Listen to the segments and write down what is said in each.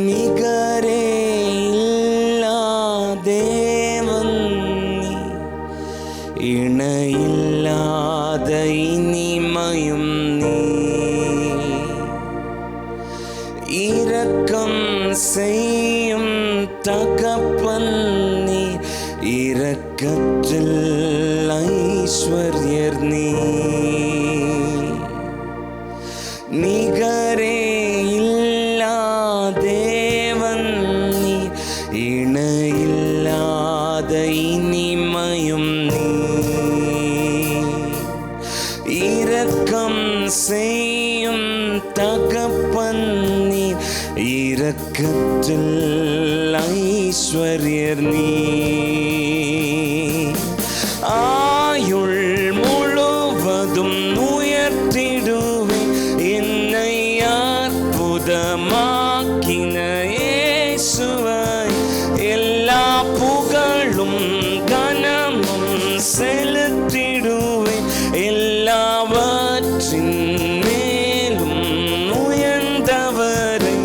நிகரே இல்லா தேவன் நீ, இணையில்லாத இனிமையும் நீ, இரக்கம் செய்யும் தகப்பன் நீ, இரக்கத்தில் ஐஸ்வர்யர் நீ, நிகரே இல்லா தேவன் நீ, இணையில்லாத இனிமையும் நீ, இரக்கம் செய்யும் தகப்பன் நீ, இரக்கத்தில் ஐஸ்வர்யர் நீ, ஆயுள் முழுவதும் உயர்த்திடுவேன் என்னை அற்புதமாக்கின இயேசுவை, எல்லா புகழும் கனமும் செலுத்திடுவேன் எல்லாவற்றின் மேலும் உயர்ந்தவரை,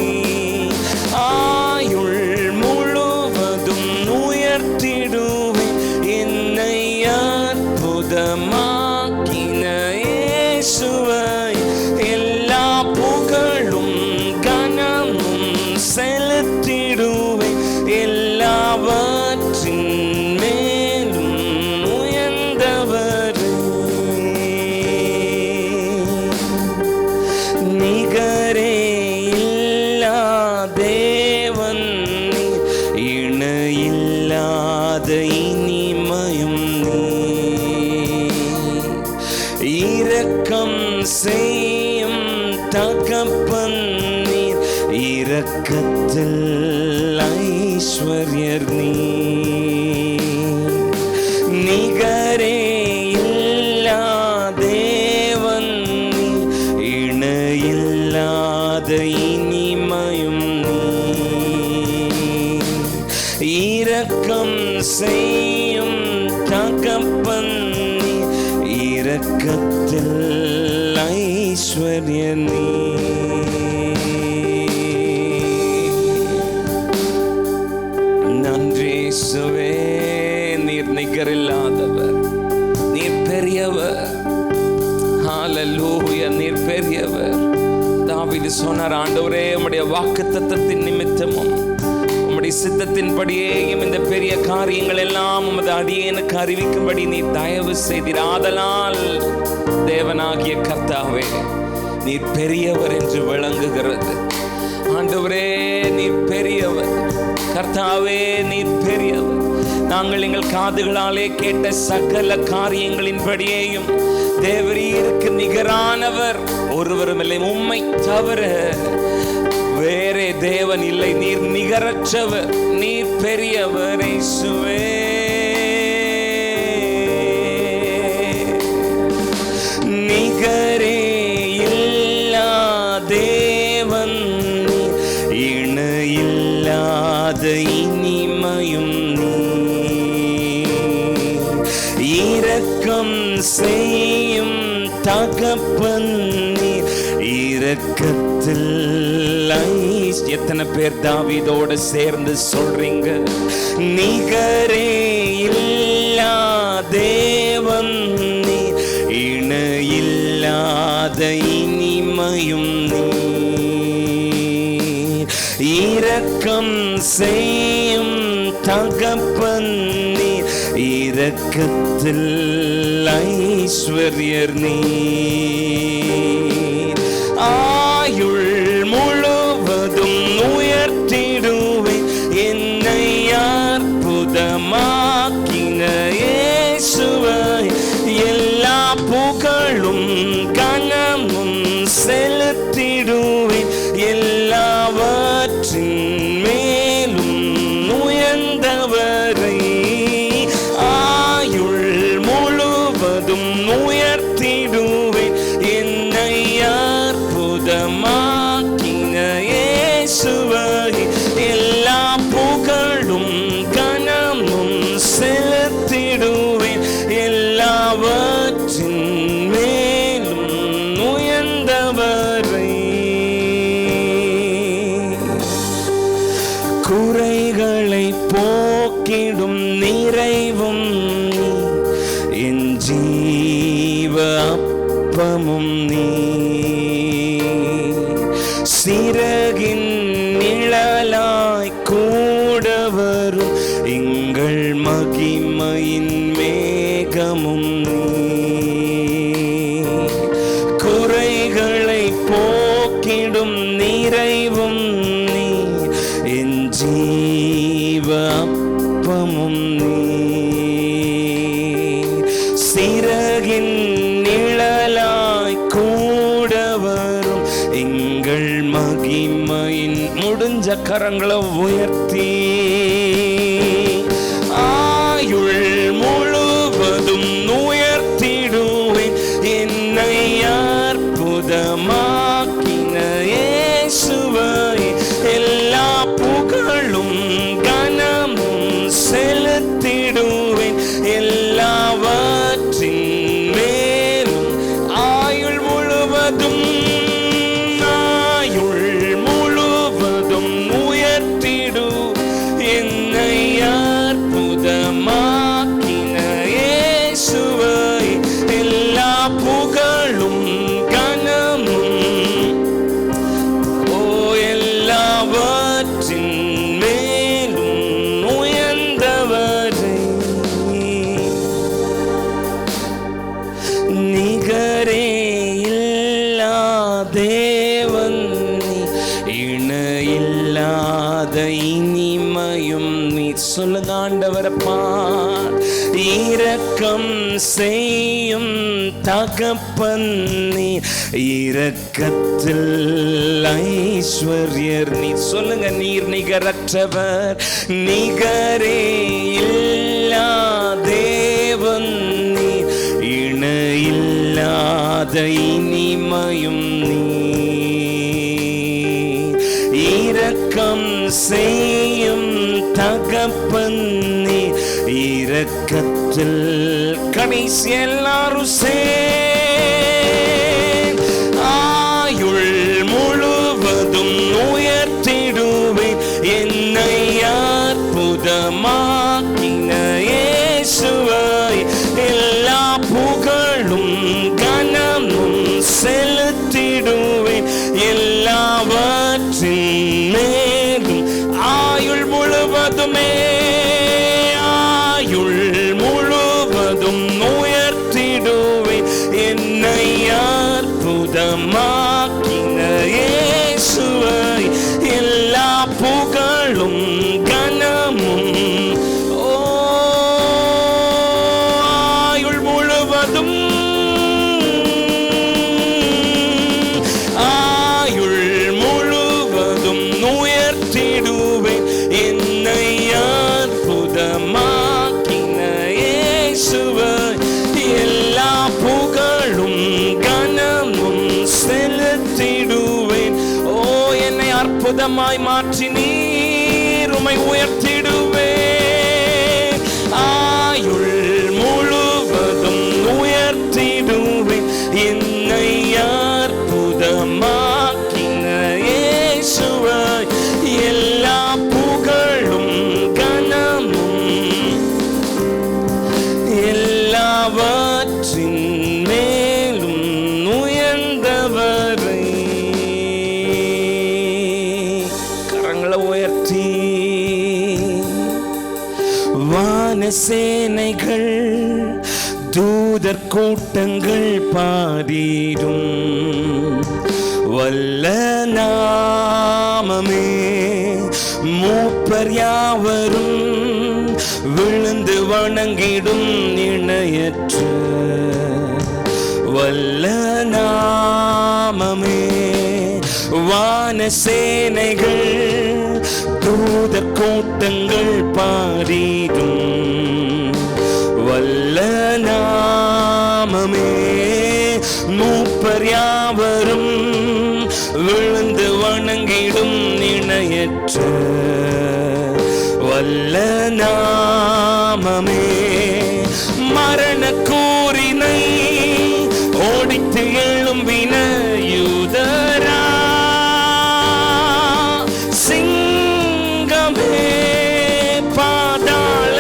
ஆயுள் முழுவதும் உயர்த்திடுவேன் என்னை அற்புதமாக்கின இயேசுவை, எல்லா புகழும் கனமும் செலுத்திடுவேன் எல்லாவற்றின் மேலும் உயர்ந்தவரே, நிகரே இல்லா தேவன் நீ, இணையில்லாத இனிமையும் நீ, இரக்கம் செய்யும் தகப்பன் நீ, இரக்கத்தில் ஐஸ்வர்யர் நீ, நிகரே இல்லா தேவன் நீ, இணையில்லாத இனிமையும் நீ, இரக்கம் செய்யும் தகப்பன் நீ, இரக்கத்தில் ஐஸ்வர்யர் நீ. நன்றி இயேசுவே, நீர் நிகரில்லாதவர், நீர் பெரியவர். ஹல்லேலூயா, நீர் பெரியவர். தாவீது சொன்னார், ஆண்டவரே உம்முடைய வாக்குத்தத்தத்தின் நிமித்தமும் உம்முடைய சித்தத்தின்படியேயும் இந்த பெரிய காரியங்கள் எல்லாம் உமது அடியேனுக்கு அறிவிக்கும்படி நீ தயவு செய்தீர். ஆதலால் தேவனாகிய கர்த்தாவே, நீர் பெரியவர் என்று விளங்குகிறது. ஆண்டவரே நீர் பெரியவர், கர்த்தாவே நீர் பெரியவர். நாங்கள் எங்கள் காதுகளாலே கேட்ட சகல காரியங்களின்படியேயும் தேவரீருக்கு நிகரானவர் ஒருவரும் இல்லை, உம்மை தவிர வேறே தேவன் இல்லை. நீர் நிகரற்றவர், நீர் பெரியவர் இயேசுவே. நிகரே இல்லா தேவன் நீ, இணையில்லாத இனிமையும் நீ, இரக்கம் செய்யும் தகப்பன் நீ, இரக்கத்தில் எத்தனை பேர் தாவீதோடு சேர்ந்து சொல்றீங்க? நிகரே இல்லா தேவன் நீ, இணையில்லாத இனிமையும் நீ, இரக்கம் செய்யும் தகப்பன் நீ, இரக்கத்தில் ஐஸ்வர்யர் நீ, ஆயுள் முழுவதும் உயர்த்திடுவேன் என்னை அற்புதமாக்கின இயேசுவை, எல்லா புகழும் கனமும் செலுத்திடுவேன் எல்லாவற்றின் மேலும் உயர்ந்தவரை, ஆயுள் முழுவதும் உயர்த்திடுவேன் என்னை அற்புதமா போக்கிடும் நிறைவும் நீ, என் ஜீவ அப்பமும் நீ. சிறகின் நிழலாய் கூட வரும் எங்கள் மகிமையின் மேகமும் நீ. குறைகளை போக்கிடும் நிறைவும் நீ, என் ஜீவ அப்பமும் நீ. சிறகின் நிழலாய் கூட வரும் எங்கள் மகிமையின். முடிஞ்ச கரங்களை உயர்த்தி ஆயுள் முழுவதும் உயர்த்திடுவேன் என்னை அற்புதமாக்கின இயேசுவை. எல்லா புகழும் கனமும் செலுத்திடுவேன் எல்லாவற்றின் மேலும். ஆயுள் முழுவதும் உயர்த்திடு என்னை அற்புதமாக்கின இயேசுவை. எல்லா புகழும் கனமும் எல்லாவற்றின் மேலும் உயர்ந்தவரை. நிகரே இல்லா தேவன் நீ, இணையில்லாத இனிமையும் நீ. சொல்லுங்க ஆண்டவரை பார். இரக்கம் செய்யும் தகப்பன் நீ, இரக்கத்தில் ஐஸ்வர்யர் நீ. சொல்லுங்க நீர் நிகரற்றவர். நிகரே இல்லா தேவன் நீ, இணையில்லாத இனிமையும் நீ. இரக்கம் செய்யும் தகப்பன் நீ, இரக்கத்தில் கடைசி எல்லாரும் ஆயுள் முழுவதும் உயர்த்திடுவேன் என்னை அற்புதமாக்கின இயேசுவை. எல்லா புகழும் கனமும் செலுத்திடுவேன் எல்லாவற்றின் மேலும். ஆயுள் முழுவதுமே ஆயுள் முழுவதும் உயர்த்திடுவேன் என்னை அற்புதமாக்கின இயேசுவை. எல்லா புகழும் கனமும் ஆயுள் முழுவதும் உயர்த்திடுவேன் என்னை அற்புதமாக்கின இயேசுவை. எல்லா புகழும் கனமும் செலுத்திடுவேன். ஓ என்னை அற்புதமாய் மாற்றி நீர் உம்மை உயர்த்திடுவேன். ஆயுள் முழுவதும் உயர்த்திடுவேன் என்னை அற்புதமாக்கின இயேசுவை. எல்லா புகழும் கனமும் எல்லாவற்றின் மேலும் உயர்ந்தவரை. கரங்களை உயர்த்தி வானசேனைகள் தூதர் கூட்டங்கள் பாடிடும் வல்ல நாமமே. மூப்பர் யாவரும் விழுந்து வணங்கிடும் இணையற்ற வல்ல நாமமே. வானசேனைகள் தூதர் கூட்டங்கள் பாடிடும் வல்ல நாமமே. மூப்பர் யாவரும் விழுந்து வணங்கிடும் இணையற்ற வல்ல நாமமே. மரண கூறினை ஓடித்து எழும்பின யூதரா, சிங்கமே பாதாள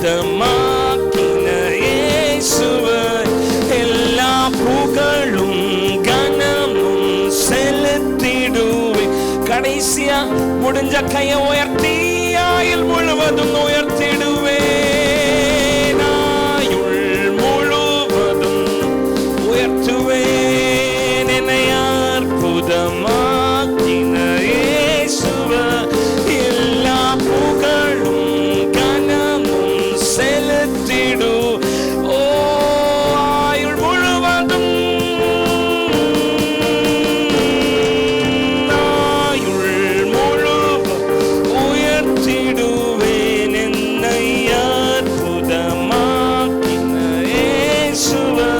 அற்புதமாக்கின இயேசுவே எல்லா புகழும் கனமும் செலுத்திடுவேன். கடைசியா முடிஞ்ச கையை உயர்த்தி ஆயுள் முழுவதும் உயர்த்திடுவேன். ஆயுள் முழுவதும் உயர்த்துவேன். என்னை அற்புதமாக்கின இயேசுவே எல்லா புகழும் கனமும் செலுத்திடு. ஓ ஆயுள் முழுவதும் உயர்த்திடுவேன். என்னை அற்புதமாக்கின இயேசுவே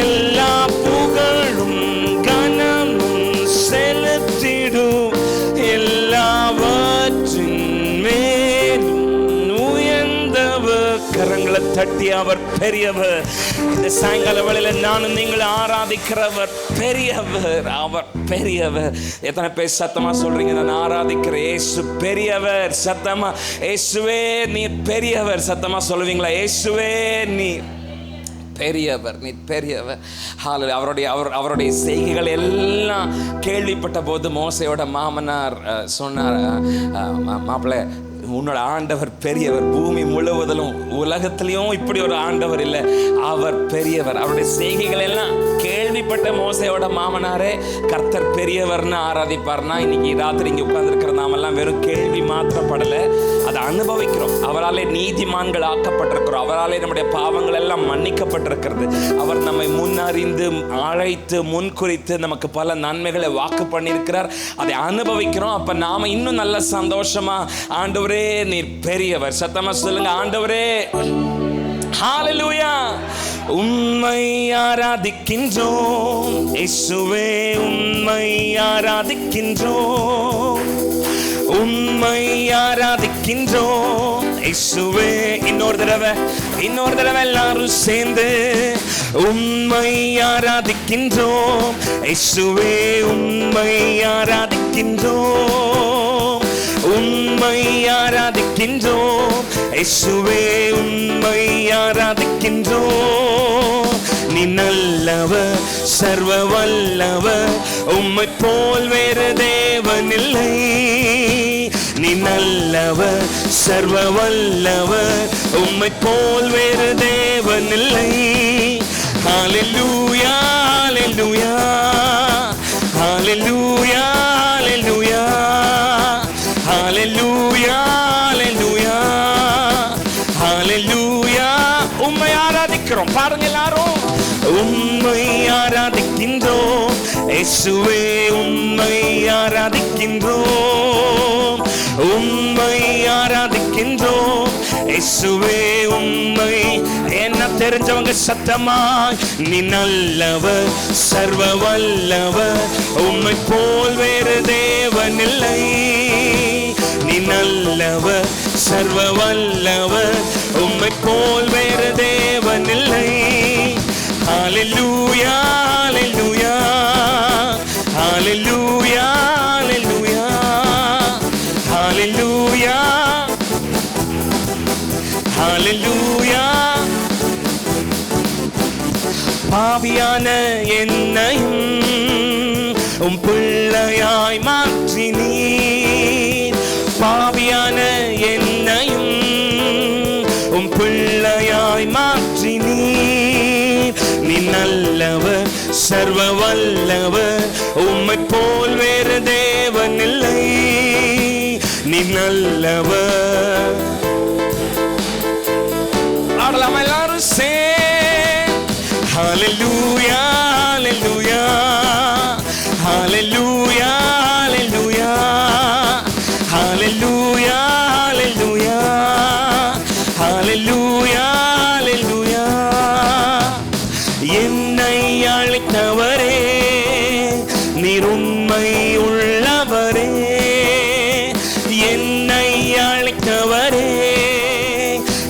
எல்லா புகழும் கனமும் செலுத்திடு. எல்லாவற்றின் மேலும் உயர்ந்தவர். கரங்களை தட்டி அவர் பெரியவர். இந்த சாயங்கால வேளையில நானும் நீங்கள் ஆராதிக்கிறவர் பெரியவர். அவர் பெரியவர். எத்தனை பேர் சத்தமா சொல்றீங்க, நான் ஆராதிக்கிற இயேசு பெரியவர்? சத்தமா இயேசுவே நீர் பெரியவர். சத்தமா சொல்லுவீங்களா? இயேசுவே நீர் பெரியவர், நீ பெரியவர். அவருடைய செய்கைகள் எல்லாம் கேள்விப்பட்ட போது மோசையோட மாமனார் சொன்னார், மாப்பிள்ளை உன்னோட ஆண்டவர் பெரியவர், பூமி முழுவதிலும் உலகத்திலையும் இப்படி ஒரு ஆண்டவர் இல்லை, அவர் பெரியவர். அவருடைய செய்கைகள் எல்லாம் கேள்விப்பட்ட மோசையோட மாமனாரே கர்த்தர் பெரியவர்னு ஆராதிப்பார்னா, இன்னைக்கு ராத்திரி இங்கே உட்கார்ந்துருக்கிற நாமெல்லாம் வெறும் கேள்வி மாத்திரப்படலை, அதை அனுபவிக்கிறோம். அவராலே நீதிமான்கள் ஆக்கப்பட்டிருக்கிறோம். அவராலே நம்முடைய பாவங்கள் எல்லாம் மன்னிக்கப்பட்டிருக்கிறது. அவர் நம்மை முன்னறிந்து அழைத்து முன்குறித்து நமக்கு பல நன்மைகளை வாக்கு பண்ணியிருக்கிறார். அதை அனுபவிக்கிறோம். அப்ப நாம இன்னும் நல்ல சந்தோஷமா, ஆண்டவரே நீர் பெரியவர். சத்தமா சொல்லுங்க, ஆண்டவரே. ஹல்லேலூயா. உம்மை ஆராதிக்கின்றோம் இயேசுவே, உம்மை ஆராதிக்கின்றோம், உம்மை ஆராதிக்கின்றோம் இயேசுவே. இன்னொரு தடவை எல்லாரும் சேர்ந்து உம்மை ஆராதிக்கின்றோம் இயேசுவே, உம்மை ஆராதிக்கின்றோம், உம்மை ஆராதிக்கின்றோம் இயேசுவே, உம்மை ஆராதிக்கின்றோம். நீ நல்லவர், சர்வ வல்லவர், உம்மை போல் வேறு தேவனில்லை. நீ நல்லவர், சர்வ வல்லவர், உம்மை போல் வேறு தேவனில்லை. ஹல்லேலூயா, ஹல்லேலூயா, ஹல்லேலூயா, ஹல்லேலூயா, ஹல்லேலூயா, ஹல்லேலூயா, ஹல்லேலூயா. உம்மை ஆராதிக்கிறோம். பாருங்க எல்லாரும், உம்மை ஆராதிக்கின்றோம் இயேசுவே, உம்மை ஆராதிக்கின்றோம், உம்மை ஆராதிக்கின்றோம் இயேசுவே, உம்மை. என்ன தெரிஞ்சவங்க சத்தமாய், நீ நல்லவர், சர்வ வல்லவர், உம்மை போல் வேறு தேவனில்லை. நீ நல்லவர், சர்வ வல்லவர், உம்மை போல் வேறு தேவனில்லை. ஹல்லேலூயா, ஹல்லேலூயா, ஹல்லேலூயா, ஹல்லேலூயா, ஹல்லேலூயா, ஹல்லேலூயா. பாவியான என்னையும் உம் பிள்ளையாய் மாற்றினீர். பாவியான என்னையும் உம் பிள்ளையாய் மாற்றினீர். நீ நல்லவர், சர்வ வல்லவர், உம்மை போல் வேறு தேவனில்லை. நீ நல்லவர். ஆடலாமா எல்லாரும் சே. ஹல்லேலூயா, ஹல்லேலூயா, ஹல்லேலூயா, ஹல்லேலூயா, ஹல்லேலூயா, ஹல்லேலூயா, ஹல்லேலூயா. என்னை அழைத்தவரே நீர் உண்மை உள்ளவரே, என்னை அழைத்தவரே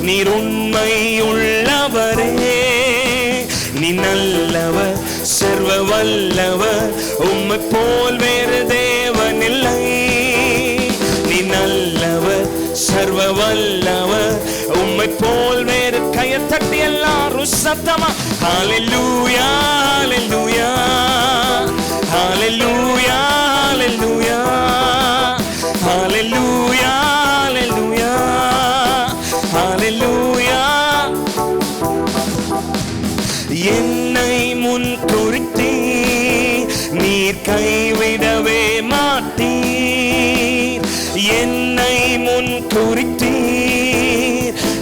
நீர் உண்மை உள்ளவரே. நீ நல்லவர், சர்வ வல்லவர், உம்மை போல் வேறு தேவனில்லை. நீ நல்லவர், சர்வ வல்லவர், உம்மை உம்மை போல் வேறு கையை தட்டி எல்லாரும் சத்தமா ஹல்லேலூயா ஹல்லேலூயா ஹல்லேலூயா ஹல்லேலூயா ஹல்லேலூயா ஹல்லேலூயா ஹல்லேலூயா. என்னை முன் குறித்தீ நீர் கைவிடவே மாட்டீர். என்னை முன் குறித்தீர்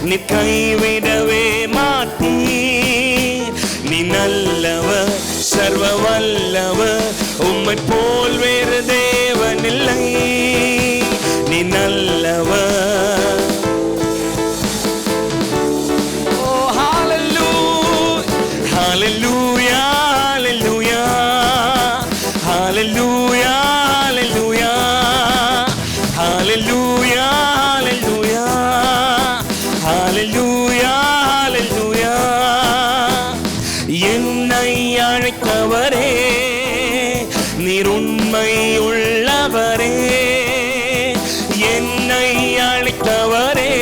நீர் கைவிடவே மாட்டீர். நீ நல்லவர் சர்வ வல்லவர் உம்மை போல் வேறு தேவன் இல்லை. நீ நல்லவர். ஓ ஹல்லேலூயா ஹல்லேலூயா ஹல்லேலூயா ஹல்லேலூயா ஹல்லேலூயா ஹல்லேலூயா ஹல்லேலூயா ஹல்லேலூயா. என்னை அழைத்தவரே நீர் உண்மை உள்ளவரே. என்னை அழைத்தவரே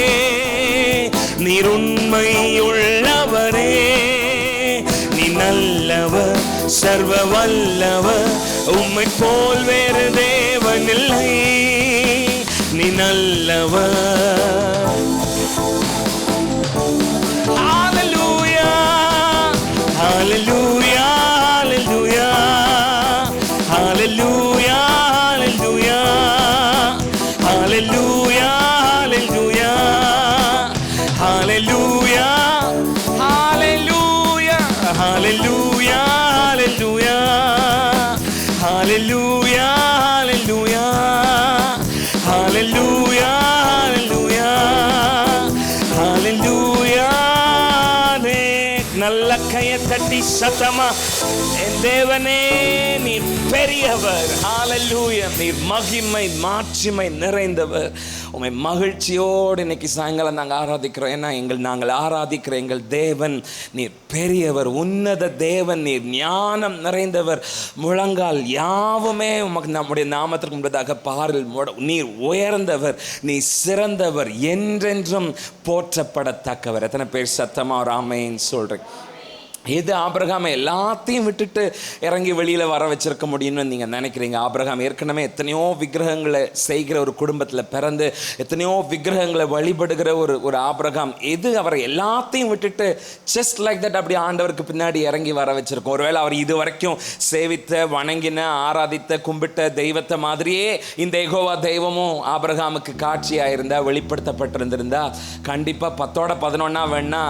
நீர் உண்மை உள்ளவரே. நீ நல்லவர் சர்வ வல்லவர் உம்மை போல் வேறு தேவன் இல்லை. நீ நல்லவர். ஹல்லேலூயா ஹல்லேலூயா ஹல்லேலூயா ஹல்லேலூயா ஹல்லேலூயா ஹல்லேலூயா ஹல்லேலூயா ஹல்லேலூயா ஹல்லேலூயா ஹல்லேலூயா ஹல்லேலூயா ஹல்லேலூயா ஹல்லேலூயா. நல்ல கையை தட்டி சத்தமா என் தேவனே நீர் பெரியவர். ஹல்லேலூயா. நீர் மகிமை மாட்சிமை நிறைந்தவர். உம்மை மகிழ்ச்சியோடு இன்னைக்கு சாயங்காலம் நாங்கள் ஆராதிக்கிறோம். ஏன்னா நாங்கள் ஆராதிக்கிற எங்கள் தேவன் நீர் பெரியவர், உன்னத தேவன், நீர் ஞானம் நிறைந்தவர். முழங்கால் யாவுமே உமக்கு நம்முடைய நாமத்திற்கு முன்பதாக பாரில் நீர் உயர்ந்தவர், நீ சிறந்தவர், என்றென்றும் போற்றப்படத்தக்கவர். எத்தனை பேர் சத்தமா ஒரு ஆமென் சொல்றேன்? எது ஆபிரகாம் எல்லாத்தையும் விட்டுட்டு இறங்கி வெளியில் வர வச்சிருக்க முடியும்னு நீங்கள் நினைக்கிறீங்க? ஆபிரகாம் ஏற்கனவே எத்தனையோ விக்கிரகங்களை செய்கிற ஒரு குடும்பத்தில் பிறந்து எத்தனையோ விக்கிரகங்களை வழிபடுகிற ஒரு ஆபிரகாம் எது அவரை எல்லாத்தையும் விட்டுட்டு ஜஸ்ட் லைக் தட் அப்படி ஆண்டவருக்கு பின்னாடி இறங்கி வர வச்சிருக்கோம்? ஒருவேளை அவர் இது வரைக்கும் சேவித்த வணங்கின ஆராதித்த கும்பிட்ட தெய்வத்தை மாதிரியே இந்த யெகோவா தெய்வமும் ஆபிரகாமுக்கு காட்சியாக இருந்தால் வெளிப்படுத்தப்பட்டிருந்திருந்தா கண்டிப்பாக 10-11 வேணா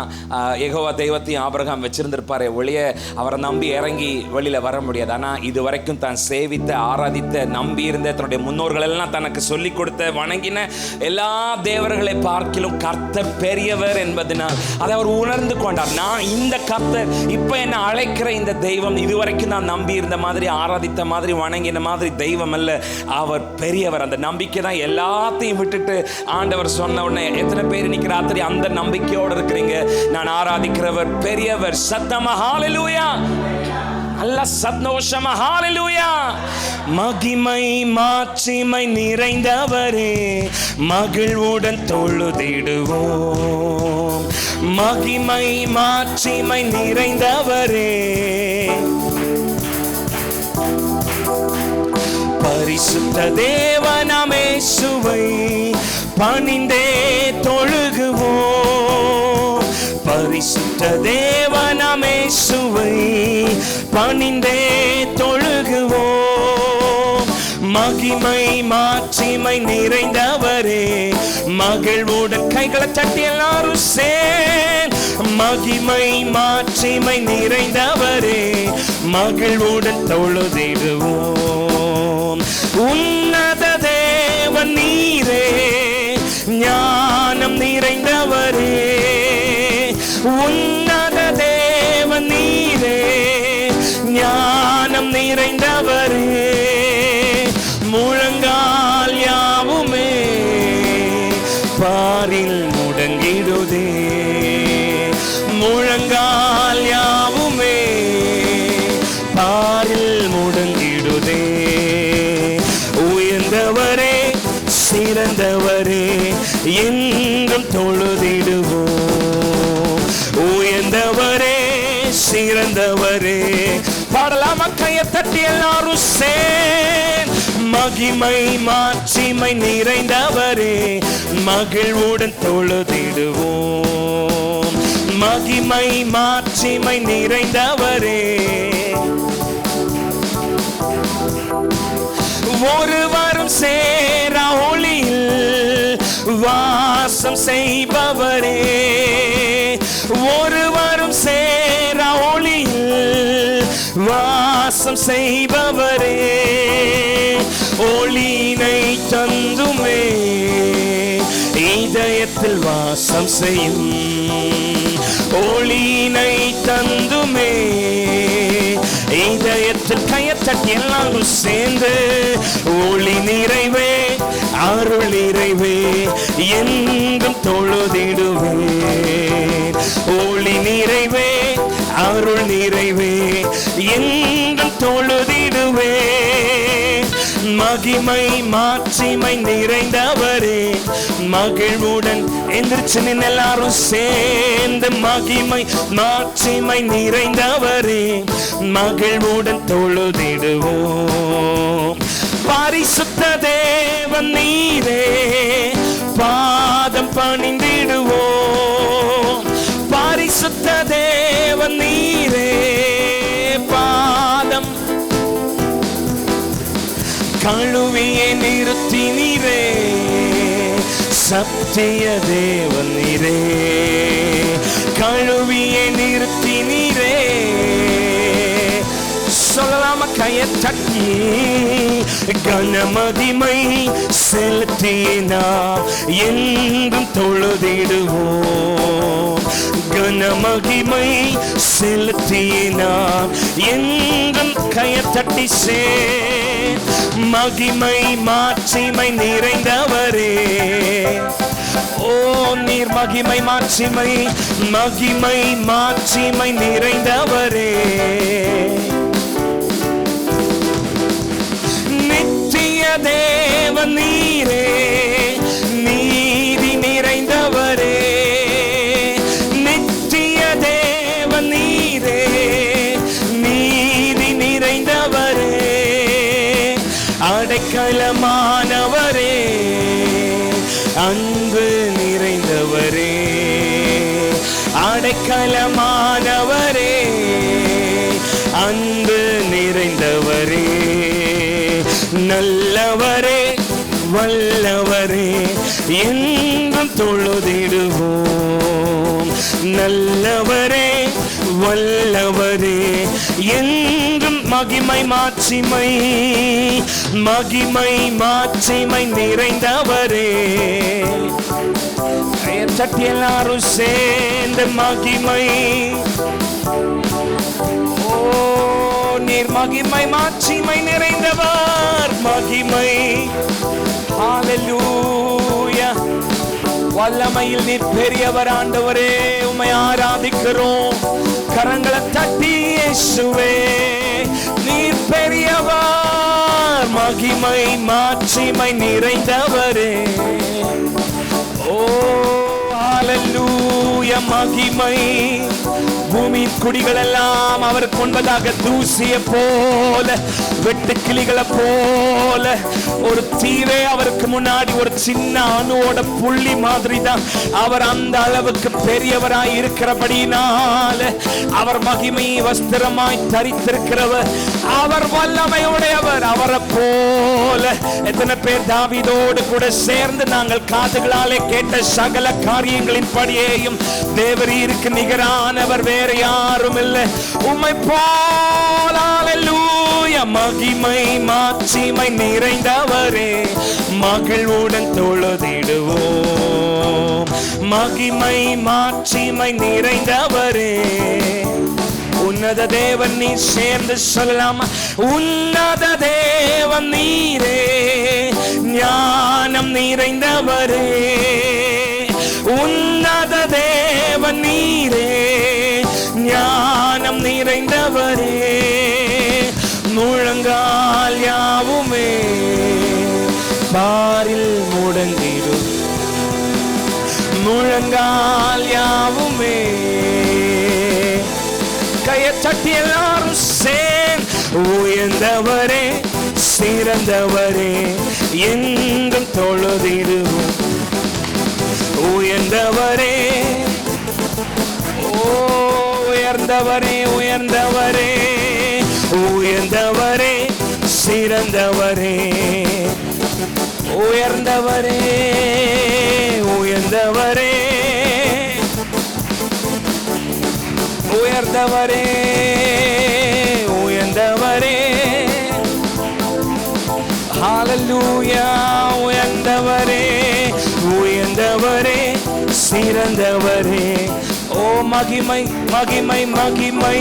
யெகோவா தெய்வத்தையும் ஆபிரகாம் வச்சிருந்த ஒளிய அவரை நம்பி இறங்கி வெளியில வர முடியாது. ஆனா இது வரைக்கும் தான் சேவித்த ஆராதித்த நம்பி இருந்த தன்னுடைய முன்னோர்கள் எல்லாம் தனக்கு சொல்லிக் கொடுத்த வணங்கின எல்லா தேவர்களை பார்க்கிலும் கர்த்தர் பெரியவர் என்பதனால் அதை அவர் உணர்ந்து கொண்டார். நான் இந்த கர்த்தர் இப்ப என்ன அழைக்கிற இந்த தெய்வம் இதுவரைக்கும் நான் நம்பி இருந்த மாதிரி ஆராதித்த மாதிரி வணங்கின மாதிரி தெய்வம் அல்ல, அவர் பெரியவர். அந்த நம்பிக்கை தான் எல்லாத்தையும் விட்டுட்டு ஆண்டவர் சொன்ன உடனே எத்தனை பேர் இன்னைக்கு ராத்திரி அந்த நம்பிக்கையோடு இருக்கிறீங்க? நான் ஆராதிக்கிறவர் பெரியவர். சத்தமா ஹல்லேலூயா. நல்ல சந்தோஷமா ஹல்லேலூயா. மகிமை மாட்சிமை நிறைந்தவரே மகிழ்வுடன் தொழுதிடுவோம். மகிமை மாட்சிமை நிறைந்தவரே பரிசுத்த தேவனாம் இயேசுவை பணிந்தே தொழுகுவோம். பரிசுத்த தேவனாம் இயேசுவை பணிந்தே தொழுகுவோம். மகிமை மாட்சிமை நிறைந்தவரே மகிழ்வுடன் கைகளை தட்டி எல்லாரும் சேர். மகிமை மாட்சிமை நிறைந்தவரே மகிழ்வுடன் தொழுதிடுவோம். உன்னத தேவன் நீரே ஞானம் நிறைந்தவரே. உன்னத தேவன் நீரே ஞானம் நிறைந்தவரே. முழங்கால் யாவுமே பாரில் முடங்கிடுதே. முழங்கால் யாவுமே பாரில் முடங்கிடுதே. உயர்ந்தவரே சிறந்தவரே என்றும் தொழுதிடுவோம். நிறைந்தவரே. பாடலாமா? கையை தட்டி எல்லாரும் மகிமை மாட்சிமை நிறைந்தவரே, மகிழ்வுடன் தொழுதிடுவோம். மகிமை மாட்சிமை நிறைந்தவரே, ஒருவரும் சேரா ஒளியில் வாசம் செய்பவரே, ஒருவரும் சேரா ஒளியில் வாசம் செய்பவரே, ஒளியினை தந்துமே இதயத்தில் வாசம் செய்யும். ஒளியினை தந்துமே இதயத்தில். கையத்தட்டி எல்லாரும் சேர்ந்து ஒளி நிறைவே அருள் நிறைவே என்றும் தொழுதிடுவேன். ஒளி நிறைவே அருள் நிறைவே என்றும் தொழுதிடுவேன். மகிமை மாட்சிமை நிறைந்தவரே, மகிழ்வுடன் எந்திரிச்சு நின்று எல்லாரும் சேர்ந்து மகிமை மாட்சிமை நிறைந்தவரே, மகிழ்வுடன் தொழுதிடுவோம். பரிசுத்த தேவன் நீரே, பாதம் பணிந்திடுவோம். பரிசுத்த தேவன் நீரே, பாதம் கழுவியே நிறுத்தி நீரே, சத்திய தேவன் நீரே, கழுவியே நிறுத்தி நீரே. சொல்லலாம? கையை தட்டி கனமகிமை செலுத்தினா என்றும் தொழுதிடுவோம். கனமகிமை செலுத்தினா என்றும் கையை தட்டி மகிமை மாட்சிமை நிறைந்தவரே. ஓ நீர் மகிமை மாட்சிமை மகிமை மாட்சிமை நிறைந்தவரே, நித்திய தேவன் நீரே, நீதி நிறைந்தவரே, நித்திய தேவன் நீரே, நீதி நிறைந்தவரே, அடைக்கலமானவரே, அன்பு நிறைந்தவரே, அடைக்கலமானவரே, அன்பு நிறைந்தவரே, நல்லவரே வல்லவரே என்றும் தொழுதிடுவோம். நல்லவரே வல்லவரே என்றும் மகிமை மாட்சிமை மகிமை மாட்சிமை நிறைந்தவரே. சட்டி எல்லாரும் சேர்ந்து மகிமை. ஓ நீர் மகிமை மாட்சிமை நிறைந்தவர், மகிமை. ஹல்லேலூயா. வல்லமையில் நீர் பெரியவர் ஆண்டவரே, உம்மை ஆராதிக்கிறோம். கரங்களை தட்டி இயேசுவே நீர் பெரியவர், மகிமை மாட்சிமை நிறைந்தவரே. ஓ ஹல்லேலூயா. மகிமை. பூமியின் குடிகள் எல்லாம் அவர் கொண்டதாக தூசிய போல, வெட்டு கிளிகளை போல, ஒரு தீவே அவருக்கு முன்னாடி ஒரு சின்ன அணுவோட புள்ளி மாதிரி தான். அவர் அந்த அளவுக்கு பெரியவராய் இருக்கிறபடினால அவர் மகிமை வஸ்திரமாய் தரித்திருக்கிறவர், அவர் வல்லமையுடையவர். அவரை போல எத்தனை பேர் தாவீதோடு கூட சேர்ந்து நாங்கள் காதுகளாலே கேட்ட சகல காரியங்களின் படியேயும் தேவரீருக்கு நிகரானவர் வேற யாரும் இல்லை, உம்மை போல. ஹல்லேலூயா. மகிமை மாட்சிமை நிறைந்தவரே, மகிழ்வுடன் தொழுதிடுவோம். மகிமை மாட்சிமை நிறைந்தவரே, உன்னத தேவன் நீர் சேர்ந்து சொல்லலாமா? உன்னத தேவன் நீரே, ஞானம் நிறைந்தவரே, உன்னத தேவன் நீரே, ஞானம் நிறைந்தவரே, முழங்கால் யாவுமே பாரில் முடங்கிடும், முழங்கால் யாவுமே. கையை தட்டி எல்லாரும் உயர்ந்தவரே சிறந்தவரே என்றும் தொழுதிடுவோம். உயர்ந்தவரே, உயர்ந்தவரே, உயர்ந்தவரே, உயர்ந்தவரே சிறந்தவரே, உயர்ந்தவரே, உயர்ந்தவரே, உயர்ந்தவரே, உயர்ந்தவரே, ஹல்லேலூயா. உயர்ந்தவரே, உயர்ந்தவரே சிறந்தவரே. ஓ மகிமை மகிமை மகிமை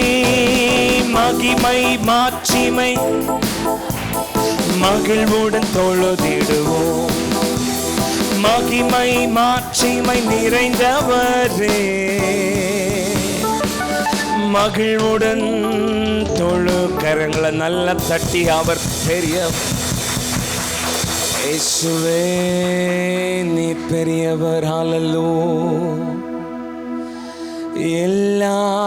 மகிமை மாட்சிமை மகிழ்வுடன் தொழுதிடுவோம். மகிமை மாட்சிமை நிறைந்தவரே, மகிழ்வுடன் தொழு. கரங்களை நல்லா தட்டி அவர் பெரிய இயேசுவே நீ பெரியவர். ஹல்லேலூயா. எல்லாவற்றிலும்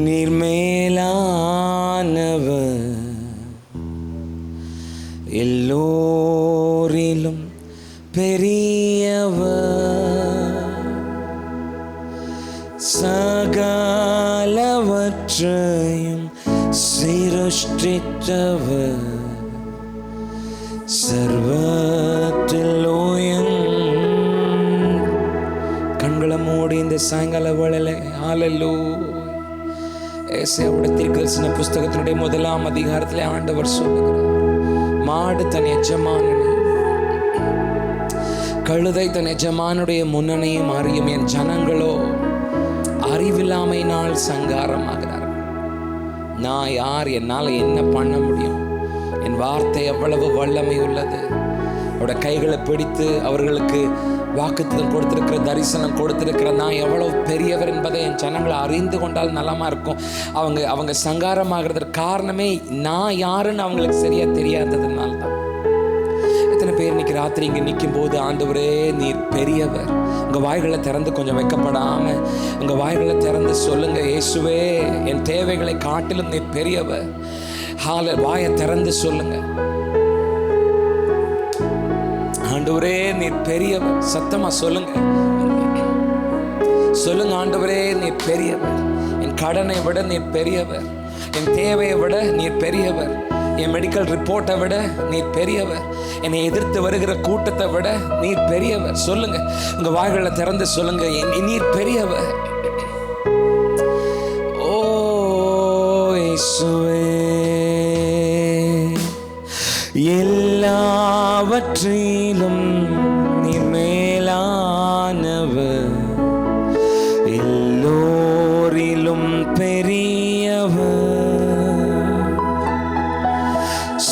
நீர் மேலானவர், எல்லோரிலும் பெரியவர், சகலவற்றையும் சிருஷ்டித்தவர், சர்வத்தில் கண்களை மூடி இந்த சாயங்கால வேளையில ஹல்லேலூயா. ஏசாயாவுடைய தீர்க்கதரிசன புஸ்தகத்தினுடைய 1ஆம் அதிகாரத்திலே ஆண்டவர் சொல்லுகிறார், மாடு தன் எஜமானனை, கழுதை தன் எஜமானுடைய முன்னணியும் அறியும், என் ஜனங்களோ அறிவில்லாமையினால் சங்காரமாகிறார்கள். நான் யார்? என்னால் என்ன பண்ண முடியும்? என் வார்த்தை எவ்வளவு வல்லமை உள்ளது. அவருடைய கைகளை பிடித்து அவர்களுக்கு வாக்குத்தத்தம் கொடுத்திருக்கிற, தரிசனம் கொடுத்திருக்கிற நான் எவ்வளவு பெரியவர் என்பதை என் ஜனங்களை அறிந்து கொண்டால் நலமா இருக்கும். அவங்க சங்காரமாகிறதுக்கு காரணமே நான் யாருன்னு அவங்களுக்கு சரியா தெரியாததுனால தான். எத்தனை பேர் இன்னைக்கு ராத்திரி இங்கே நிற்கும் போது, ஆண்டவரே நீர் பெரியவர். உங்கள் வாய்களை திறந்து கொஞ்சம் வைக்கப்படாம உங்கள் வாய்களை திறந்து சொல்லுங்க, இயேசுவே என் தேவைகளை காட்டிலும் நீர் பெரியவர். வாயை திறந்து சொல்லுங்க, ஆண்டவரே நீர் பெரியவர். சத்தமா சொல்லுங்க, சொல்லுங்க, ஆண்டவரே நீர் பெரியவர். என் கடனை விட நீர் பெரியவர், என் தேவையை விட நீர் பெரியவர், என் மெடிக்கல் ரிப்போர்ட்டை விட நீர் பெரியவர், என்னை எதிர்த்து வருகிற கூட்டத்தை விட நீர் பெரியவர். சொல்லுங்க, உங்க வாய்களை திறந்து சொல்லுங்க, நீர் பெரியவர். ஓ இயேசுவே, எல்லாவற்றிலும் நீர் மேலானவர், எல்லோரிலும் பெரியவர்,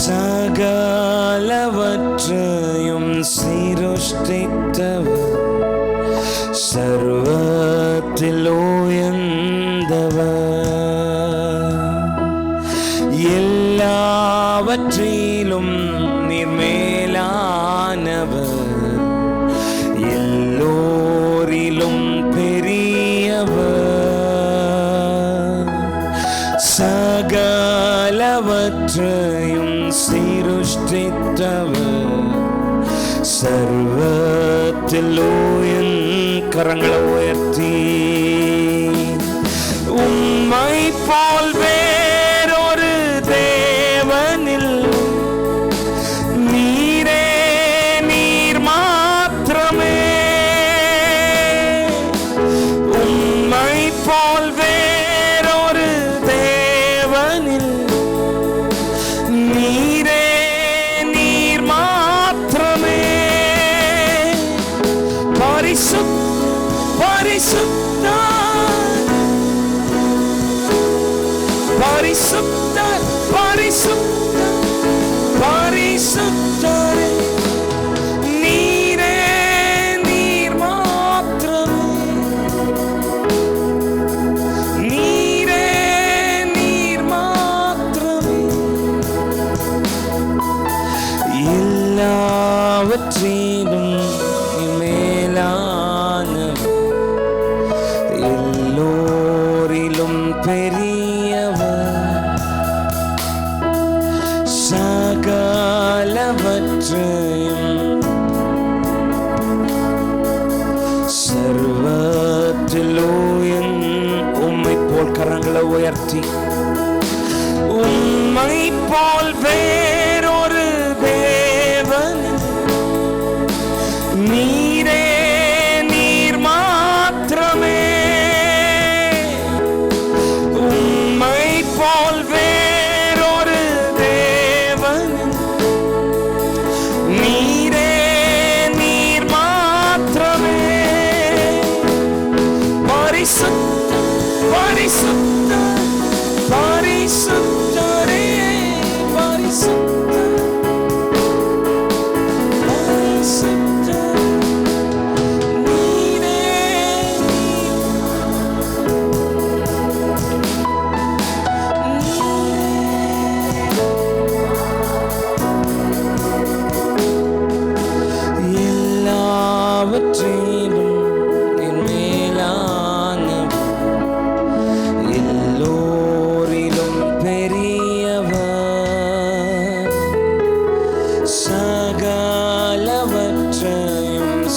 சகலவற்றையும் சிருஷ்டித்தவர், சர்வத்தில் உயர்ந்தவர், எல்லாவற்றிலும் நீர் மேலானவர், எல்லோரிலும் பெரியவர், சகலவற்றையும் சிருஷ்டித்தவர், சர்வத்தில் கரங்களை உயர்த்தி உம்மை போல் வேறொரு தேவனில் நீரே நீர் மாத்திரமே, உம்மை போல் வேறொரு தேவனில் நீரே நீர் மாத்திரமே, பரிசுத்தர், பரிசுத்தர், பரிசுத்தரே, நீரே நீர் மாத்திரமே, நீரே நீர் மாத்திரமே, எல்லாவற்றிலும் மேலானவர், நீரே நீர் மாத்திரமே, உம்மை போல் வேறொரு தேவன். நீரே நீர் மாத்திரமே, பரிசுத்த பரிசுத்த பரிசுத்தரே, பரிசுத்த பரிசுத்த நீரே. எல்லாவற்றிலும் என் மேலான, எல்லோரிலும் பெரியவர், சகலவற்றையும்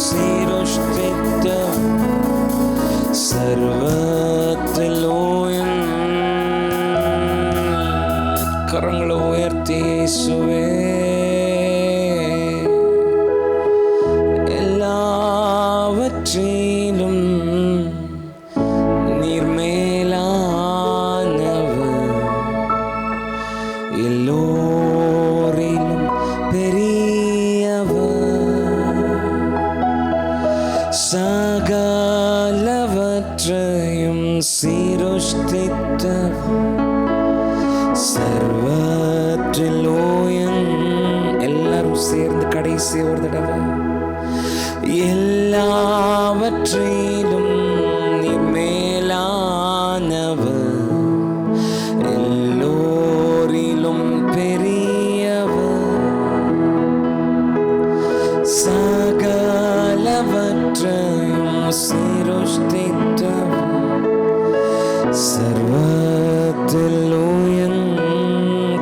சிருஷ்டித்த சர்வத்தில் கரங்களை உயர்த்தி இயேசுவே, எல்லாவற்றிலும் நீர் மேலானவர், எல்லோரிலும் பெரியவர், சகலவற்றையும் சிருஷ்டித்தவர், சர்வத்தில் எல்லாரும் சேர்ந்து கடைசி ஒரு தடவை, எல்லாவற்றிலும் நீ மேலானவர், எல்லோரிலும் பெரியவர், சகலவற்றையும் சிருஷ்டித்தவர், சர்வத்தில்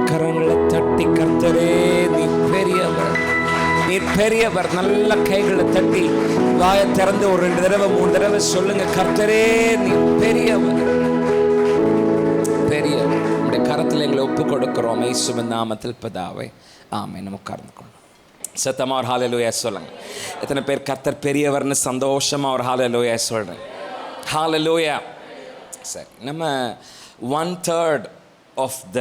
கரங்களை தட்டி கர்த்தரே நீ பெரியவர், நீர் பெரியவர். நல்ல கைகளை தட்டி வாயை திறந்து ஒரு 2 தடவை 3 தடவை சொல்லுங்க, கர்த்தரே நீ பெரியவர், பெரியவர். உடைய கரத்தில் எங்களை ஒப்பு கொடுக்கிறோம் இயேசுவின் நாமத்தில் பிதாவே, ஆமென். நம்ம உட்கார்ந்து கொள்ளும். சத்தமா ஒரு ஹல்லேலூயா சொல்லுங்க. எத்தனை பேர் கர்த்தர் பெரியவர்னு சந்தோஷமா ஒரு ஹல்லேலூயா சொல்றேன்? ஹல்லேலூயா. சரி, நம்ம 1/3 ஆஃப் த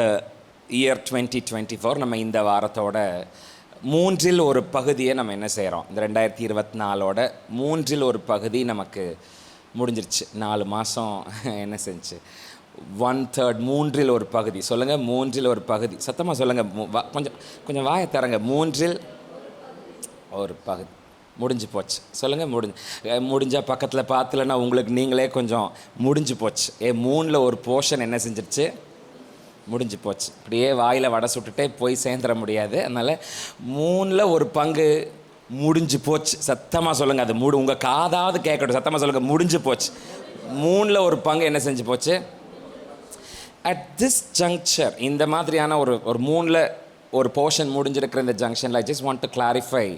இயர் 2024 நம்ம இந்த வாரத்தோட 3இல் ஒரு பகுதியை நம்ம என்ன செய்கிறோம், இந்த 2024ஓட 3இல் ஒரு பகுதி நமக்கு முடிஞ்சிருச்சு. 4 மாதம் என்ன செஞ்சு 1/3 3இல் ஒரு பகுதி சொல்லுங்கள், 3இல் ஒரு பகுதி சத்தமாக சொல்லுங்கள், கொஞ்சம் வாயை தரங்க. 3இல் ஒரு பகுதி முடிஞ்சு போச்சு சொல்லுங்கள். முடிஞ்சால் பக்கத்தில் பார்த்துலன்னா உங்களுக்கு நீங்களே கொஞ்சம் முடிஞ்சு போச்சு. 3இல் ஒரு போர்ஷன் என்ன செஞ்சிருச்சு, முடிஞ்சு போச்சு. இப்படியே வாயில் வடை சுட்டுட்டே போய் சேர்ந்துட முடியாது. அதனால் 3இல் ஒரு பங்கு முடிஞ்சு போச்சு. சத்தமாக சொல்லுங்கள், அது உங்கள் காதாவது கேட்கட்டும். சத்தமாக சொல்லுங்கள், முடிஞ்சு போச்சு. 3இல் ஒரு பங்கு என்ன செஞ்சு போச்சு. அட் திஸ் ஜங்க்சர், இந்த மாதிரியான ஒரு 3இல் ஒரு போர்ஷன் முடிஞ்சிருக்கிற இந்த ஜங்ஷனில் I just want to clarify,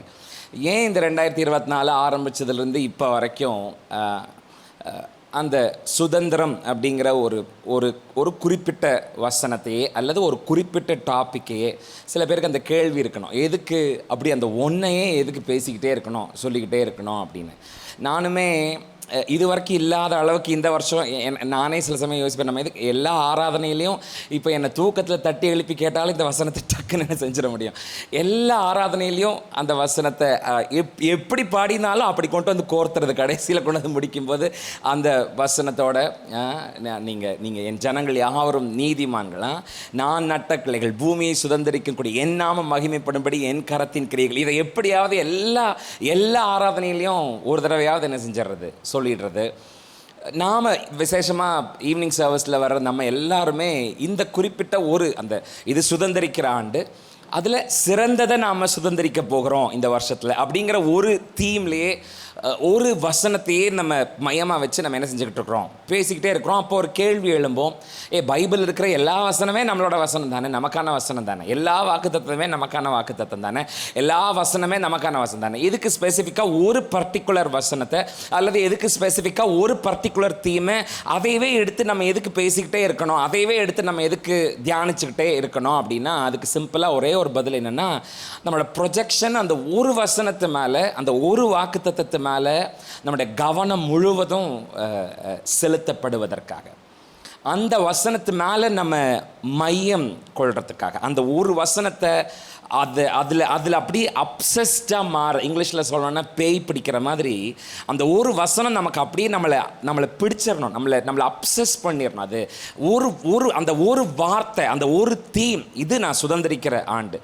ஏன் இந்த 2024 ஆரம்பித்ததுலேருந்து இப்போ வரைக்கும் அந்த சுதந்திரம் அப்படிங்கிற ஒரு குறிப்பிட்ட வசனத்தையே அல்லது ஒரு குறிப்பிட்ட டாப்பிக்கையே, சில பேருக்கு அந்த கேள்வி இருக்கணும், எதுக்கு அப்படி அந்த ஒன்றையே எதுக்கு பேசிக்கிட்டே இருக்கணும், சொல்லிக்கிட்டே இருக்கணும் அப்படின்னு. நானுமே இது வரைக்கும் இல்லாத அளவுக்கு இந்த வருஷம் நானே சில சமயம் யோசிப்பேன், நம்ம இதுக்கு எல்லா ஆராதனையிலையும் இப்போ என்னை தூக்கத்தில் தட்டி எழுப்பி கேட்டாலும் இந்த வசனத்தை டக்குன்னு செஞ்சிட முடியும். எல்லா ஆராதனையிலையும் அந்த வசனத்தை எப்படி பாடினாலும் அப்படி கொண்டு வந்து கோர்த்துறது, கடைசியில் கொண்டு வந்து முடிக்கும்போது அந்த வசனத்தோட நீங்கள் என் ஜனங்கள் யாவரும் நீதிமான்களாம், நான் நட்ட கிளைகள் பூமியை சுதந்திரிக்கக்கூடிய என் நாமம் மகிமைப்படும்படி என் கரத்தின் கிரியைகள், இதை எப்படியாவது எல்லா ஆராதனையிலையும் ஒரு தடவையாவது என்ன செஞ்சிடுறது, சொல்லிடுறது. நாம் விசேஷமாக ஈவினிங் சர்வீஸில் வர்ற நம்ம எல்லாருமே இந்த குறிப்பிட்ட இது சுதந்திரிக்கிற ஆண்டு, அதில் சிறந்ததை நாம் சுதந்திரிக்க போகிறோம் இந்த வருஷத்தில் அப்படிங்கிற ஒரு தீம்லேயே ஒரு வசனத்தையே நம்ம மையமாக வச்சு நம்ம என்ன செஞ்சுக்கிட்டு இருக்கிறோம், பேசிக்கிட்டே இருக்கிறோம். அப்போ ஒரு கேள்வி எழும்போம், பைபிள் இருக்கிற எல்லா வசனமே நம்மளோட வசனம் தானே, நமக்கான வசனம் தானே, எல்லா வாக்குத்தத்தமே நமக்கான வாக்குத்தத்தம் தானே, எல்லா வசனமே நமக்கான வசனம் தானே, இதுக்கு ஸ்பெசிஃபிக்காக ஒரு பர்டிகுலர் வசனத்தை அல்லது எதுக்கு ஸ்பெசிஃபிக்காக ஒரு பர்டிகுலர் தீமை அதையவே எடுத்து நம்ம எதுக்கு பேசிக்கிட்டே இருக்கணும், அதையவே எடுத்து நம்ம எதுக்கு தியானிச்சுக்கிட்டே இருக்கணும் அப்படின்னா, அதுக்கு சிம்பிளாக ஒரே ஒரு பதில் என்னென்னா, நம்மளோட ப்ரொஜெக்ஷன் அந்த ஒரு வசனத்து மேலே, அந்த ஒரு வாக்குத்தத்தத்து மேலே நம்முடைய கவனம் முழுவதும் செலுத்தப்படுவதற்காக, அந்த வசனத்து மேலே நம்ம மையம் கொள்றதுக்காக, அந்த ஒரு வசனத்தை அதில் அப்படியே அப்சஸ்டாக மாற, இங்கிலீஷில் சொல்லணும்னா பேய் பிடிக்கிற மாதிரி அந்த ஒரு வசனம் நமக்கு அப்படியே நம்மளை பிடிச்சிடணும், நம்மளை அப்சஸ் பண்ணிடணும். அது அந்த ஒரு வார்த்தை, அந்த ஒரு தீம், இது நான் சுதந்திரிக்கிற ஆண்டு,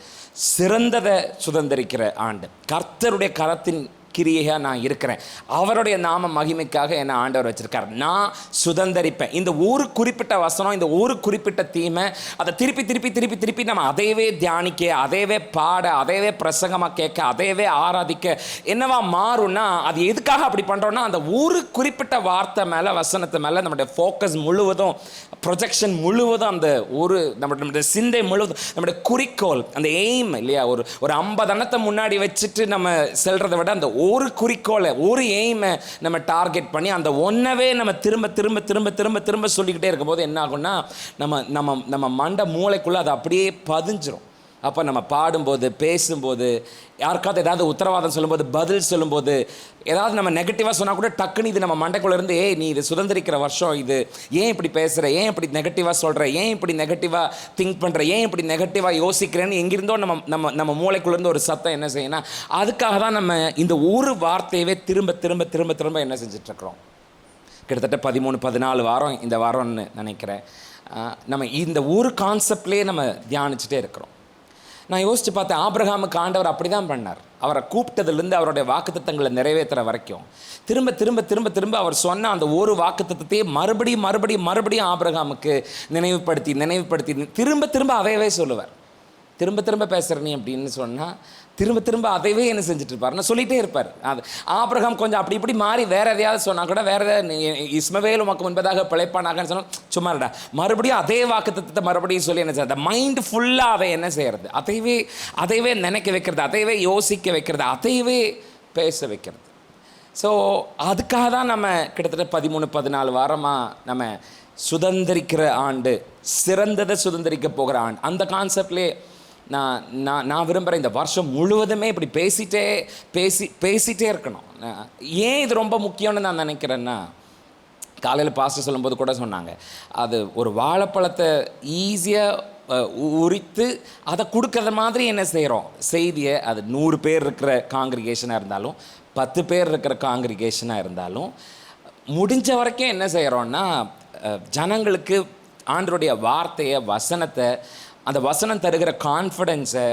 சிறந்ததை சுதந்திரிக்கிற ஆண்டு, கர்த்தருடைய கரத்தின் கிரியையாக நான் இருக்கிறேன், அவருடைய நாம மகிமைக்காக என்னை ஆண்டவர் வச்சிருக்கார், நான் சுதந்திரிப்பேன். இந்த ஒரு குறிப்பிட்ட வசனம், இந்த ஒரு குறிப்பிட்ட தீமை, அதை திருப்பி திருப்பி திருப்பி திருப்பி நம்ம அதையவே தியானிக்க, அதையவே பாட, அதையவே பிரசங்கமாக கேட்க, அதையவே ஆராதிக்க என்னவா மாறும்னா, அது எதுக்காக அப்படி பண்ணுறோன்னா, அந்த ஒரு குறிப்பிட்ட வார்த்தை மேலே, வசனத்து மேலே நம்முடைய ஃபோக்கஸ் முழுவதும், ப்ரொஜெக்ஷன் முழுவதும், அந்த ஒரு நம்முடைய சிந்தை முழுவதும், நம்முடைய குறிக்கோள், அந்த எய்ம் இல்லையா, ஒரு 50 எண்ணத்தை முன்னாடி வச்சுட்டு நம்ம செல்றதை விட அந்த ஒரு குறிக்கோளை, ஒரு எய்மை நம்ம டார்கெட் பண்ணி அந்த ஒன்னவே நம்ம திரும்ப திரும்ப திரும்ப திரும்ப திரும்ப சொல்லிக்கிட்டே இருக்கும்போது என்ன ஆகும்னா, நம்ம மண்டை மூளைக்குள்ளே அது அப்படியே பதிஞ்சிரும். அப்போ நம்ம பாடும்போது, பேசும்போது, யாருக்காவது ஏதாவது உத்தரவாதம் சொல்லும்போது, பதில் சொல்லும்போது, ஏதாவது நம்ம நெகட்டிவாக சொன்னால் கூட டக்குன்னு இது நம்ம மண்டைக்குள்ளே இருந்து, நீ இது சுதந்திரிக்கிற வருஷம், இது ஏன் இப்படி பேசுகிற, ஏன் இப்படி நெகட்டிவாக சொல்கிற, ஏன் இப்படி நெகட்டிவாக திங்க் பண்ணுற, ஏன் இப்படி நெகட்டிவாக யோசிக்கிறேன்னு எங்கிருந்தோ நம்ம மூளைக்குள்ளேருந்து ஒரு சத்தம் என்ன செய்யணும்னா, அதுக்காக தான் நம்ம இந்த ஒரு வார்த்தையவே திரும்ப திரும்ப திரும்ப திரும்ப என்ன செஞ்சிட்ருக்குறோம். கிட்டத்தட்ட 13-14 வாரம் இந்த வாரம்னு நினைக்கிறேன், நம்ம இந்த ஒரு கான்செப்ட்லேயே நம்ம தியானிச்சுட்டே இருக்கிறோம். நான் யோசித்து பார்த்தேன், ஆபிரகாமுக்கு ஆண்டவர் அப்படி தான் பண்ணார். அவரை கூப்பிட்டதுலேருந்து அவருடைய வாக்குத்தத்தங்களை நிறைவேற்றுற வரைக்கும் திரும்ப திரும்ப திரும்ப திரும்ப அவர் சொன்ன அந்த ஒரு வாக்குத்தத்தையே மறுபடியும் மறுபடியும் மறுபடியும் ஆபிரகாமுக்கு நினைவுபடுத்தி திரும்ப திரும்ப அதையவே சொல்லுவார். திரும்ப திரும்ப பேசுகிற நீ அப்படின்னு சொன்னால் திரும்ப திரும்ப அதைவே என்ன செஞ்சுட்டு இருப்பார், நான் சொல்லிகிட்டே இருப்பார். அது ஆபிரகாம் கொஞ்சம் அப்படி இப்படி மாறி வேறு எதையாவது சொன்னால் கூட, வேறு எதாவது இஸ்மவேல் உமக்கு முன்பதாக பிழைப்பானாகன்னு சொன்னால் சும்மாடா, மறுபடியும் அதே வாக்குத்தத்தத்தை மறுபடியும் சொல்லி என்ன செய்யறது, மைண்டு ஃபுல்லாக அதை என்ன செய்கிறது, அதையவே நினைக்க வைக்கிறது, அதையவே யோசிக்க வைக்கிறது, அதையவே பேச வைக்கிறது. ஸோ அதுக்காக தான் நம்ம கிட்டத்தட்ட 13-14 வாரமாக நம்ம சுதந்திரிக்கிற ஆண்டு, சிறந்ததை சுதந்திரிக்க போகிற ஆண்டு, அந்த கான்செப்ட்லேயே நான் விரும்புகிறேன். இந்த வருஷம் முழுவதுமே இப்படி பேசிகிட்டே இருக்கணும். ஏன் இது ரொம்ப முக்கியம்னு நான் நினைக்கிறேன்னா, காலையில் பாஸ்டர் சொல்லும்போது கூட சொன்னாங்க, அது ஒரு வாழைப்பழத்தை ஈஸியாக உரித்து அதை கொடுக்கற மாதிரி என்ன செய்கிறோம் செய்தியை, அது 100 பேர் இருக்கிற காங்கிரிகேஷனாக இருந்தாலும் 10 பேர் இருக்கிற காங்கிரிகேஷனாக இருந்தாலும் முடிஞ்ச வரைக்கும் என்ன செய்கிறோன்னா, ஜனங்களுக்கு ஆண்டவருடைய வார்த்தையை, வசனத்தை, அந்த வசனம் தருகிற கான்ஃபிடென்ஸை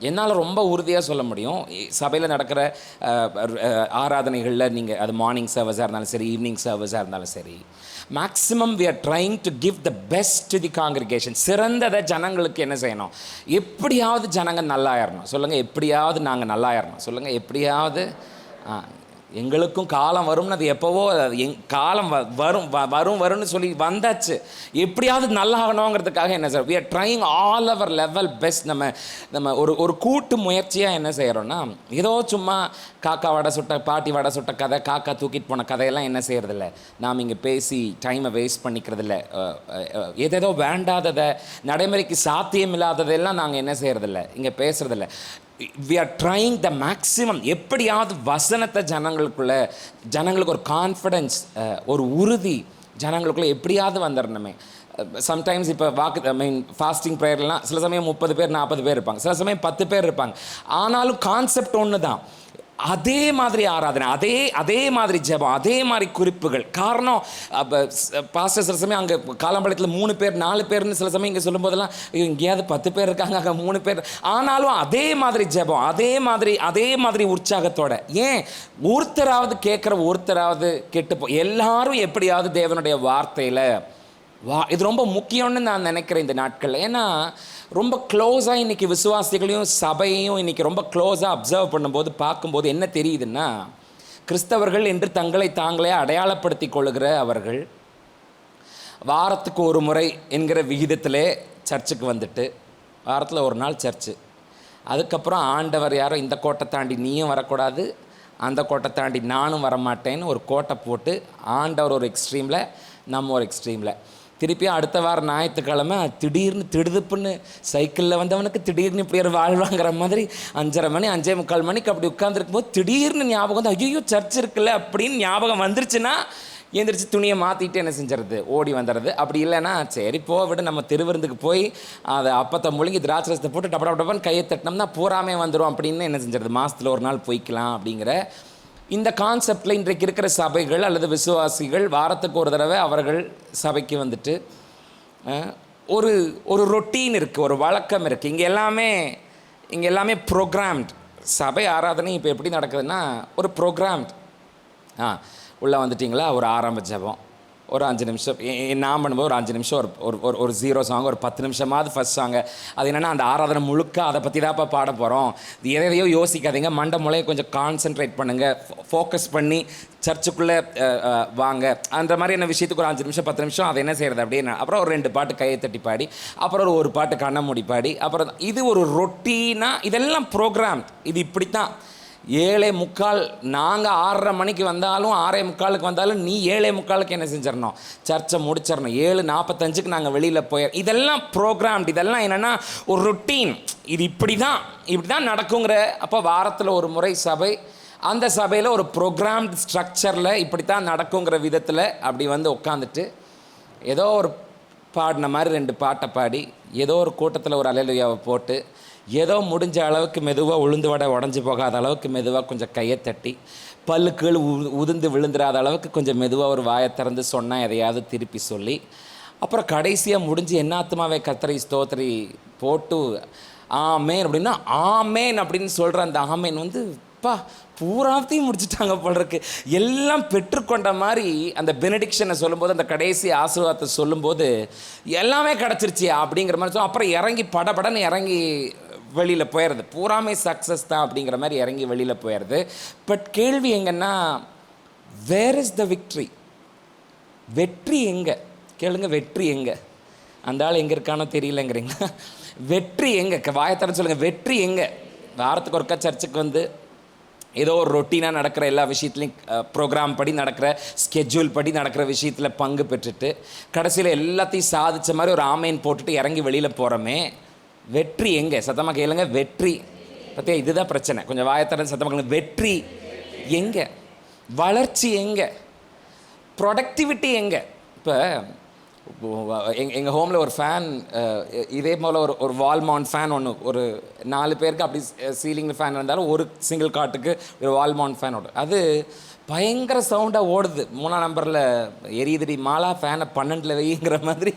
என்னால் ரொம்ப உறுதியாக சொல்ல முடியும். சபையில் நடக்கிற ஆராதனைகளில் நீங்கள் அது மார்னிங் சர்வீஸாக இருந்தாலும் சரி, ஈவினிங் சர்வீஸாக இருந்தாலும் சரி, maximum we are trying to give the best to the congregation. சிறந்ததை ஜனங்களுக்கு என்ன செய்யணும், எப்படியாவது ஜனங்கள் நல்லாயிடணும். சொல்லுங்கள், எப்படியாவது நாங்கள் நல்லாயிடணும். சொல்லுங்கள், எப்படியாவது. எங்களுக்கும் காலம் வரும்னு, அது எப்போவோ காலம் வரும்னு சொல்லி வந்தாச்சு. எப்படியாவது நல்லா ஆகணுங்கிறதுக்காக என்ன sir, we are trying all our level best. நம்ம ஒரு கூட்டு முயற்சியாக என்ன செய்கிறோன்னா, ஏதோ சும்மா காக்கா வடை சுட்ட, பாட்டி வடை சுட்ட கதை, காக்கா தூக்கிட்டு போன கதையெல்லாம் என்ன செய்கிறதில்ல, நாம் இங்கே பேசி டைமை வேஸ்ட் பண்ணிக்கிறதில்ல. ஏதேதோ வேண்டாததை, நடைமுறைக்கு சாத்தியம் இல்லாததெல்லாம் நாங்கள் என்ன செய்கிறதில்ல, இங்கே பேசுகிறதில்ல. we are trying the maximum. எப்படியாவது வசனத்தை ஜனங்களுக்கு ஒரு கான்ஃபிடென்ஸ், ஒரு உறுதி ஜனங்களுக்குள்ளே எப்படியாவது வந்துடணுமே. சம்டைம்ஸ் இப்போ ஃபாஸ்டிங் ப்ரேயர்லாம் சில சமயம் 30 பேர் 40 பேர் இருப்பாங்க, சில சமயம் 10 பேர் இருப்பாங்க. ஆனாலும் கான்செப்ட் ஒன்று தான். அதே மாதிரி ஆராதனை, அதே மாதிரி ஜெபம், அதே மாதிரி குறிப்புகள். காரணம், பாஸ்டர் சில சமயம் அங்கே காலம்பாளையத்தில் 3 பேர் 4 பேர்னு சில சமயம் இங்கே சொல்லும்போதெல்லாம், எங்கேயாவது 10 பேர் இருக்காங்க, அங்கே 3 பேர். ஆனாலும் அதே மாதிரி ஜெபம், அதே மாதிரி உற்சாகத்தோட. ஏன் ஒருத்தராவது கெட்டு எல்லாரும் எப்படியாவது தேவனுடைய வார்த்தையில் இது ரொம்ப முக்கியம்னு நான் நினைக்கிறேன் இந்த நாட்களில். ஏன்னா ரொம்ப க்ளோஸாக இன்றைக்கி விசுவாசிகளையும் சபையையும் இன்றைக்கி ரொம்ப க்ளோஸாக அப்சர்வ் பண்ணும்போது, பார்க்கும்போது என்ன தெரியுதுன்னா, கிறிஸ்தவர்கள் என்று தங்களை தாங்களே அடையாளப்படுத்தி கொள்கிற அவர்கள் வாரத்துக்கு ஒரு முறை என்கிற விகிதத்திலே சர்ச்சுக்கு வந்துட்டு, வாரத்தில் ஒரு நாள் சர்ச்சு, அதுக்கப்புறம் ஆண்டவர் யாரோ இந்த கோட்டை தாண்டி நீயும் வரக்கூடாது, அந்த கோட்டை தாண்டி நானும் வரமாட்டேன்னு ஒரு கோட்டை போட்டு ஆண்டவர் ஒரு எக்ஸ்ட்ரீமில், நம்ம ஒரு எக்ஸ்ட்ரீமில். திருப்பியும் அடுத்த வாரம் ஞாயிற்றுக்கிழமை திடீர்னு திடுதுப்புன்னு சைக்கிளில் வந்தவனுக்கு திடீர்னு இப்படி ஒரு வாழ்வாங்கிற மாதிரி 5:30 மணி 5:45 மணிக்கு அப்படி உட்காந்துருக்கும் போது திடீர்னு ஞாபகம் வந்து ஐயோ சர்ச் இருக்குல்ல அப்படின்னு ஞாபகம் வந்துருச்சுன்னா எந்திரிச்சு துணியை மாற்றிட்டு என்ன செஞ்சுறது, ஓடி வந்துடுறது. அப்படி இல்லைன்னா சரி போ விட, நம்ம திருவிருந்துக்கு போய் அதை அப்பத்தை முழுங்கி திராட்சரசத்தை போட்டு டப்பா டப்பான்னு கையை தட்டினோம்னா பூராமே வந்துடும் அப்படின்னு என்ன செஞ்சுறது, மாதத்தில் ஒரு நாள் போய்க்கலாம் அப்படிங்கிற இந்த கான்செப்டில் இன்றைக்கு இருக்கிற சபைகள் அல்லது விசுவாசிகள் வாரத்துக்கு ஒரு தடவை அவர்கள் சபைக்கு வந்துட்டு ஒரு ஒரு ரொட்டீன் இருக்குது, ஒரு வழக்கம் இருக்குது. இங்கே எல்லாமே ப்ரோக்ராம்ட். சபை ஆராதனை இப்போ எப்படி நடக்குதுன்னா ஒரு ப்ரோக்ராம்ட். உள்ளே வந்துட்டிங்களா, ஒரு ஆரம்ப ஜெபம், ஒரு 5 நிமிஷம், நான் பண்ணும்போது ஒரு 5 நிமிஷம் ஒரு 0 சாங், ஒரு 10 நிமிஷமாவது ஃபஸ்ட் சாங்கு. அது என்னென்னா அந்த ஆராதனை முழுக்க அதை பற்றி தான்ப்பா பாட போகிறோம், இது எதையோ யோசிக்காதீங்க, மண்டை மூலையை கொஞ்சம் கான்சென்ட்ரேட் பண்ணுங்கள், ஃபோக்கஸ் பண்ணி சர்ச்சுக்குள்ளே வாங்க, அந்த மாதிரியான விஷயத்துக்கு ஒரு 5 நிமிஷம் 10 நிமிஷம் அதை என்ன செய்கிறது அப்படின்னு. அப்புறம் ஒரு 2 பாட்டு கையை தட்டி பாடி, அப்புறம் ஒரு பாட்டு கண்ணை மூடி பாடி, அப்புறம் இது ஒரு ரொட்டீனாக இதெல்லாம் ப்ரோக்ராம். இது இப்படித்தான். 7:45 நாங்கள் 6:30 மணிக்கு வந்தாலும் 6:45 வந்தாலும் நீ 7:45 என்ன செஞ்சிடணும், சர்ச்சை முடிச்சிடணும். 7:45 நாங்கள் வெளியில் இதெல்லாம் ப்ரோக்ராம். இதெல்லாம் என்னென்னா ஒரு ரொட்டீன். இது இப்படி தான் நடக்குங்கிற. அப்போ வாரத்தில் ஒரு முறை சபை, அந்த சபையில் ஒரு ப்ரோக்ராம் ஸ்ட்ரக்சரில் இப்படி தான் நடக்குங்கிற விதத்தில் அப்படி வந்து உட்காந்துட்டு ஏதோ ஒரு பாடின மாதிரி 2 பாட்டை பாடி, ஏதோ ஒரு கூட்டத்தில் ஒரு அல்லேலூயாவை போட்டு, ஏதோ முடிஞ்ச அளவுக்கு மெதுவாக உளுந்து வடை உடஞ்சி போகாத அளவுக்கு மெதுவாக கொஞ்சம் கையை தட்டி, பல்லு கீழ் உதிர்ந்து விழுந்துடாத அளவுக்கு கொஞ்சம் மெதுவாக ஒரு வாயை திறந்து சொன்னால் எதையாவது திருப்பி சொல்லி, அப்புறம் கடைசியாக முடிஞ்சு என்னாத்துமாவே கர்த்தரை ஸ்தோத்திரி போட்டு ஆமேன் அப்படின்னா ஆமேன் அப்படின்னு சொல்கிற அந்த ஆமேன் வந்து பூராத்தையும் முடிச்சுட்டாங்க போல இருக்கு. எல்லாம் பெற்றுக்கொண்ட மாதிரி அந்த பெனடிக்ஷனை சொல்லும்போது, அந்த கடைசி ஆசீர்வாதத்தை சொல்லும்போது எல்லாமே கிடச்சிருச்சு அப்படிங்கிற மாதிரி சொல்லும். அப்புறம் இறங்கி படபடன்னு இறங்கி வெளியில் போயிடுறது, பூராமே சக்ஸஸ் தான் அப்படிங்கிற மாதிரி இறங்கி வெளியில் போயிடுறது. பட் கேள்வி எங்கன்னா, வேர் இஸ் த விக்ட்ரி? வெற்றி எங்கே கேளுங்க, வெற்றி எங்கே? அந்த ஆள் எங்கே இருக்கானோ தெரியலங்கிறீங்களா? வெற்றி எங்கே? வாயத்தரன்னு சொல்லுங்கள், வெற்றி எங்கே? வாரத்துக்கு ஒருக்கா சர்ச்சுக்கு வந்து ஏதோ ஒரு ரொட்டீனாக நடக்கிற எல்லா விஷயத்துலையும் ப்ரோக்ராம் படி நடக்கிற, ஸ்கெட்யூல் படி நடக்கிற விஷயத்தில் பங்கு பெற்றுட்டு கடைசியில் எல்லாத்தையும் சாதித்த மாதிரி ஒரு ஆமைன் போட்டுட்டு இறங்கி வெளியில் போகிறோமே, வெற்றி எங்கே? சத்தமாக கேளுங்க, வெற்றி. பார்த்தியா, இதுதான் பிரச்சனை. கொஞ்சம் வாயத்தரன் சத்தமாக கேளுங்க, வெற்றி எங்கே? வளர்ச்சி எங்கே? ப்ரொடக்டிவிட்டி எங்கே? இப்போ எங்கள் ஹோமில் ஒரு ஃபேன், இதே போல் ஒரு வால் மவுண்ட் ஃபேன் ஒன்று, ஒரு 4 பேருக்கு அப்படி சீலிங்கில் ஃபேன் இருந்தாலும் ஒரு சிங்கிள் காட்டுக்கு ஒரு வால் மவுண்ட் ஃபேன் ஓடும். அது பயங்கர சவுண்டாக ஓடுது. 3ஆம் நம்பரில் எரியுதுடி மாலா ஃபேனை 12 வைங்கிற மாதிரி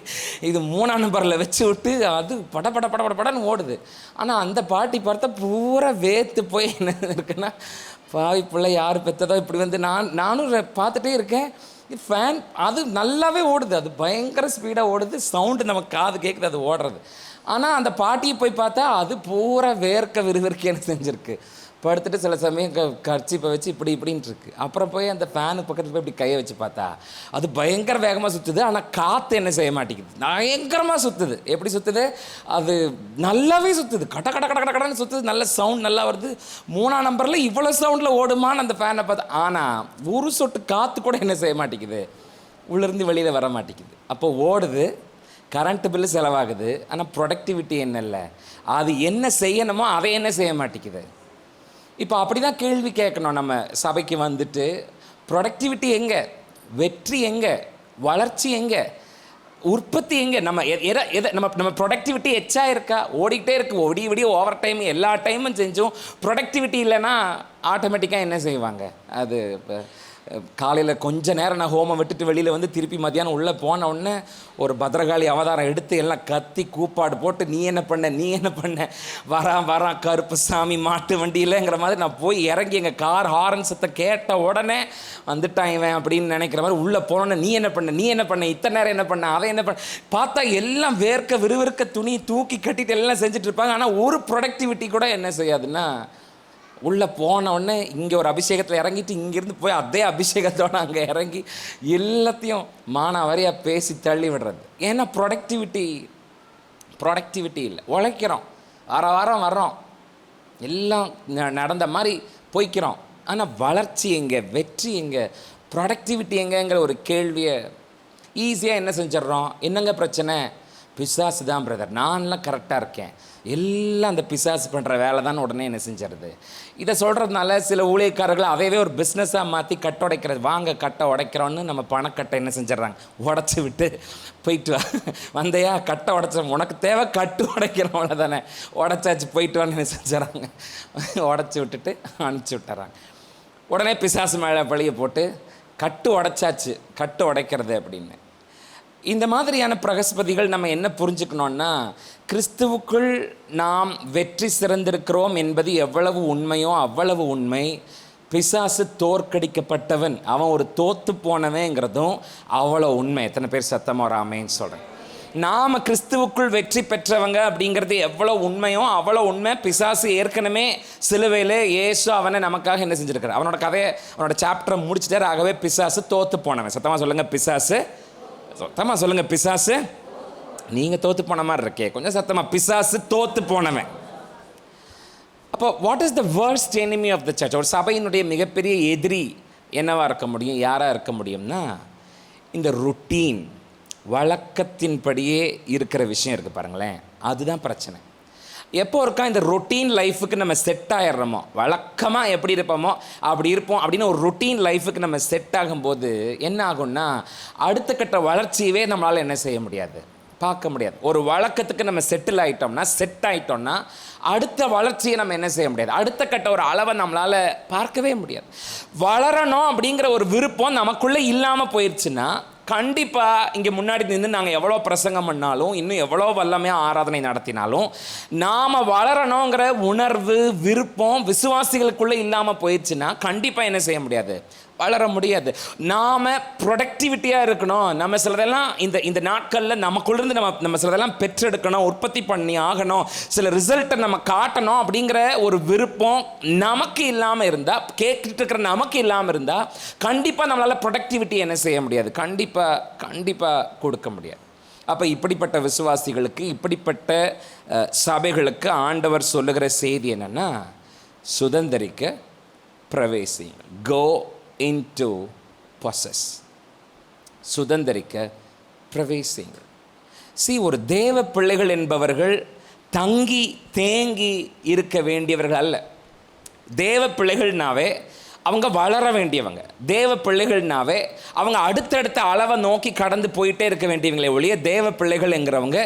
இது 3ஆம் நம்பரில் வச்சு விட்டு அது படன்னு ஓடுது. ஆனால் அந்த பாட்டி பார்த்தா பூரா வேத்து போய் என்ன இருக்குன்னா, பாவி பிள்ளை யார் பெற்றதோ இப்படி வந்து நானும் பார்த்துட்டே இருக்கேன். ஃபேன் அது நல்லாவே ஓடுது, அது பயங்கர ஸ்பீடாக ஓடுது, சவுண்டு நமக்கு காது கேட்குது அது ஓடுறது. ஆனால் அந்த பாட்டியை போய் பார்த்தா அது பூரா வேர்க்க விறுவிறுக்க என்ன செஞ்சுருக்கு, படுத்துட்டு சில சமயம் கர்ச்சிப்பை வச்சு இப்படின்ட்டு இருக்கு. அப்புறம் போய் அந்த ஃபேனு பக்கத்தில் போய் இப்படி கையை வச்சு பார்த்தா அது பயங்கர வேகமாக சுற்றுது. ஆனால் காற்று என்ன செய்ய மாட்டேங்குது, பயங்கரமாக சுற்றுது. எப்படி சுற்றுது? அது நல்லாவே சுற்றுது, கடன்னு சுற்றுது, நல்ல சவுண்ட் நல்லா வருது. 3ஆம் நம்பரில் இவ்வளோ சவுண்டில் ஓடுமான்னு அந்த ஃபேனை பார்த்தா, ஆனால் ஒரு சொட்டு காற்று கூட என்ன செய்ய மாட்டேங்குது, உள்ளேருந்து வெளியில் வர மாட்டேங்குது. அப்போ ஓடுது, கரண்ட்டு பில்லு செலவாகுது, ஆனால் ப்ரொடக்டிவிட்டி என்ன இல்லை, அது என்ன செய்யணுமோ அதை என்ன செய்ய மாட்டேங்குது. இப்போ அப்படி தான் கேள்வி கேட்கணும் நம்ம சபைக்கு வந்துட்டு, ப்ரொடக்டிவிட்டி எங்கே, வெற்றி எங்கே, வளர்ச்சி எங்கே, உற்பத்தி எங்கே? நம்ம எதை நம்ம ப்ரொடக்டிவிட்டி எச்சா இருக்கா? ஓடிக்கிட்டே இருக்குது, விடிய ஓவர் டைம் எல்லா டைமும் செஞ்சும் ப்ரொடக்டிவிட்டி இல்லைன்னா ஆட்டோமேட்டிக்காக என்ன செய்வாங்க, அது இப்போ காலையில் கொஞ்ச நேரம் நான் ஹோமை விட்டுட்டு வெளியில் வந்து திருப்பி மத்தியானம் உள்ளே போன உடனே ஒரு பத்ரகாளி அவதாரம் எடுத்து எல்லாம் கத்தி கூப்பாடு போட்டு நீ என்ன பண்ண வரான் கருப்பு சாமி மாட்டு வண்டியிலங்கிற மாதிரி நான் போய் இறங்கி எங்கள் கார் ஹாரன் சத்தம் கேட்ட உடனே வந்துட்டான் இவன் அப்படின்னு நினைக்கிற மாதிரி உள்ளே போனோன்னே நீ என்ன பண்ண இத்தனை நேரம் என்ன பண்ண அதை என்ன பண்ண பார்த்தா எல்லாம் விறுவிறுக்க துணி தூக்கி கட்டிட்டு எல்லாம் செஞ்சுட்டு இருப்பாங்க. ஆனால் ஒரு ப்ரொடக்டிவிட்டி கூட என்ன செய்யாதுன்னா உள்ளே போன உடனே இங்கே ஒரு அபிஷேகத்தில் இறங்கிட்டு இங்கேருந்து போய் அதே அபிஷேகத்தோடு அங்கே இறங்கி எல்லாத்தையும் மானாவாரியாக பேசி தள்ளி விடுறது. ஏன்னா ப்ரொடக்டிவிட்டி இல்லை. உழைக்கிறோம், வாரம் வர்றோம், எல்லாம் நடந்த மாதிரி போய்க்கிறோம். ஆனால் வளர்ச்சி எங்கே, வெற்றி எங்கே, ப்ரொடக்டிவிட்டி எங்கேங்கிற ஒரு கேள்வியை ஈஸியாக என்ன செஞ்சிடறோம். என்னங்க பிரச்சனை? பிசாசு தான் பிரதர், நான்லாம் கரெக்டாக இருக்கேன், எல்லாம் அந்த பிசாசு பண்ணுற வேலை தான் உடனே என்ன செஞ்சிருது. இதை சொல்கிறதுனால சில ஊழியக்காரர்கள் அவையவே ஒரு பிஸ்னஸாக மாற்றி கட்டை உடைக்கிறது. வாங்க கட்டை உடைக்கிறோன்னு நம்ம பணக்கட்டை என்ன செஞ்சிடறாங்க, உடச்சி விட்டு போயிட்டு வந்தையா கட்டை உடச்சோம், உனக்கு தேவை கட்டு உடைக்கிறோம், அவ்வளோதானே, உடச்சாச்சு போயிட்டு வான்னு என்ன செஞ்சிடறாங்க, உடச்சி விட்டுட்டு அனுப்பிச்சி விட்டுறாங்க. உடனே பிசாசு மேலே பழியை போட்டு கட்டு உடைச்சாச்சு, கட்டு உடைக்கிறது அப்படின்னு. இந்த மாதிரியான பிரகஸ்பதிகள் நம்ம என்ன புரிஞ்சுக்கணுன்னா, கிறிஸ்துவுக்குள் நாம் வெற்றி சிறந்திருக்கிறோம் என்பது எவ்வளவு உண்மையோ அவ்வளவு உண்மை. பிசாசு தோற்கடிக்கப்பட்டவன், அவன் ஒரு தோத்து போனவங்கிறதும் அவ்வளோ உண்மை. எத்தனை பேர் சத்தமாக ஒரு ஆமேன்னு சொல்கிறேன். நாம் கிறிஸ்துவுக்குள் வெற்றி பெற்றவங்க அப்படிங்கிறது எவ்வளோ உண்மையோ அவ்வளோ உண்மை. பிசாசு ஏற்கனவே சிலுவையில் இயேசு அவனை நமக்காக என்ன செஞ்சுருக்காரு, அவனோட கதையை, அவனோட சாப்டரை முடிச்சிட்டார். ஆகவே பிசாசு தோற்று போனவன். சத்தமாக சொல்லுங்கள் பிசாசு, சத்தமாக சொல்லுங்கள் பிசாசு. நீங்கள் தோற்று போன மாதிரி இருக்கே, கொஞ்சம் சத்தமாக, பிசாசு தோற்று போனவன். அப்போ what is the worst enemy of the church? ஒரு சபையினுடைய மிகப்பெரிய எதிரி என்னவாக இருக்க முடியும், யாராக இருக்க முடியும்னா, இந்த ருட்டீன், வழக்கத்தின்படியே இருக்கிற விஷயம் இருக்குது பாருங்களேன், அதுதான் பிரச்சனை. எப்போ இருக்கா இந்த ரொட்டீன் லைஃபுக்கு நம்ம செட் ஆகிடுறோமோ, வழக்கமாக எப்படி இருப்போமோ அப்படி இருப்போம் அப்படின்னு ஒரு ரொட்டீன் லைஃபுக்கு நம்ம செட் ஆகும்போது என்ன ஆகும்னா, அடுத்த கட்ட வளர்ச்சியவே நம்மளால் என்ன செய்ய முடியாது, பார்க்க முடியாது. ஒரு வழக்கத்துக்கு நம்ம செட் ஆகிட்டோம்னா அடுத்த வளர்ச்சியை நம்ம என்ன செய்ய முடியாது, அடுத்த கட்ட ஒரு அளவை நம்மளால் பார்க்கவே முடியாது. வளரணும் அப்படிங்கிற ஒரு விருப்பம் நமக்குள்ளே இல்லாமல் போயிடுச்சுன்னா கண்டிப்பாக இங்கே முன்னாடி நின்று நாங்கள் எவ்வளோ பிரசங்கம் பண்ணாலும், இன்னும் எவ்வளோ வல்லமையாக ஆராதனை நடத்தினாலும், நாம் வளரணுங்கிற உணர்வு, விருப்பம் விசுவாசிகளுக்குள்ளே இல்லாமல் போயிடுச்சுன்னா கண்டிப்பாக என்ன செய்ய முடியாது, வளர முடியாது. நாம் ப்ரொடக்டிவிட்டியாக இருக்கணும், நம்ம சிலதெல்லாம் இந்த நாட்களில் நமக்குள்ளேருந்து நம்ம சிலதெல்லாம் பெற்றெடுக்கணும், உற்பத்தி பண்ணி ஆகணும், சில ரிசல்ட்டை நம்ம காட்டணும் அப்படிங்கிற ஒரு விருப்பம் நமக்கு இல்லாமல் இருந்தால், கேட்டுட்டு இருக்கிற நமக்கு இல்லாமல் இருந்தால் கண்டிப்பாக நம்மளால் ப்ரொடக்டிவிட்டி என்ன செய்ய முடியாது, கண்டிப்பாக கொடுக்க முடியாது. அப்போ இப்படிப்பட்ட விசுவாசிகளுக்கு, இப்படிப்பட்ட சபைகளுக்கு ஆண்டவர் சொல்லுகிற செய்தி என்னென்னா, சுதந்திரிக்க பிரவேசிங்க, கோ into possess, சுதந்திரிக்க பிரவேசிங்க. ஒரு தேவ பிள்ளைகள் என்பவர்கள் தங்கி தேங்கி இருக்க வேண்டியவர்கள் அல்ல. தேவ பிள்ளைகள்னாவே அவங்க வளர வேண்டியவங்க. தேவ பிள்ளைகள்னாவே அவங்க அடுத்தடுத்த அளவை நோக்கி கடந்து போயிட்டே இருக்க வேண்டியவங்களே ஒழிய, தேவ பிள்ளைகள் என்கிறவங்க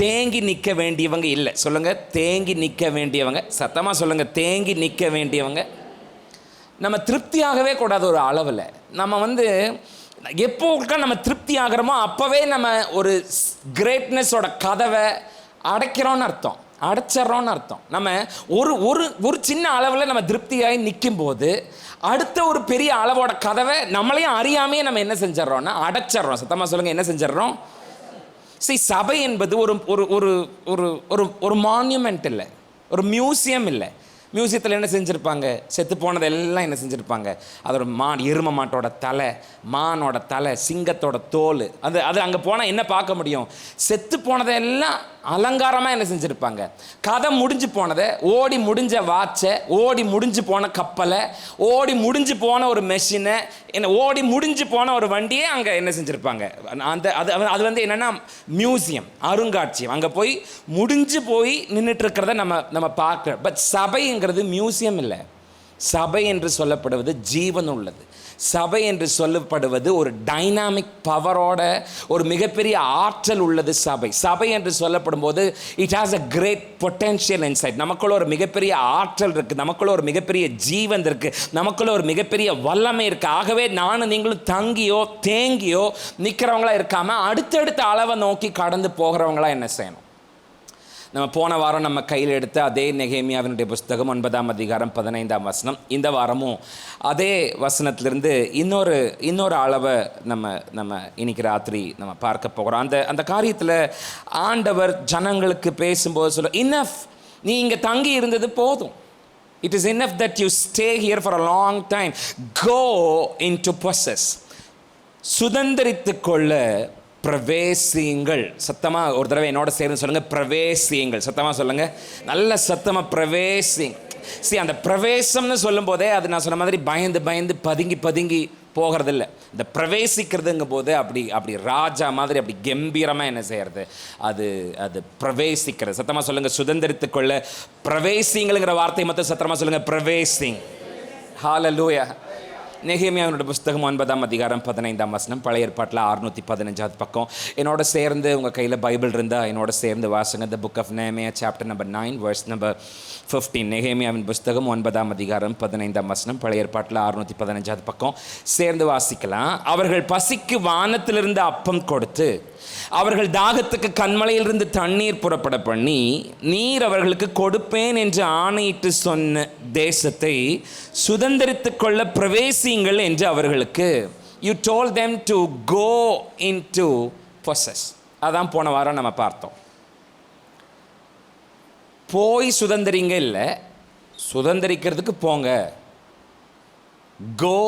தேங்கி நிற்க வேண்டியவங்க இல்லை. சொல்லுங்கள், தேங்கி நிற்க வேண்டியவங்க. சத்தமாக சொல்லுங்கள், தேங்கி நிற்க வேண்டியவங்க. நம்ம திருப்தியாகவே கூடாது ஒரு அளவில். நம்ம எப்போ நம்ம திருப்தி ஆகிறோமோ அப்போவே நம்ம ஒரு கிரேட்னஸோட கதவை அடைக்கிறோன்னு அர்த்தம், அடைச்சிட்றோன்னு அர்த்தம். நம்ம ஒரு சின்ன அளவில் நம்ம திருப்தியாகி நிற்கும் போது அடுத்த ஒரு பெரிய அளவோட கதவை நம்மளையும் அறியாமையே நம்ம என்ன செஞ்சிடறோம்னா அடைச்சிட்றோம். சத்தமாக சொல்லுங்கள், என்ன செஞ்சிடறோம்? சபை என்பது ஒரு ஒரு ஒரு ஒரு மான்யூமெண்ட் இல்லை, ஒரு மியூசியம் இல்லை. மியூசியத்தில் என்ன செஞ்சுருப்பாங்க, செத்து போனதெல்லாம் என்ன செஞ்சுருப்பாங்க, அதோட எரும மாட்டோட தலை, மானோட தலை, சிங்கத்தோட தோல், அது அங்கே போனால் என்ன பார்க்க முடியும், செத்து போனதெல்லாம் அலங்காரமாக என்ன செஞ்சுருப்பாங்க. கதை முடிஞ்சு போனதை, ஓடி முடிஞ்ச வாட்சை, ஓடி முடிஞ்சு போன கப்பலை, ஓடி முடிஞ்சு போன ஒரு மெஷினை, ஓடி முடிஞ்சு போன ஒரு வண்டியை அங்கே என்ன செஞ்சுருப்பாங்க. அது என்னென்னா மியூசியம், அருங்காட்சியம். அங்கே போய் முடிஞ்சு போய் நின்றுட்டு இருக்கிறத நம்ம பார்க்குறோம். பட் சபைங்கிறது மியூசியம் இல்லை. சபை என்று சொல்லப்படுவது ஜீவன் உள்ளது. சபை என்று சொல்லப்படுவது ஒரு டைனாமிக் பவரோட, ஒரு மிகப்பெரிய ஆற்றல் உள்ளது சபை. சபை என்று சொல்லப்படும் போது it has a great potential inside. நமக்குள்ள ஒரு மிகப்பெரிய ஆற்றல் இருக்குது, நமக்குள்ள ஒரு மிகப்பெரிய ஜீவன் இருக்குது, நமக்குள்ள ஒரு மிகப்பெரிய வல்லமை இருக்குது. ஆகவே நானும் நீங்களும் தங்கியோ தேங்கியோ நிற்கிறவங்களா இருக்காமல் அடுத்தடுத்த அளவை நோக்கி கடந்து போகிறவங்களா என்ன செய்யணும். நம்ம போன வாரம் நம்ம கையில் எடுத்த அதே நெகேமியாவினுடைய புஸ்தகம் 9ஆம் அதிகாரம் 15ஆம் வசனம். இந்த வாரமும் அதே வசனத்திலிருந்து இன்னொரு அளவை நம்ம இன்னைக்கு ராத்திரி நம்ம பார்க்க போகிறோம். அந்த காரியத்தில் ஆண்டவர் ஜனங்களுக்கு பேசும்போது சொல்ல, இனஃப், நீ இங்கே தங்கி இருந்தது போதும், It is enough that you stay here for a long time. Go into possess. சுதந்தரித்துக் கொள்ள பிரவேசியுங்கள். சத்தமா ஒரு தடவை என்னோட சேர்ந்து சொல்லுங்க, பிரவேசியுங்கள். சத்தமா சொல்லுங்க, நல்ல சத்தமா பிரவேசிங். அந்த பிரவேசம்னு சொல்லும் போதே அது நான் சொன்ன மாதிரி பயந்து பயந்து பதுங்கி பதுங்கி போகிறதில்ல. இந்த பிரவேசிக்கிறதுங்க போது அப்படி ராஜா மாதிரி அப்படி கம்பீரமாக என்ன செய்யறது, அது பிரவேசிக்கிறது. சத்தமாக சொல்லுங்க, சுதந்திரித்துக் கொள்ள பிரவேசிங்கள்ங்கிற வார்த்தை மட்டும் சத்தமாக சொல்லுங்க, பிரவேசிங். ஹல்லேலூயா. நெகேமியாவினுடைய புஸ்தகம் 9ஆம் அதிகாரம் 15ஆம் வசனம், பழைய ஏற்பாட்டில் 615 பக்கம். என்னோட சேர்ந்து உங்கள் கையில் பைபிள் இருந்தால் என்னோட சேர்ந்து வாசுங்க. The book of Nehemiah chapter number 9 verse number 15. நெகேமியாவின் புஸ்தகம் 9ஆம் அதிகாரம் 15ஆம் வசனம், பழைய ஏற்பாட்டில் 615 பக்கம். சேர்ந்து வாசிக்கலாம். அவர்கள் பசிக்கு வானத்திலிருந்து அப்பம் கொடுத்து, அவர்கள் தாகத்துக்கு கண்மலையிலிருந்து தண்ணீர் புறப்பட பண்ணி, நீர் அவர்களுக்கு கொடுப்பேன் என்று ஆணையிட்டு சொன்ன தேசத்தை சுதந்திரித்துக் கொள்ள பிரவேசியுங்கள் என்று அவர்களுக்கு, you told them to go into possess. அதான் போன வாரம் நம்ம பார்த்தோம். போய் சுதந்திரிங்க இல்லை, சுதந்திரிக்கிறதுக்கு போங்க. go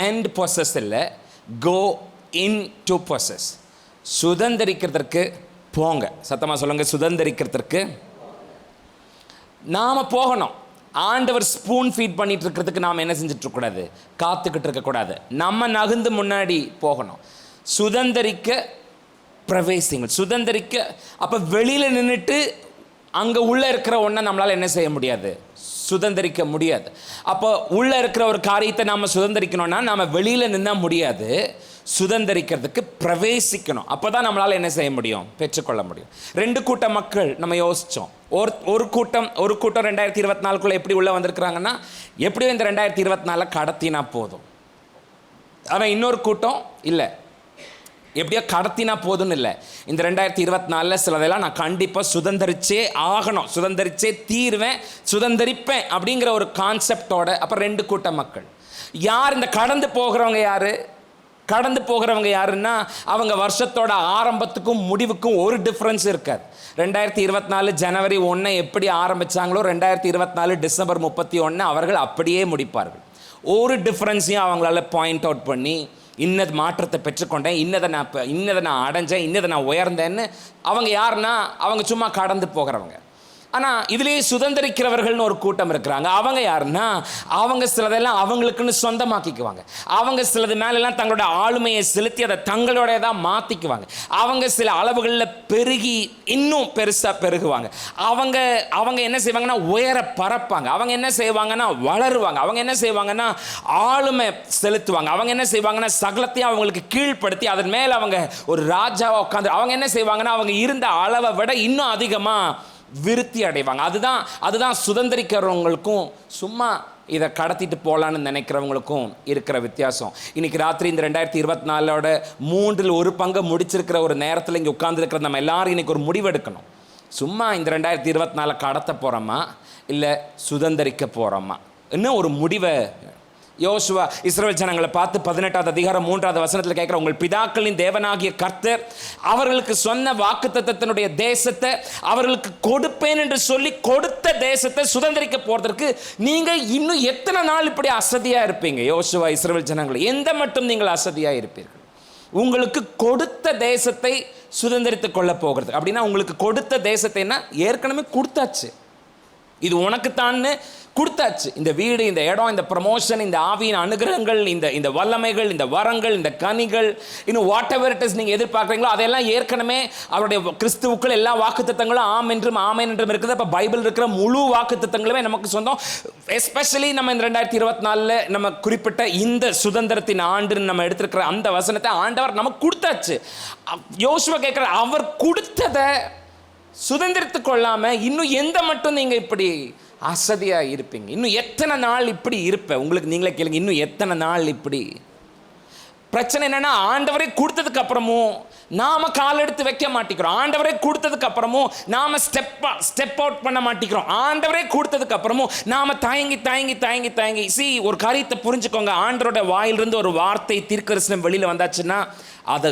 and possess இல்லை, go into possess. சுதந்திரிக்கிறதுக்கு போங்க. சத்தமாக சொல்லுங்க, சுதந்திரிக்கிறதுக்கு நாம் போகணும். ஆண்டவர் ஸ்பூன் ஃபீட் பண்ணிட்டு இருக்கிறதுக்கு நாம் என்ன செஞ்சுட்டு இருக்கக்கூடாது, காத்துக்கிட்டு இருக்கக்கூடாது. நம்ம நகர்ந்து முன்னாடி போகணும். சுதந்திரிக்க பிரவேசிங்க. சுதந்திரிக்க அப்போ வெளியில் நின்றுட்டு அங்கே உள்ளே இருக்கிற ஒன்றை நம்மளால் என்ன செய்ய முடியாது, சுதந்திரிக்க முடியாது. அப்போ உள்ளே இருக்கிற ஒரு காரியத்தை நாம் சுதந்திரிக்கணும்னா நாம் வெளியில் நின்னா முடியாது. சுதந்திரிக்கிறதுக்கு பிரவேசிக்கணும். அப்போ தான் நம்மளால் என்ன செய்ய முடியும், பெற்றுக்கொள்ள முடியும். 2 கூட்ட மக்கள் நம்ம யோசித்தோம். ஒரு கூட்டம் 2024 எப்படி உள்ளே வந்திருக்கிறாங்கன்னா, எப்படியோ இந்த 2024 கடத்தினா போதும். ஆனால் இன்னொரு கூட்டம் இல்லை, எப்படியோ கடத்தினா போதும்னு இல்லை. இந்த 2024 சிலதெல்லாம் நான் கண்டிப்பாக சுதந்திரிச்சே ஆகணும், சுதந்திரிச்சே தீர்வேன், சுதந்திரிப்பேன் அப்படிங்கிற ஒரு கான்செப்டோட. அப்போ 2 கூட்ட மக்கள். யார் இந்த கடந்து போகிறவங்க? கடந்து போகிறவங்க யாருன்னா, அவங்க வருஷத்தோட ஆரம்பத்துக்கும் முடிவுக்கும் ஒரு டிஃப்ரென்ஸ் இருக்காது. 2024 ஜனவரி 1 எப்படி ஆரம்பித்தாங்களோ 2024 டிசம்பர் 31 அவர்கள் அப்படியே முடிப்பார்கள். ஒரு டிஃப்ரென்ஸையும் அவங்களால பாயிண்ட் அவுட் பண்ணி, இன்னது மாற்றத்தை பெற்றுக்கொண்டேன், இன்னதை நான் அடைஞ்சேன், இன்னதை நான் உயர்ந்தேன்னு அவங்க யாருன்னா, அவங்க சும்மா கடந்து போகிறவங்க. ஆனால் இதுலேயே சுதந்திரிக்கிறவர்கள்னு ஒரு கூட்டம் இருக்கிறாங்க. அவங்க யாருன்னா, அவங்க சிலதெல்லாம் அவங்களுக்குன்னு சொந்தமாக்கிக்குவாங்க. அவங்க சிலது மேலெல்லாம் தங்களோட ஆளுமையை செலுத்தி அதை தங்களோடையதான் மாற்றிக்குவாங்க. அவங்க சில அளவுகளில் பெருகி இன்னும் பெருசாக பெருகுவாங்க. அவங்க என்ன செய்வாங்கன்னா, உயர பறப்பாங்க. அவங்க என்ன செய்வாங்கன்னா, வளருவாங்க. அவங்க என்ன செய்வாங்கன்னா, ஆளுமை செலுத்துவாங்க. அவங்க என்ன செய்வாங்கன்னா, சகலத்தையும் அவங்களுக்கு கீழ்ப்படுத்தி அதன் மேலே அவங்க ஒரு ராஜாவாக உட்காந்து அவங்க என்ன செய்வாங்கன்னா, அவங்க இருந்த அளவை விட இன்னும் அதிகமாக விருத்தி அடைவாங்க. அதுதான் சுதந்திரிக்கிறவங்களுக்கும் சும்மா இதை கடத்திட்டு போகலான்னு நினைக்கிறவங்களுக்கும் இருக்கிற வித்தியாசம். இன்னைக்கு ராத்திரி இந்த 2024 3 1 பங்கு முடிச்சிருக்கிற ஒரு நேரத்தில் இங்கே உட்கார்ந்துருக்கிற நம்ம எல்லாரும் இன்னைக்கு ஒரு முடிவெடுக்கணும். சும்மா இந்த 2024 கடத்த போகிறோமா இல்லை சுதந்திரிக்க போகிறோமா இன்னும் ஒரு முடிவை. யோசுவா இஸ்ரவேல் ஜனங்களை பார்த்து 18ஆம் அதிகாரம் 3ஆவது வசனத்தில் கேட்குற, உங்கள் பிதாக்களின் தேவனாகிய கர்த்தர் அவர்களுக்கு சொன்ன வாக்குத்தத்தத்தினுடைய தேசத்தை அவர்களுக்கு கொடுப்பேன் என்று சொல்லி கொடுத்த தேசத்தை சுதந்திரிக்க போறதற்கு நீங்கள் இன்னும் எத்தனை நாள் இப்படி அசதியாக இருப்பீங்க? யோசுவா இஸ்ரவேல் ஜனங்களை, எந்த மட்டும் நீங்கள் அசதியாக இருப்பீர்கள்? உங்களுக்கு கொடுத்த தேசத்தை சுதந்திரித்துக் கொள்ள போகிறது அப்படின்னா, உங்களுக்கு கொடுத்த தேசத்தைன்னா ஏற்கனவே கொடுத்தாச்சு. இது உனக்குத்தான்னு கொடுத்தாச்சு. இந்த வீடு, இந்த இடம், இந்த ப்ரமோஷன், இந்த ஆவியின் அனுகிரகங்கள், இந்த வல்லமைகள், இந்த வரங்கள், இந்த கனிகள், இன்னும் வாட் எவர் இட் இஸ் நீங்கள் எதிர்பார்க்குறீங்களோ அதெல்லாம் ஏற்கனவே அவருடைய கிறிஸ்துவுக்குள் எல்லா வாக்குத்தத்தங்களும் ஆம் என்றும் ஆமேன் என்றும் இருக்குது. அப்போ பைபிள் இருக்கிற முழு வாக்குத்தத்தங்களுமே நமக்கு சொந்தம். எஸ்பெஷலி நம்ம இந்த 2024 நம்ம குறிப்பிட்ட இந்த சுதந்திரத்தின் ஆண்டுன்னு நம்ம எடுத்திருக்கிற அந்த வசனத்தை ஆண்டவர் நமக்கு கொடுத்தாச்சு. யோசுவா கேட்குற, அவர் கொடுத்ததை சுதந்திரத்து கொள்ளாம இன்னும் எந்த மட்டும் நீங்க இப்படி அசதியா இருப்பீங்க? இன்னும் எத்தனை நாள் இப்படி இருப்ப? உங்களுக்கு நீங்களே கேளுங்க, இன்னும் எத்தனை நாள் இப்படி? பிரச்சனை என்னன்னா, ஆண்டவரே கொடுத்ததுக்கு அப்புறமும் நாம கால் எடுத்து வைக்க மாட்டேங்கிறோம். ஆண்டவரே கொடுத்ததுக்கு அப்புறமும் நாம ஸ்டெப் அவுட் பண்ண மாட்டேங்கிறோம். ஆண்டவரே கொடுத்ததுக்கு அப்புறமும் நாம தயங்கி ஒரு காரியத்தை புரிஞ்சுக்கோங்க. ஆண்டவரோட வாயிலிருந்து ஒரு வார்த்தை தீர்க்கதரிசனம் வெளியில வந்தாச்சுன்னா அது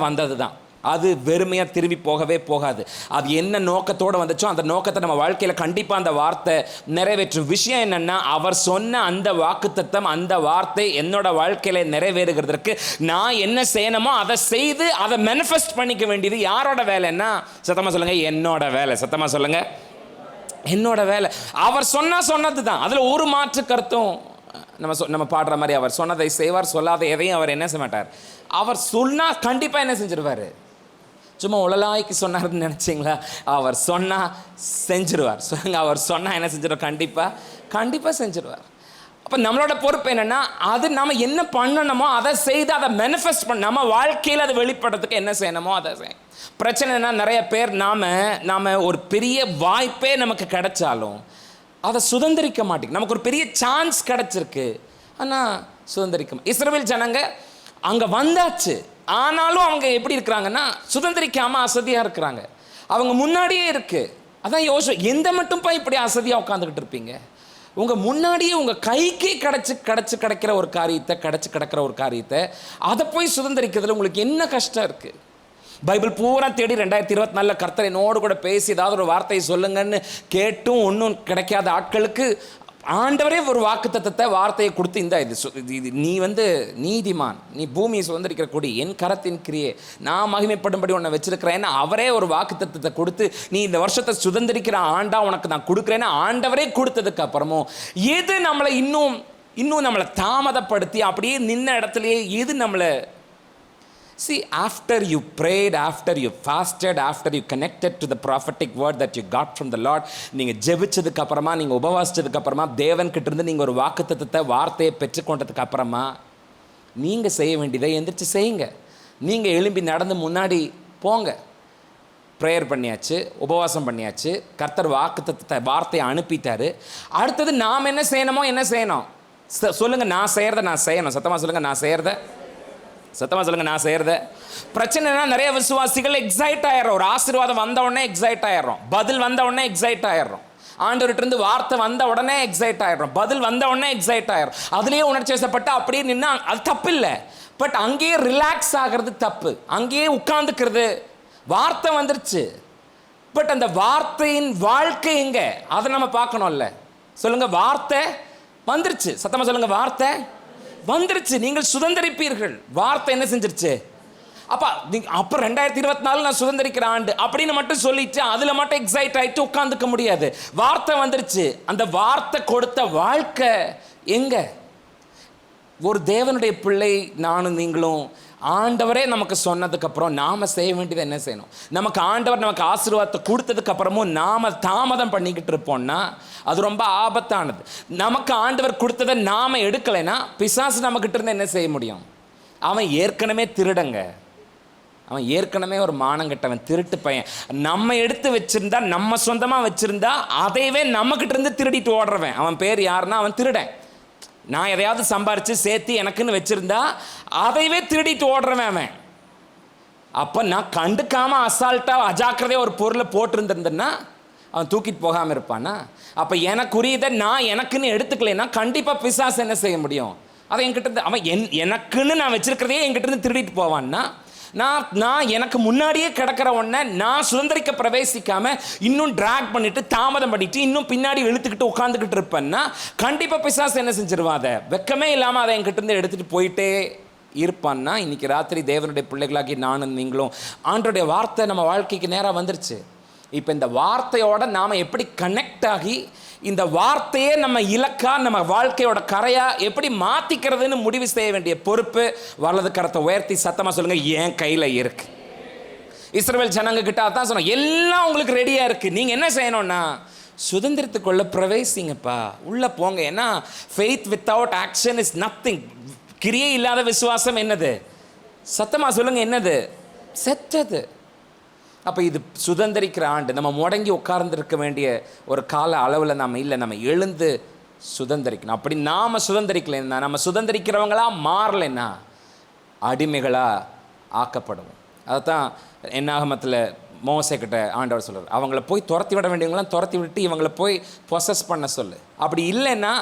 வந்தது தான். அது வெறுமையாக திரும்பி போகவே போகாது. அது என்ன நோக்கத்தோடு வந்துச்சோ அந்த நோக்கத்தை நம்ம வாழ்க்கையில் கண்டிப்பாக அந்த வார்த்தை நிறைவேற்றும். விஷயம் என்னென்னா, அவர் சொன்ன அந்த வாக்குத்தத்தம், அந்த வார்த்தை என்னோட வாழ்க்கையில் நிறைவேறுகிறதுக்கு நான் என்ன செய்யணுமோ அதை செய்து அதை மேனிஃபெஸ்ட் பண்ணிக்க வேண்டியது யாரோட வேலைன்னா, சத்தமாக சொல்லுங்கள், என்னோட வேலை. சத்தமாக சொல்லுங்கள், என்னோட வேலை. அவர் சொன்னது தான், அதில் ஒரு மாற்று கருத்தும் நம்ம பாடுற மாதிரி அவர் சொன்னதை செய்வார், சொல்லாத எதையும் அவர் என்ன செய்ய மாட்டார். அவர் சொன்னால் கண்டிப்பாக என்ன செஞ்சிருவார். சும்மா உளலாய்க்கு சொன்னார்னு நினச்சிங்களா? அவர் சொன்னால் செஞ்சிருவார். சொல்லுங்க, அவர் சொன்னால் என்ன செஞ்சிருவார்? கண்டிப்பாக செஞ்சிருவார். அப்போ நம்மளோட பொறுப்பு என்னென்னா, அது நம்ம என்ன பண்ணணுமோ அதை செய்து அதை மேனிஃபெஸ்ட் பண்ண, நம்ம வாழ்க்கையில் அதை வெளிப்படுறதுக்கு என்ன செய்யணுமோ அதை செய்யும். பிரச்சனை என்ன, நிறைய பேர் நாம் ஒரு பெரிய வாய்ப்பே நமக்கு கிடைச்சாலும் அதை சுதந்திரிக்க மாட்டேங்க. நமக்கு ஒரு பெரிய சான்ஸ் கிடைச்சிருக்கு, ஆனால் சுதந்திரிக்க. இஸ்ரவேல் ஜனங்க அங்கே வந்தாச்சு, ஆனாலும் அவங்க எப்படி இருக்கிறாங்கன்னா சுதந்திரிக்காமல் அசதியாக இருக்கிறாங்க. அவங்க முன்னாடியே இருக்குது. அதான் எந்த மட்டும் இப்படி அசதியாக உட்காந்துக்கிட்டு இருப்பீங்க? உங்கள் முன்னாடியே உங்கள் கைக்கே கிடைக்கிற ஒரு காரியத்தை அதை போய் சுதந்திரிக்கிறதுல உங்களுக்கு என்ன கஷ்டம் இருக்குது? பைபிள் பூரா தேடி 2024 கர்த்தர் என்னோடு கூட பேசி ஏதாவது ஒரு வார்த்தையை சொல்லுங்கன்னு கேட்டும் ஒன்றும் கிடைக்காத ஆட்களுக்கு ஆண்டவரே ஒரு வாக்குத்தத்தத்தை வார்த்தையை கொடுத்து, இது நீ நீதிமான், நீ பூமியை சுதந்திரிக்கிற கொடி, என் கரத்தின் கிரியே, நான் மகிமைப்படும்படி உன்னை வச்சிருக்கிறேன்னு அவரே ஒரு வாக்குத்தத்தத்தை கொடுத்து, நீ இந்த வருஷத்தை சுதந்திரிக்கிற ஆண்டா உனக்கு நான் கொடுக்குறேன்னு ஆண்டவரே கொடுத்ததுக்கு அப்புறமும் எது நம்மளை இன்னும் நம்மளை தாமதப்படுத்தி அப்படியே நின்ன இடத்துலையே எது நம்மளை. See, after you prayed, after you fasted, after you connected to the prophetic word that you got from the Lord, நீங்கள் ஜெபிச்சதுக்கு அப்புறமா, நீங்கள் உபவாசிச்சதுக்கு அப்புறமா, தேவன்கிட்ட இருந்து நீங்கள் ஒரு வாக்குத்தத்தத்தை வார்த்தையை பெற்றுக்கொண்டதுக்கு அப்புறமா நீங்கள் செய்ய வேண்டியதை எந்திரிச்சு செய்யுங்க. நீங்கள் எழும்பி நடந்து முன்னாடி போங்க. ப்ரேயர் பண்ணியாச்சு, உபவாசம் பண்ணியாச்சு, கர்த்தர் வாக்குத்தத்தத்தை வார்த்தையை அனுப்பிட்டாரு. அடுத்தது நாம் என்ன செய்யணும்? சொல்லுங்கள், நான் செய்யணும். சத்தமாக சொல்லுங்கள், நான் செய்கிறத. பிரச்சனைனா நிறைய விசுவாசிகள் எக்ஸைட் ஆயிடுறோம். ஒரு ஆசீர்வாதம் வந்த உடனே எக்ஸைட் ஆயிடுறோம், பதில் வந்த உடனே எக்ஸைட் ஆயிடுறோம், ஆண்டவர்கிட்ட வார்த்தை வந்த உடனே எக்ஸைட் ஆயிடுறோம், பதில் வந்த உடனே எக்ஸைட் ஆயிடும். அதுலேயே உணர்ச்சி வசப்பட்டு அப்படியே நின்னா அது தப்பு இல்லை. பட் அங்கேயே ரிலாக்ஸ் ஆகிறது தப்பு. அங்கேயே உட்கார்ந்துக்கிறது. வார்த்தை வந்துருச்சு, பட் அந்த வார்த்தையின் வாழ்க்கை எங்க, அதை நம்ம பார்க்கணும்ல. சொல்லுங்க, வார்த்தை வந்துருச்சு. சத்தமா சொல்லுங்க, வார்த்தை வந்துருச்சு. நீங்கள் சுதந்திரிப்பீர்கள். வார்த்தை என்ன செஞ்சிருச்சு? அப்போ 2024 நான் சுதந்திரிக்கிற ஆண்டு அப்படின்னு மட்டும் சொல்லிட்டு அதில் மட்டும் எக்ஸைட் ஆகிட்டு உட்காந்துக்க முடியாது. வார்த்தை வந்துருச்சு. அந்த வார்த்தை கொடுத்த வாழ்க்கை எங்க? ஒரு தேவனுடைய பிள்ளை நானும் நீங்களும் ஆண்டவரே நமக்கு சொன்னதுக்கப்புறம் நாம் செய்ய வேண்டியது என்ன செய்யணும்? ஆண்டவர் நமக்கு ஆசீர்வாதத்தை கொடுத்ததுக்கப்புறமும் நாம் தாமதம் பண்ணிக்கிட்டு இருப்போம்னா அது ரொம்ப ஆபத்தானது. நமக்கு ஆண்டவர் கொடுத்ததை நாம் எடுக்கலைன்னா பிசாசு நம்மக்கிட்ட இருந்து என்ன செய்ய முடியும்? அவன் ஏற்கனவே திருடங்க, அவன் ஏற்கனவே ஒரு மானங்கட்டவன், திருட்டு பையன். நம்ம எடுத்து வச்சிருந்தா, நம்ம சொந்தமாக வச்சிருந்தா அதையவே நம்மக்கிட்ட இருந்து திருடிட்டு ஓடுறவன். அவன் பேர் யாருன்னா அவன் திருடன். நான் எதையாவது சம்பாரித்து சேர்த்து எனக்குன்னு வச்சுருந்தா அதைவே திருடிட்டு ஓடுறவன் அவன். அப்போ நான் கண்டுக்காமல் அசால்ட்டாக அஜாக்கிரதையாக ஒரு பொருளை போட்டிருந்திருந்தேன்னா அவன் தூக்கிட்டு போகாமல் இருப்பானா? அப்போ எனக்குரியதை நான் எனக்குன்னு எடுத்துக்கலைன்னா கண்டிப்பாக பிசாசு என்ன செய்ய முடியும்? அதை என்கிட்ட அவன் எனக்குன்னு நான் வச்சுருக்கிறதையே என்கிட்ட திருடிட்டு போவான்னா, நான் எனக்கு முன்னாடியே கிடக்கிற ஒன்றை நான் சுதந்திரிக்க பிரவேசிக்காமல் இன்னும் ட்ராக் பண்ணிவிட்டு தாமதம் பண்ணிவிட்டு இன்னும் பின்னாடி இழுத்துக்கிட்டு உட்காந்துக்கிட்டு இருப்பேன்னா கண்டிப்பாக பிசாசு என்ன செஞ்சிருவான்? அதை வெக்கமே இல்லாமல் அதை என்கிட்ட எடுத்துகிட்டு போயிட்டே இருப்பான்னா. இன்றைக்கி ராத்திரி தேவனுடைய பிள்ளைகளாகி நானும் நீங்களும் ஆண்டோடைய வார்த்தை நம்ம வாழ்க்கைக்கு நேராக வந்துருச்சு. இப்போ இந்த வார்த்தையோட நாம் எப்படி கனெக்ட் ஆகி இந்த வார்த்தையே நம்ம இலக்கா, நம்ம வாழ்க்கையோட கரையா எப்படி மாற்றிக்கிறதுன்னு முடிவு செய்ய வேண்டிய பொறுப்பு வலது கரத்தை உயர்த்தி சத்தமாக சொல்லுங்கள், என் கையில் இருக்கு. இஸ்ரவேல் ஜனங்க கிட்ட அதான் சொன்னோம், எல்லாம் உங்களுக்கு ரெடியாக இருக்குது. நீங்கள் என்ன செய்யணும்னா சுதந்திரத்துக்குள்ள பிரவேசிங்கப்பா, உள்ளே போங்க. ஏன்னா faith without action is nothing. கிரியை இல்லாத விசுவாசம் என்னது? சத்தமாக சொல்லுங்கள், என்னது? செத்தது. அப்போ இது சுதந்திரிக்கிற ஆண்டு. நம்ம முடங்கி உட்கார்ந்துருக்க வேண்டிய ஒரு கால அளவில் நம்ம இல்லை, நம்ம எழுந்து சுதந்திரிக்கணும். அப்படி நாம் சுதந்திரிக்கலைன்னா, நம்ம சுதந்திரிக்கிறவங்களாக மாறலைன்னா அடிமைகளாக ஆக்கப்படுவோம். அதைத்தான் என்னாகமத்தில் மோசே கிட்ட ஆண்டவர் சொல்கிறார், அவங்கள போய் துரத்தி விட வேண்டியவங்களாம் துரத்தி விட்டு இவங்களை போய் பொசஸ் பண்ண சொல்லு. அப்படி இல்லைன்னா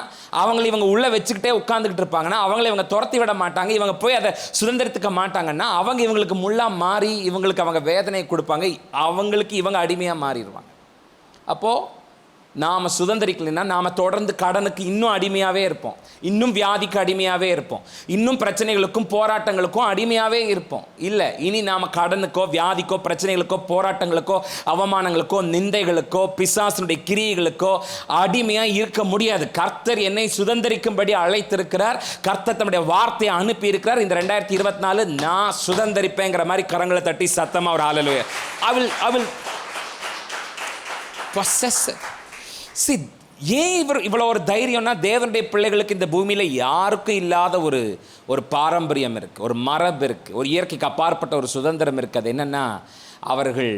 இவங்க உள்ளே வச்சுக்கிட்டே உட்காந்துக்கிட்டு இருப்பாங்கன்னா அவங்கள இவங்க துரத்தி விட மாட்டாங்க, இவங்க போய் அதை சுதந்திரத்துக்க மாட்டாங்கன்னா அவங்க இவங்களுக்கு முள்ளாக மாறி இவங்களுக்கு அவங்க வேதனையை கொடுப்பாங்க, அவங்களுக்கு இவங்க அடிமையாக மாறிடுவாங்க. அப்போது நாம் சுதந்திரிக்கலைன்னா நாம் தொடர்ந்து கடனுக்கு இன்னும் அடிமையாகவே இருப்போம், இன்னும் வியாதிக்கு அடிமையாகவே இருப்போம், இன்னும் பிரச்சனைகளுக்கும் போராட்டங்களுக்கும் அடிமையாகவே இருப்போம். இல்லை, இனி நாம் கடனுக்கோ வியாதிக்கோ பிரச்சனைகளுக்கோ போராட்டங்களுக்கோ அவமானங்களுக்கோ நிந்தைகளுக்கோ பிசாசனுடைய கிரியைகளுக்கோ அடிமையாக இருக்க முடியாது. கர்த்தர் என்னை சுதந்திரிக்கும்படி அழைத்திருக்கிறார், கர்த்தர் தம்முடைய வார்த்தையை அனுப்பி இருக்கிறார். இந்த 2024 நான் சுதந்திரிப்பேங்கிற மாதிரி கரங்களை தட்டி சத்தமாக ஒரு ஹல்லேலூயா. I will possess it. See, ஏன் இவ்வளோ ஒரு தைரியம்னா தேவனுடைய பிள்ளைகளுக்கு இந்த பூமியில் யாருக்கும் இல்லாத ஒரு பாரம்பரியம் இருக்குது, ஒரு மரபு இருக்குது, ஒரு இயற்கைக்கு அப்பாற்பட்ட ஒரு சுதந்திரம் இருக்குது. அது என்னென்னா அவர்கள்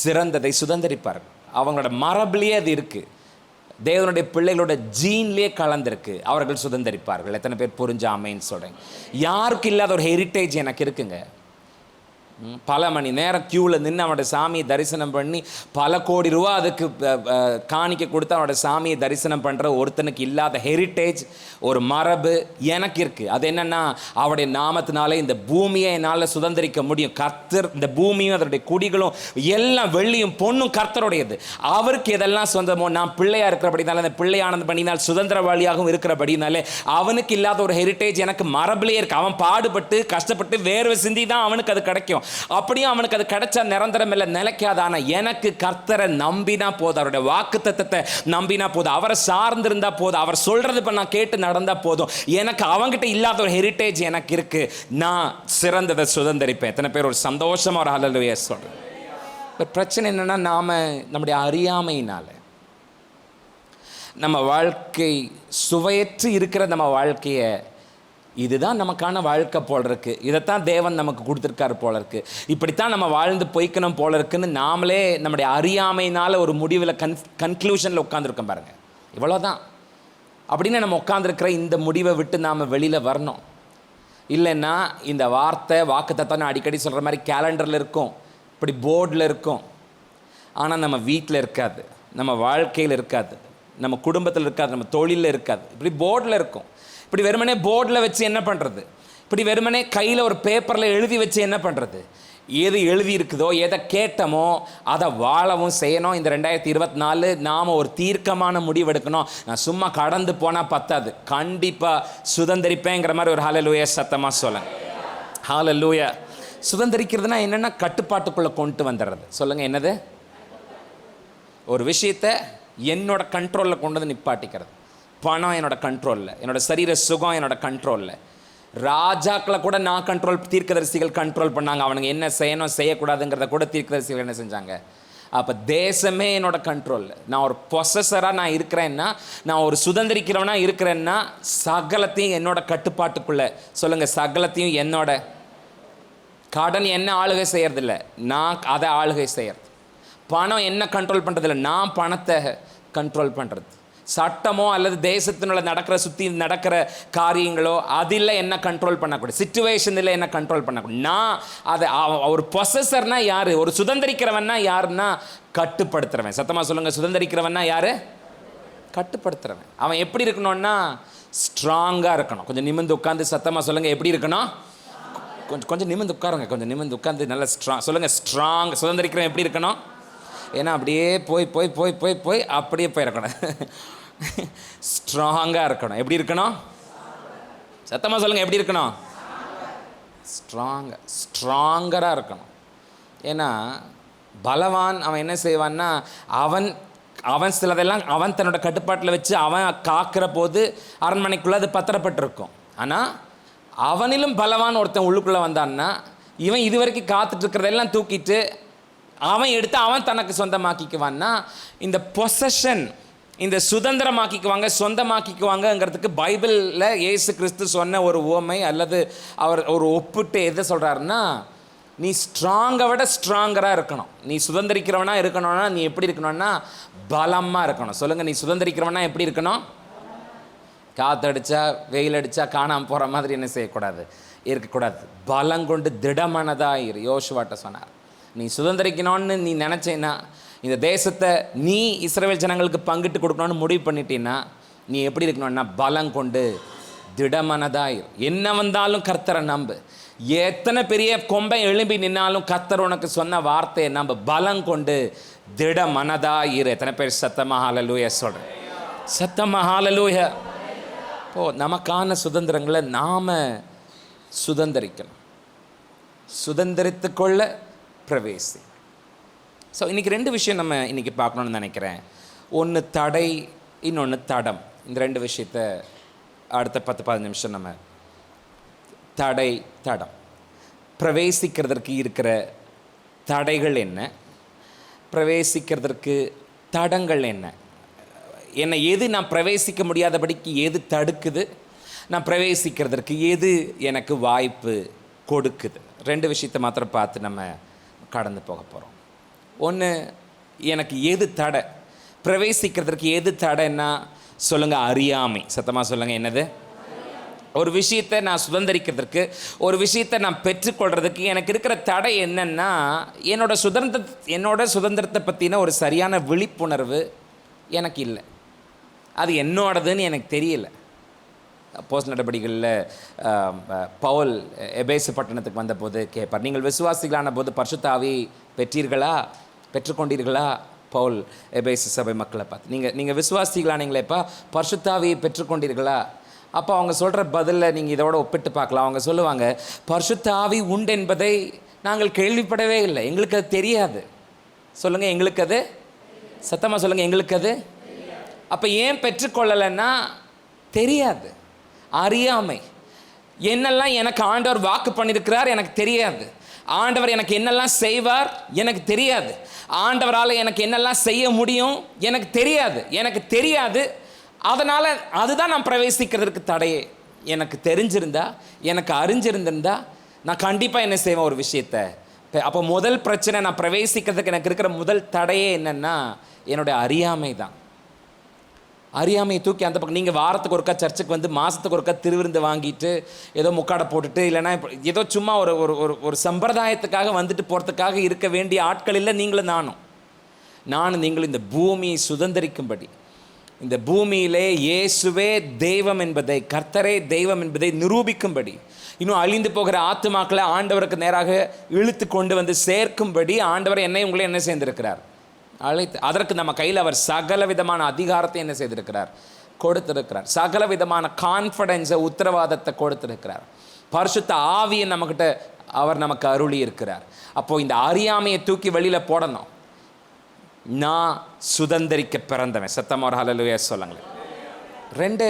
சிறந்ததை சுதந்திரிப்பார்கள். அவங்களோட மரபுலேயே அது இருக்குது, தேவனுடைய பிள்ளைகளோட ஜீன்லேயே கலந்துருக்கு, அவர்கள் சுதந்திரிப்பார்கள். எத்தனை பேர் புரிஞ்ச ஆமைன்னு சொல்கிறேன்? யாருக்கும் இல்லாத ஒரு ஹெரிட்டேஜ் எனக்கு இருக்குங்க. பல மணி நேரம் க்யூவில் நின்று அவனோட சாமியை தரிசனம் பண்ணி பல கோடி ரூபா அதுக்கு காணிக்க கொடுத்து அவனோட சாமியை தரிசனம் பண்ணுற ஒருத்தனுக்கு இல்லாத ஹெரிட்டேஜ், ஒரு மரபு எனக்கு இருக்குது. அது என்னென்னா அவருடைய நாமத்தினாலே இந்த பூமியை என்னால் சுதந்திரிக்க முடியும். கர்த்தர் இந்த பூமியும் அதனுடைய குடிகளும் எல்லாம் வெள்ளியும் பொண்ணும் கர்த்தருடையது. அவருக்கு எதெல்லாம் சொந்தமோ நான் பிள்ளையாக இருக்கிறபடினால அந்த பிள்ளையானது பண்ணினால் சுதந்திரவாளியாகவும் இருக்கிறபடினாலே அவனுக்கு இல்லாத ஒரு ஹெரிட்டேஜ் எனக்கு மரபுலேயே இருக்குது. அவன் பாடுபட்டு கஷ்டப்பட்டு வேர்வை சிந்தி தான் அவனுக்கு அது கிடைக்கும். அப்படியும் அவனுக்கு அது கிடைச்சா நிரந்தரம் இல்லை, நிலைக்காது. ஆனால் எனக்கு கர்த்தரை நம்பினா போதும், அவருடைய வாக்குத்தத்தத்தை நம்பினா போதும், அவரை சார்ந்திருந்தா போதும், அவர் சொல்றது இப்போ நான் கேட்டு நடந்தா போதும். எனக்கு அவங்ககிட்ட இல்லாத ஒரு ஹெரிட்டேஜ் எனக்கு இருக்கு, நான் சிறந்ததை சுதந்திரிப்பேன். எத்தனை பேர் ஒரு சந்தோஷமா ஒரு ஹல்லேலூயா சொல்றேன்? பிரச்சனை என்னன்னா நம்முடைய அறியாமையினால நம்ம வாழ்க்கை சுவையற்று இருக்கிற நம்ம வாழ்க்கையை இதுதான் நமக்கான வாழ்க்கை போல இருக்கு, இதைத்தான் தேவன் நமக்கு கொடுத்துருக்காரு போல இருக்கு, இப்படித்தான் நம்ம வாழ்ந்து போய்க்கணும் போல இருக்குன்னு நாமளே நம்முடைய அறியாமையினால் ஒரு முடிவில் கன்க்ளூஷனில் உட்காந்துருக்கோம் பாருங்க. இவ்வளோதான். அப்படின்னு நம்ம உட்காந்துருக்கிற இந்த முடிவை விட்டு நாம் வெளியில் வரணும். இல்லைன்னா இந்த வாக்குத்தத்தம் அடிக்கடி சொல்கிற மாதிரி கேலண்டரில் இருக்கும், இப்படி போர்டில் இருக்கும், ஆனால் நம்ம வீட்டில் இருக்காது, நம்ம வாழ்க்கையில் இருக்காது, நம்ம குடும்பத்தில் இருக்காது, நம்ம தொழிலில் இருக்காது. இப்படி போர்டில் இருக்கும். இப்படி வெறுமனே போர்டில் வச்சு என்ன பண்ணுறது? இப்படி வெறுமனே கையில் ஒரு பேப்பரில் எழுதி வச்சு என்ன பண்ணுறது? எது எழுதி இருக்குதோ எதை கேட்டமோ அதை வாழவும் செய்யணும். இந்த 2024 நாம் ஒரு தீர்க்கமான முடிவு எடுக்கணும். நான் சும்மா கடந்து போனால் பத்தாது, கண்டிப்பாக சுதந்திரிப்பேங்கிற மாதிரி ஒரு ஹல்லேலூயா சத்தமாக சொல்லுங்க. ஹல்லேலூயா. சுதந்திரிக்கிறதுனா என்னென்னா கட்டுப்பாட்டுக்குள்ளே கொண்டு வந்துடுறது. சொல்லுங்கள், என்னது? ஒரு விஷயத்தை என்னோட கண்ட்ரோலில் கொண்டு வந்து நிப்பாட்டிக்கிறது. பணம் என்னோட கண்ட்ரோலில், என்னோட சரீர சுகம் என்னோட கண்ட்ரோலில். ராஜாக்களை கூட நான் தீர்க்கதரிசிகள் கண்ட்ரோல் பண்ணாங்க. அவனுங்க என்ன செய்யணும் செய்யக்கூடாதுங்கிறத கூட தீர்க்கதரிசிகள் என்ன செஞ்சாங்க? அப்போ தேசமே என்னோட கண்ட்ரோலில். நான் ஒரு பொசஸராக நான் இருக்கிறேன்னா, நான் ஒரு சுதந்திரிக்கிறவனாக இருக்கிறேன்னா சகலத்தையும் என்னோட கட்டுப்பாட்டுக்குள்ளே. சொல்லுங்கள், சகலத்தையும் என்னோட. கடன் என்ன ஆளுகை செய்யறதில்ல, நான் அதை ஆளுகை செய்யறது. பணம் என்ன கண்ட்ரோல் பண்ணுறதில்ல, நான் பணத்தை கண்ட்ரோல் பண்ணுறது. சட்டமோ அல்லது தேசத்தினுள்ள சுற்றி நடக்கிற காரியங்களோ அதில் என்ன கண்ட்ரோல் பண்ணக்கூடாது, சிச்சுவேஷனில் என்ன கண்ட்ரோல் பண்ணக்கூடாது. நான் அதை ஒரு பொசஸர்னா யார்? ஒரு சுதந்திரிக்கிறவன்னா யாருன்னா கட்டுப்படுத்துகிறவன். சத்தமாக சொல்லுங்கள், சுதந்திரிக்கிறவன்னா யார்? கட்டுப்படுத்துகிறவன். அவன் எப்படி இருக்கணும்னா ஸ்ட்ராங்காக இருக்கணும். கொஞ்சம் நிமிர்ந்து உட்காந்து சத்தமாக சொல்லுங்கள், எப்படி இருக்கணும்? கொஞ்சம் நிமிர்ந்து உட்காருங்க, கொஞ்சம் நிமிர்ந்து உட்காந்து நல்லா சொல்லுங்கள், ஸ்ட்ராங். சுதந்திரிக்கிறவன் எப்படி இருக்கணும்? ஏன்னா அப்படியே போய் போய் போய் போய் போய் அப்படியே போயிடக்கூடாது, ஸ்ட்ராங்காக இருக்கணும். எப்படி இருக்கணும்? சத்தமாக சொல்லுங்கள், எப்படி இருக்கணும்? ஸ்ட்ராங்கராக இருக்கணும். ஏன்னா பலவான் அவன் என்ன செய்வான்னா அவன் சிலதெல்லாம் அவன் தன்னோட கட்டுப்பாட்டில் வச்சு அவன் காக்கிற போது அரண்மனைக்குள்ளே அது பத்திரப்பட்டிருக்கும். ஆனால் அவனிலும் பலவான் ஒருத்தன் உள்ளுக்குள்ளே வந்தான்னா இவன் இது வரைக்கும் காத்துட்ருக்கிறதெல்லாம் தூக்கிட்டு அவன் எடுத்து அவன் தனக்கு சொந்தமாக்கிக்குவான்னா இந்த பொசஷன், இந்த சுதந்திரமாக்கிக்குவாங்க, சொந்தமாக்கிக்குவாங்கங்கிறதுக்கு பைபிளில் இயேசு கிறிஸ்து சொன்ன ஒரு உவமை அல்லது அவர் ஒரு ஒப்பிட்டு எதை சொல்கிறாருன்னா, நீ ஸ்ட்ராங்கை விட ஸ்ட்ராங்கராக இருக்கணும். நீ சுதந்திரிக்கிறவனா இருக்கணும்னா நீ எப்படி இருக்கணும்னா பலமாக இருக்கணும். சொல்லுங்கள், நீ சுதந்திரிக்கிறவனா எப்படி இருக்கணும்? காற்றடிச்சா வெயில் அடித்தா காணாமல் போகிற மாதிரி என்ன செய்யக்கூடாது, இருக்கக்கூடாது. பலங்கொண்டு திடமானதாக இரு. யோசுவாட்ட சொன்னார், நீ சுதந்திரிக்கணும்னு நீ நினச்சேன்னா, இந்த தேசத்தை நீ இஸ்ரவேல் ஜனங்களுக்கு பங்கிட்டு கொடுக்கணும்னு முடிவு பண்ணிட்டீன்னா, நீ எப்படி இருக்கணும்னா பலம் கொண்டு திடமனதாய். என்ன வந்தாலும் கர்த்தரை நம்பு. எத்தனை பெரிய கொம்பை எழும்பி நின்னாலும் கர்த்தர் உனக்கு சொன்ன வார்த்தையை நம்ப. பலம் கொண்டு திட மனதாயிரு. எத்தனை பேர் சத்தமாக ஹல்லேலூயா சொல்கிறேன்? சத்தமாக ஹல்லேலூயா. நமக்கான சுதந்திரங்களை நாம் சுதந்திரிக்கணும். சுதந்திரித்து கொள்ள பிரவேசி. ஸோ இன்றைக்கி 2 விஷயம் நம்ம இன்றைக்கி பார்க்கணுன்னு நினைக்கிறேன். ஒன்று தடை, இன்னொன்று தடம். இந்த 2 விஷயத்தை அடுத்த 10-15 நிமிஷம் நம்ம தடை தடம். பிரவேசிக்கிறதற்கு இருக்கிற தடைகள் என்ன, பிரவேசிக்கிறதற்கு தடங்கள் என்ன, என்னை எது நான் பிரவேசிக்க முடியாதபடிக்கு எது தடுக்குது, நான் பிரவேசிக்கிறதற்கு எது எனக்கு வாய்ப்பு கொடுக்குது. 2 விஷயத்தை மாத்திரம் பார்த்து நம்ம கடந்து போக போகிறோம். ஒன்று, எனக்கு எது தடை, பிரவேசிக்கிறதுக்கு எது தடைன்னா சொல்லுங்கள், அறியாமை. சத்தமாக சொல்லுங்கள், என்னது? ஒரு விஷயத்தை நான் சுதந்திரிக்கிறதுக்கு, ஒரு விஷயத்தை நான் பெற்றுக்கொள்கிறதுக்கு எனக்கு இருக்கிற தடை என்னன்னா, என்னோட சுதந்திரத்தை பற்றின ஒரு சரியான விழிப்புணர்வு எனக்கு இல்லை. அது என்னோடதுன்னு எனக்கு தெரியல. அப்போஸ்தலர் நடபடிகளில் பவுல் எபேசு பட்டணத்துக்கு வந்தபோது கேட்பார், நீங்கள் விசுவாசிகளான போது பரிசுத்த ஆவியை பெற்றுக்கொண்டீர்களா? பவுல் எபேசு சபை மக்களை பார்த்து, நீங்கள் விசுவாசிகளானீங்களேப்பா, பரிசுத்த ஆவியை பெற்றுக்கொண்டீர்களா? அப்போ அவங்க சொல்கிற பதிலில் நீங்கள் இதோட ஒப்பிட்டு பார்க்கலாம். அவங்க சொல்லுவாங்க, பரிசுத்த ஆவி உண்டு என்பதை நாங்கள் கேள்விப்படவே இல்லை, எங்களுக்கு அது தெரியாது. சொல்லுங்கள், எங்களுக்கு அது, சத்தமாக சொல்லுங்கள், எங்களுக்கு அது. அப்போ ஏன் பெற்றுக்கொள்ளலைன்னா தெரியாது, அறியாமை. என்னெல்லாம் எனக்கு ஆண்டவர் வாக்கு பண்ணியிருக்கிறார் எனக்கு தெரியாது. ஆண்டவர் எனக்கு என்னெல்லாம் செய்வார் எனக்கு தெரியாது. ஆண்டவரால் எனக்கு என்னெல்லாம் செய்ய முடியும் எனக்கு தெரியாது. அதனால் அதுதான் நான் பிரவேசிக்கிறதுக்கு தடையே. எனக்கு தெரிஞ்சிருந்தா, எனக்கு அறிஞ்சிருந்திருந்தா நான் கண்டிப்பாக என்ன செய்வேன் ஒரு விஷயத்தை. அப்போ முதல் பிரச்சனை, நான் பிரவேசிக்கிறதுக்கு எனக்கு இருக்கிற முதல் தடையே என்னென்னா என்னுடைய அறியாமை தான். அறியாமையை தூக்கி அந்த பக்கம். நீங்கள் வாரத்துக்கு ஒருக்கா சர்ச்சுக்கு வந்து மாதத்துக்கு ஒருக்கா திருவிருந்து வாங்கிட்டு ஏதோ முக்காடை போட்டுட்டு, இல்லைன்னா ஏதோ சும்மா ஒரு ஒரு சம்பிரதாயத்துக்காக வந்துட்டு போகிறதுக்காக இருக்க வேண்டிய ஆட்கள் இல்லை நீங்களும் நீங்களும் இந்த பூமியை சுதந்திரிக்கும்படி, இந்த பூமியிலே இயேசுவே தெய்வம் என்பதை, கர்த்தரே தெய்வம் என்பதை நிரூபிக்கும்படி, இன்னும் அழிந்து போகிற ஆத்துமாக்களை ஆண்டவருக்கு நேராக இழுத்து கொண்டு வந்து சேர்க்கும்படி ஆண்டவர் உங்களை என்ன செய்திருக்கிறார்? அழைத்து. அதற்கு நம்ம கையில் அவர் சகல விதமான அதிகாரத்தை என்ன செய்திருக்கிறார்? கொடுத்திருக்கிறார். சகல விதமான கான்ஃபிடென்ஸை, உத்தரவாதத்தை கொடுத்திருக்கிறார். பரிசுத்த ஆவியை நம்மக்கிட்ட அவர் நமக்கு அருளி இருக்கிறார். அப்போது இந்த அறியாமையை தூக்கி வெளியில் போடணும். நான் சுதந்திரிக்க பிறந்தவன். சத்தமாக ஒரு ஹல்லேலூயா சொல்லுங்களேன். 2,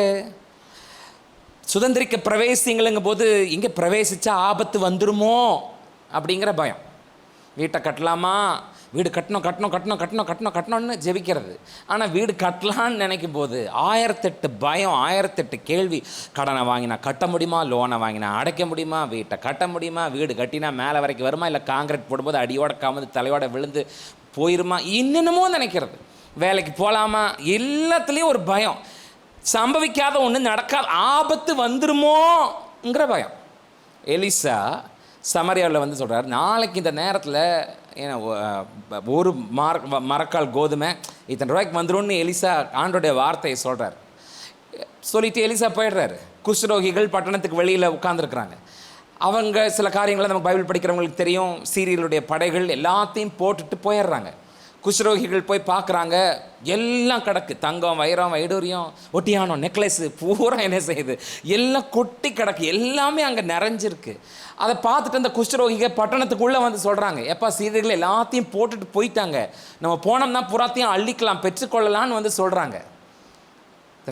சுதந்திரிக்க பிரவேசிங்களுங்கும் போது இங்கே பிரவேசித்தா ஆபத்து வந்துடுமோ அப்படிங்கிற பயம். வீட்டை கட்டலாமா, வீடு கட்டணும்னு ஜெபிக்கிறது. ஆனால் வீடு கட்டலான்னு நினைக்கும் போது 1008 பயம், 1008 கேள்வி. கடனை வாங்கினா கட்ட முடியுமா, லோனை வாங்கினா அடைக்க முடியுமா, வீட்டை கட்ட முடியுமா, வீடு கட்டினா மேலே வரைக்கும் வருமா, இல்லை காங்கிரீட் போடும்போது அடியோட கமந்து தலையோட விழுந்து போயிருமா, என்னென்னமோ நினைக்கிறது. வேலைக்கு போகலாமா, எல்லாத்துலேயும் ஒரு பயம். சம்பவிக்காத ஒன்று நடக்காத, ஆபத்து வந்துருமோங்கிற பயம். எலிசா சமரியாவில் வந்து சொல்கிறார், நாளைக்கு இந்த நேரத்தில் ஒரு மரக்கால் கோதுமை இத்தனை ரூபாய்க்கு வந்துடும்னு எலிசா ஆண்டோடைய வார்த்தையை சொல்கிறார். சொல்லிட்டு எலிசா போயிடுறாரு. குஷ்ரோகிகள் பட்டணத்துக்கு வெளியில் உட்காந்துருக்குறாங்க. அவங்க சில காரியங்களை நமக்கு பைபிள் படிக்கிறவங்களுக்கு தெரியும். சீரியலுடைய படைகள் எல்லாத்தையும் போட்டுட்டு போயிடுறாங்க. குஷ்ரோகிகள் போய் பார்க்குறாங்க, எல்லாம் கிடக்கு. தங்கம், வைரம், வைடூரியம், ஒட்டியானம், நெக்லஸ்ஸு பூரா என்ன செய்யுது, எல்லாம் கொட்டி கிடக்கு. எல்லாமே அங்கே நிறைஞ்சிருக்கு. அதை பார்த்துட்டு அந்த குஷ்ரோகிக பட்டணத்துக்குள்ளே வந்து சொல்கிறாங்க, எப்பா சீரியர்கள் எல்லாத்தையும் போட்டுட்டு போயிட்டாங்க, நம்ம போனோம்னா புறாத்தையும் அள்ளிக்கலாம், பெற்றுக்கொள்ளலான்னு வந்து சொல்கிறாங்க.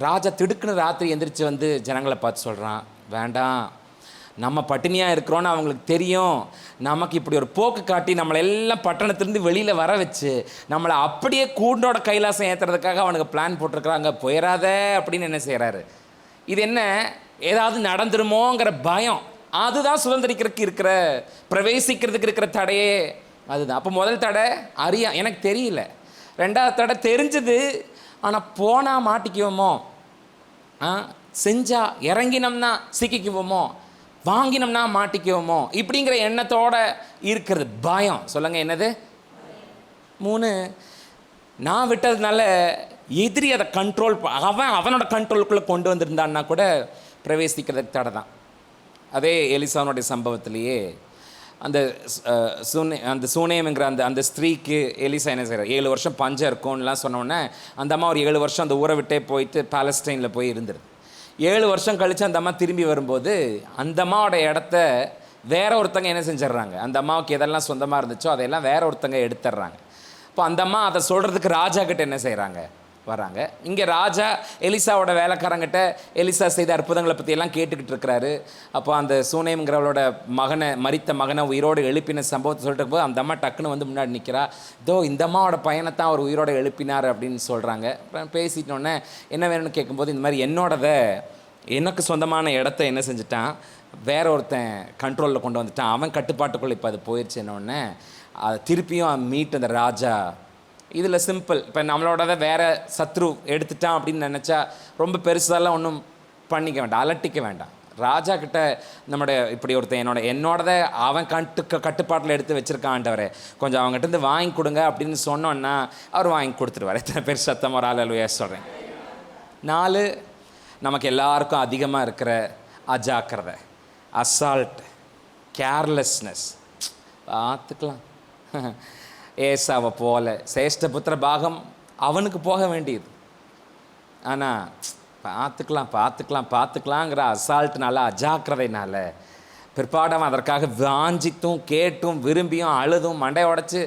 ராஜா திடுக்குன்னு ராத்திரி எந்திரிச்சு வந்து ஜனங்களை பார்த்து சொல்கிறான், வேண்டாம், நம்ம பட்டினியாக இருக்கிறோன்னு அவங்களுக்கு தெரியும். நமக்கு இப்படி ஒரு போக்கு காட்டி நம்மளை எல்லாம் பட்டணத்துலேருந்து வெளியில் வர வச்சு நம்மளை அப்படியே கூண்டோட கைலாசம் ஏற்றுறதுக்காக அவனுக்கு பிளான் போட்டிருக்கிறாங்க. போயிடாத அப்படின்னு என்ன செய்கிறாரு. இது என்ன, ஏதாவது நடந்துருமோங்கிற பயம். அதுதான் சுதந்திரிக்கிறதுக்கு இருக்கிற, பிரவேசிக்கிறதுக்கு இருக்கிற தடையே அதுதான். அப்போ முதல் தடை எனக்கு தெரியல. 2வது தடை தெரிஞ்சது, ஆனால் போனால் மாட்டிக்குவோமோ, செஞ்சால் இறங்கினோம்னா சிக்கிக்குவோமோ, வாங்கினோம்னா மாட்டிக்குவோமோ இப்படிங்கிற எண்ணத்தோட இருக்கிறது பயம். சொல்லுங்க என்னது? 3, நான் விட்டதுனால எதிரி அதை கண்ட்ரோல் அவனோட கண்ட்ரோலுக்குள்ளே கொண்டு வந்திருந்தான்னா கூட பிரவேசிக்கிறதுக்கு தடை தான். அதே எலிசாவுடைய சம்பவத்திலேயே அந்த சூனேம்ங்கிற அந்த ஸ்திரீக்கு எலிசா என்ன செய்கிறார், 7 வருஷம் பஞ்சம் இருக்கும்லாம் சொன்னோடனே அந்த அம்மா ஒரு 7 வருஷம் அந்த ஊரை விட்டே போயிட்டு பாலஸ்டைனில் போய் இருந்துருது. 7 வருஷம் கழித்து அந்த அம்மா திரும்பி வரும்போது அந்த அம்மாவோட இடத்த வேற ஒருத்தங்க என்ன செஞ்சிடுறாங்க, அந்த அம்மாவுக்கு எதெல்லாம் சொந்தமாக இருந்துச்சோ அதையெல்லாம் வேற ஒருத்தங்க எடுத்துடுறாங்க. இப்போ அந்த அம்மா அதை சொல்கிறதுக்கு ராஜா கிட்ட என்ன செய்கிறாங்க, வராங்க. இங்கே ராஜா எலிசாவோட வேலைக்காரங்கிட்ட எலிசா செய்த அற்புதங்களை பற்றி எல்லாம் கேட்டுக்கிட்டு இருக்கிறாரு. அப்போ அந்த சூனேம்ங்கிறவளோட மரித்த மகனை உயிரோடு எழுப்பின சம்பவத்தை சொல்லிட்டு போது அந்த அம்மா டக்குன்னு வந்து முன்னாடி நிற்கிறா. இதோ இந்த அம்மாவோட பையனைத்தான் அவர் உயிரோடு எழுப்பினார் அப்படின்னு சொல்கிறாங்க. அப்புறம் பேசிட்டோன்னே என்ன வேணும்னு கேட்கும்போது இந்த மாதிரி எனக்கு சொந்தமான இடத்த என்ன செஞ்சுட்டான், வேற ஒருத்தன் கண்ட்ரோலில் கொண்டு வந்துட்டான், அவன் கட்டுப்பாட்டுக்குள்ளே இப்போ அது போயிடுச்சு. என்னொன்னே அதை திருப்பியும் மீட் அந்த ராஜா. இதில் சிம்பிள். இப்போ நம்மளோட வேறு சத்ரு எடுத்துட்டான் அப்படின்னு நினச்சா ரொம்ப பெருசாலாம் ஒன்றும் பண்ணிக்க வேண்டாம், அலட்டிக்க வேண்டாம். ராஜா கிட்ட நம்முடைய இப்படி ஒருத்தன் என்னோடத அவன் கட்டுப்பாட்டில் எடுத்து வச்சுருக்கான்ட்டவரே, கொஞ்சம் அவங்ககிட்ட வாங்கி கொடுங்க அப்படின்னு சொன்னோன்னா அவர் வாங்கி கொடுத்துருவார். எத்தனை பேர் சத்தம் ஒரு ஆளுயா சொல்கிறேன். 4, நமக்கு எல்லாருக்கும் அதிகமாக இருக்கிற அஜாக்கிரதை, அசால்ட், கேர்லெஸ்னஸ். பார்த்துக்கலாம். ஏசாவை போல சேஷ்டபுத்திர பாகம் அவனுக்கு போக வேண்டியது. ஆனால் பார்த்துக்கலாங்கிற அசால்ட்னால, அஜாக்கிரதைனால பிற்பாடம் அதற்காக வாஞ்சித்தும் கேட்டும் விரும்பியும் அழுதும் மண்டை உடச்சி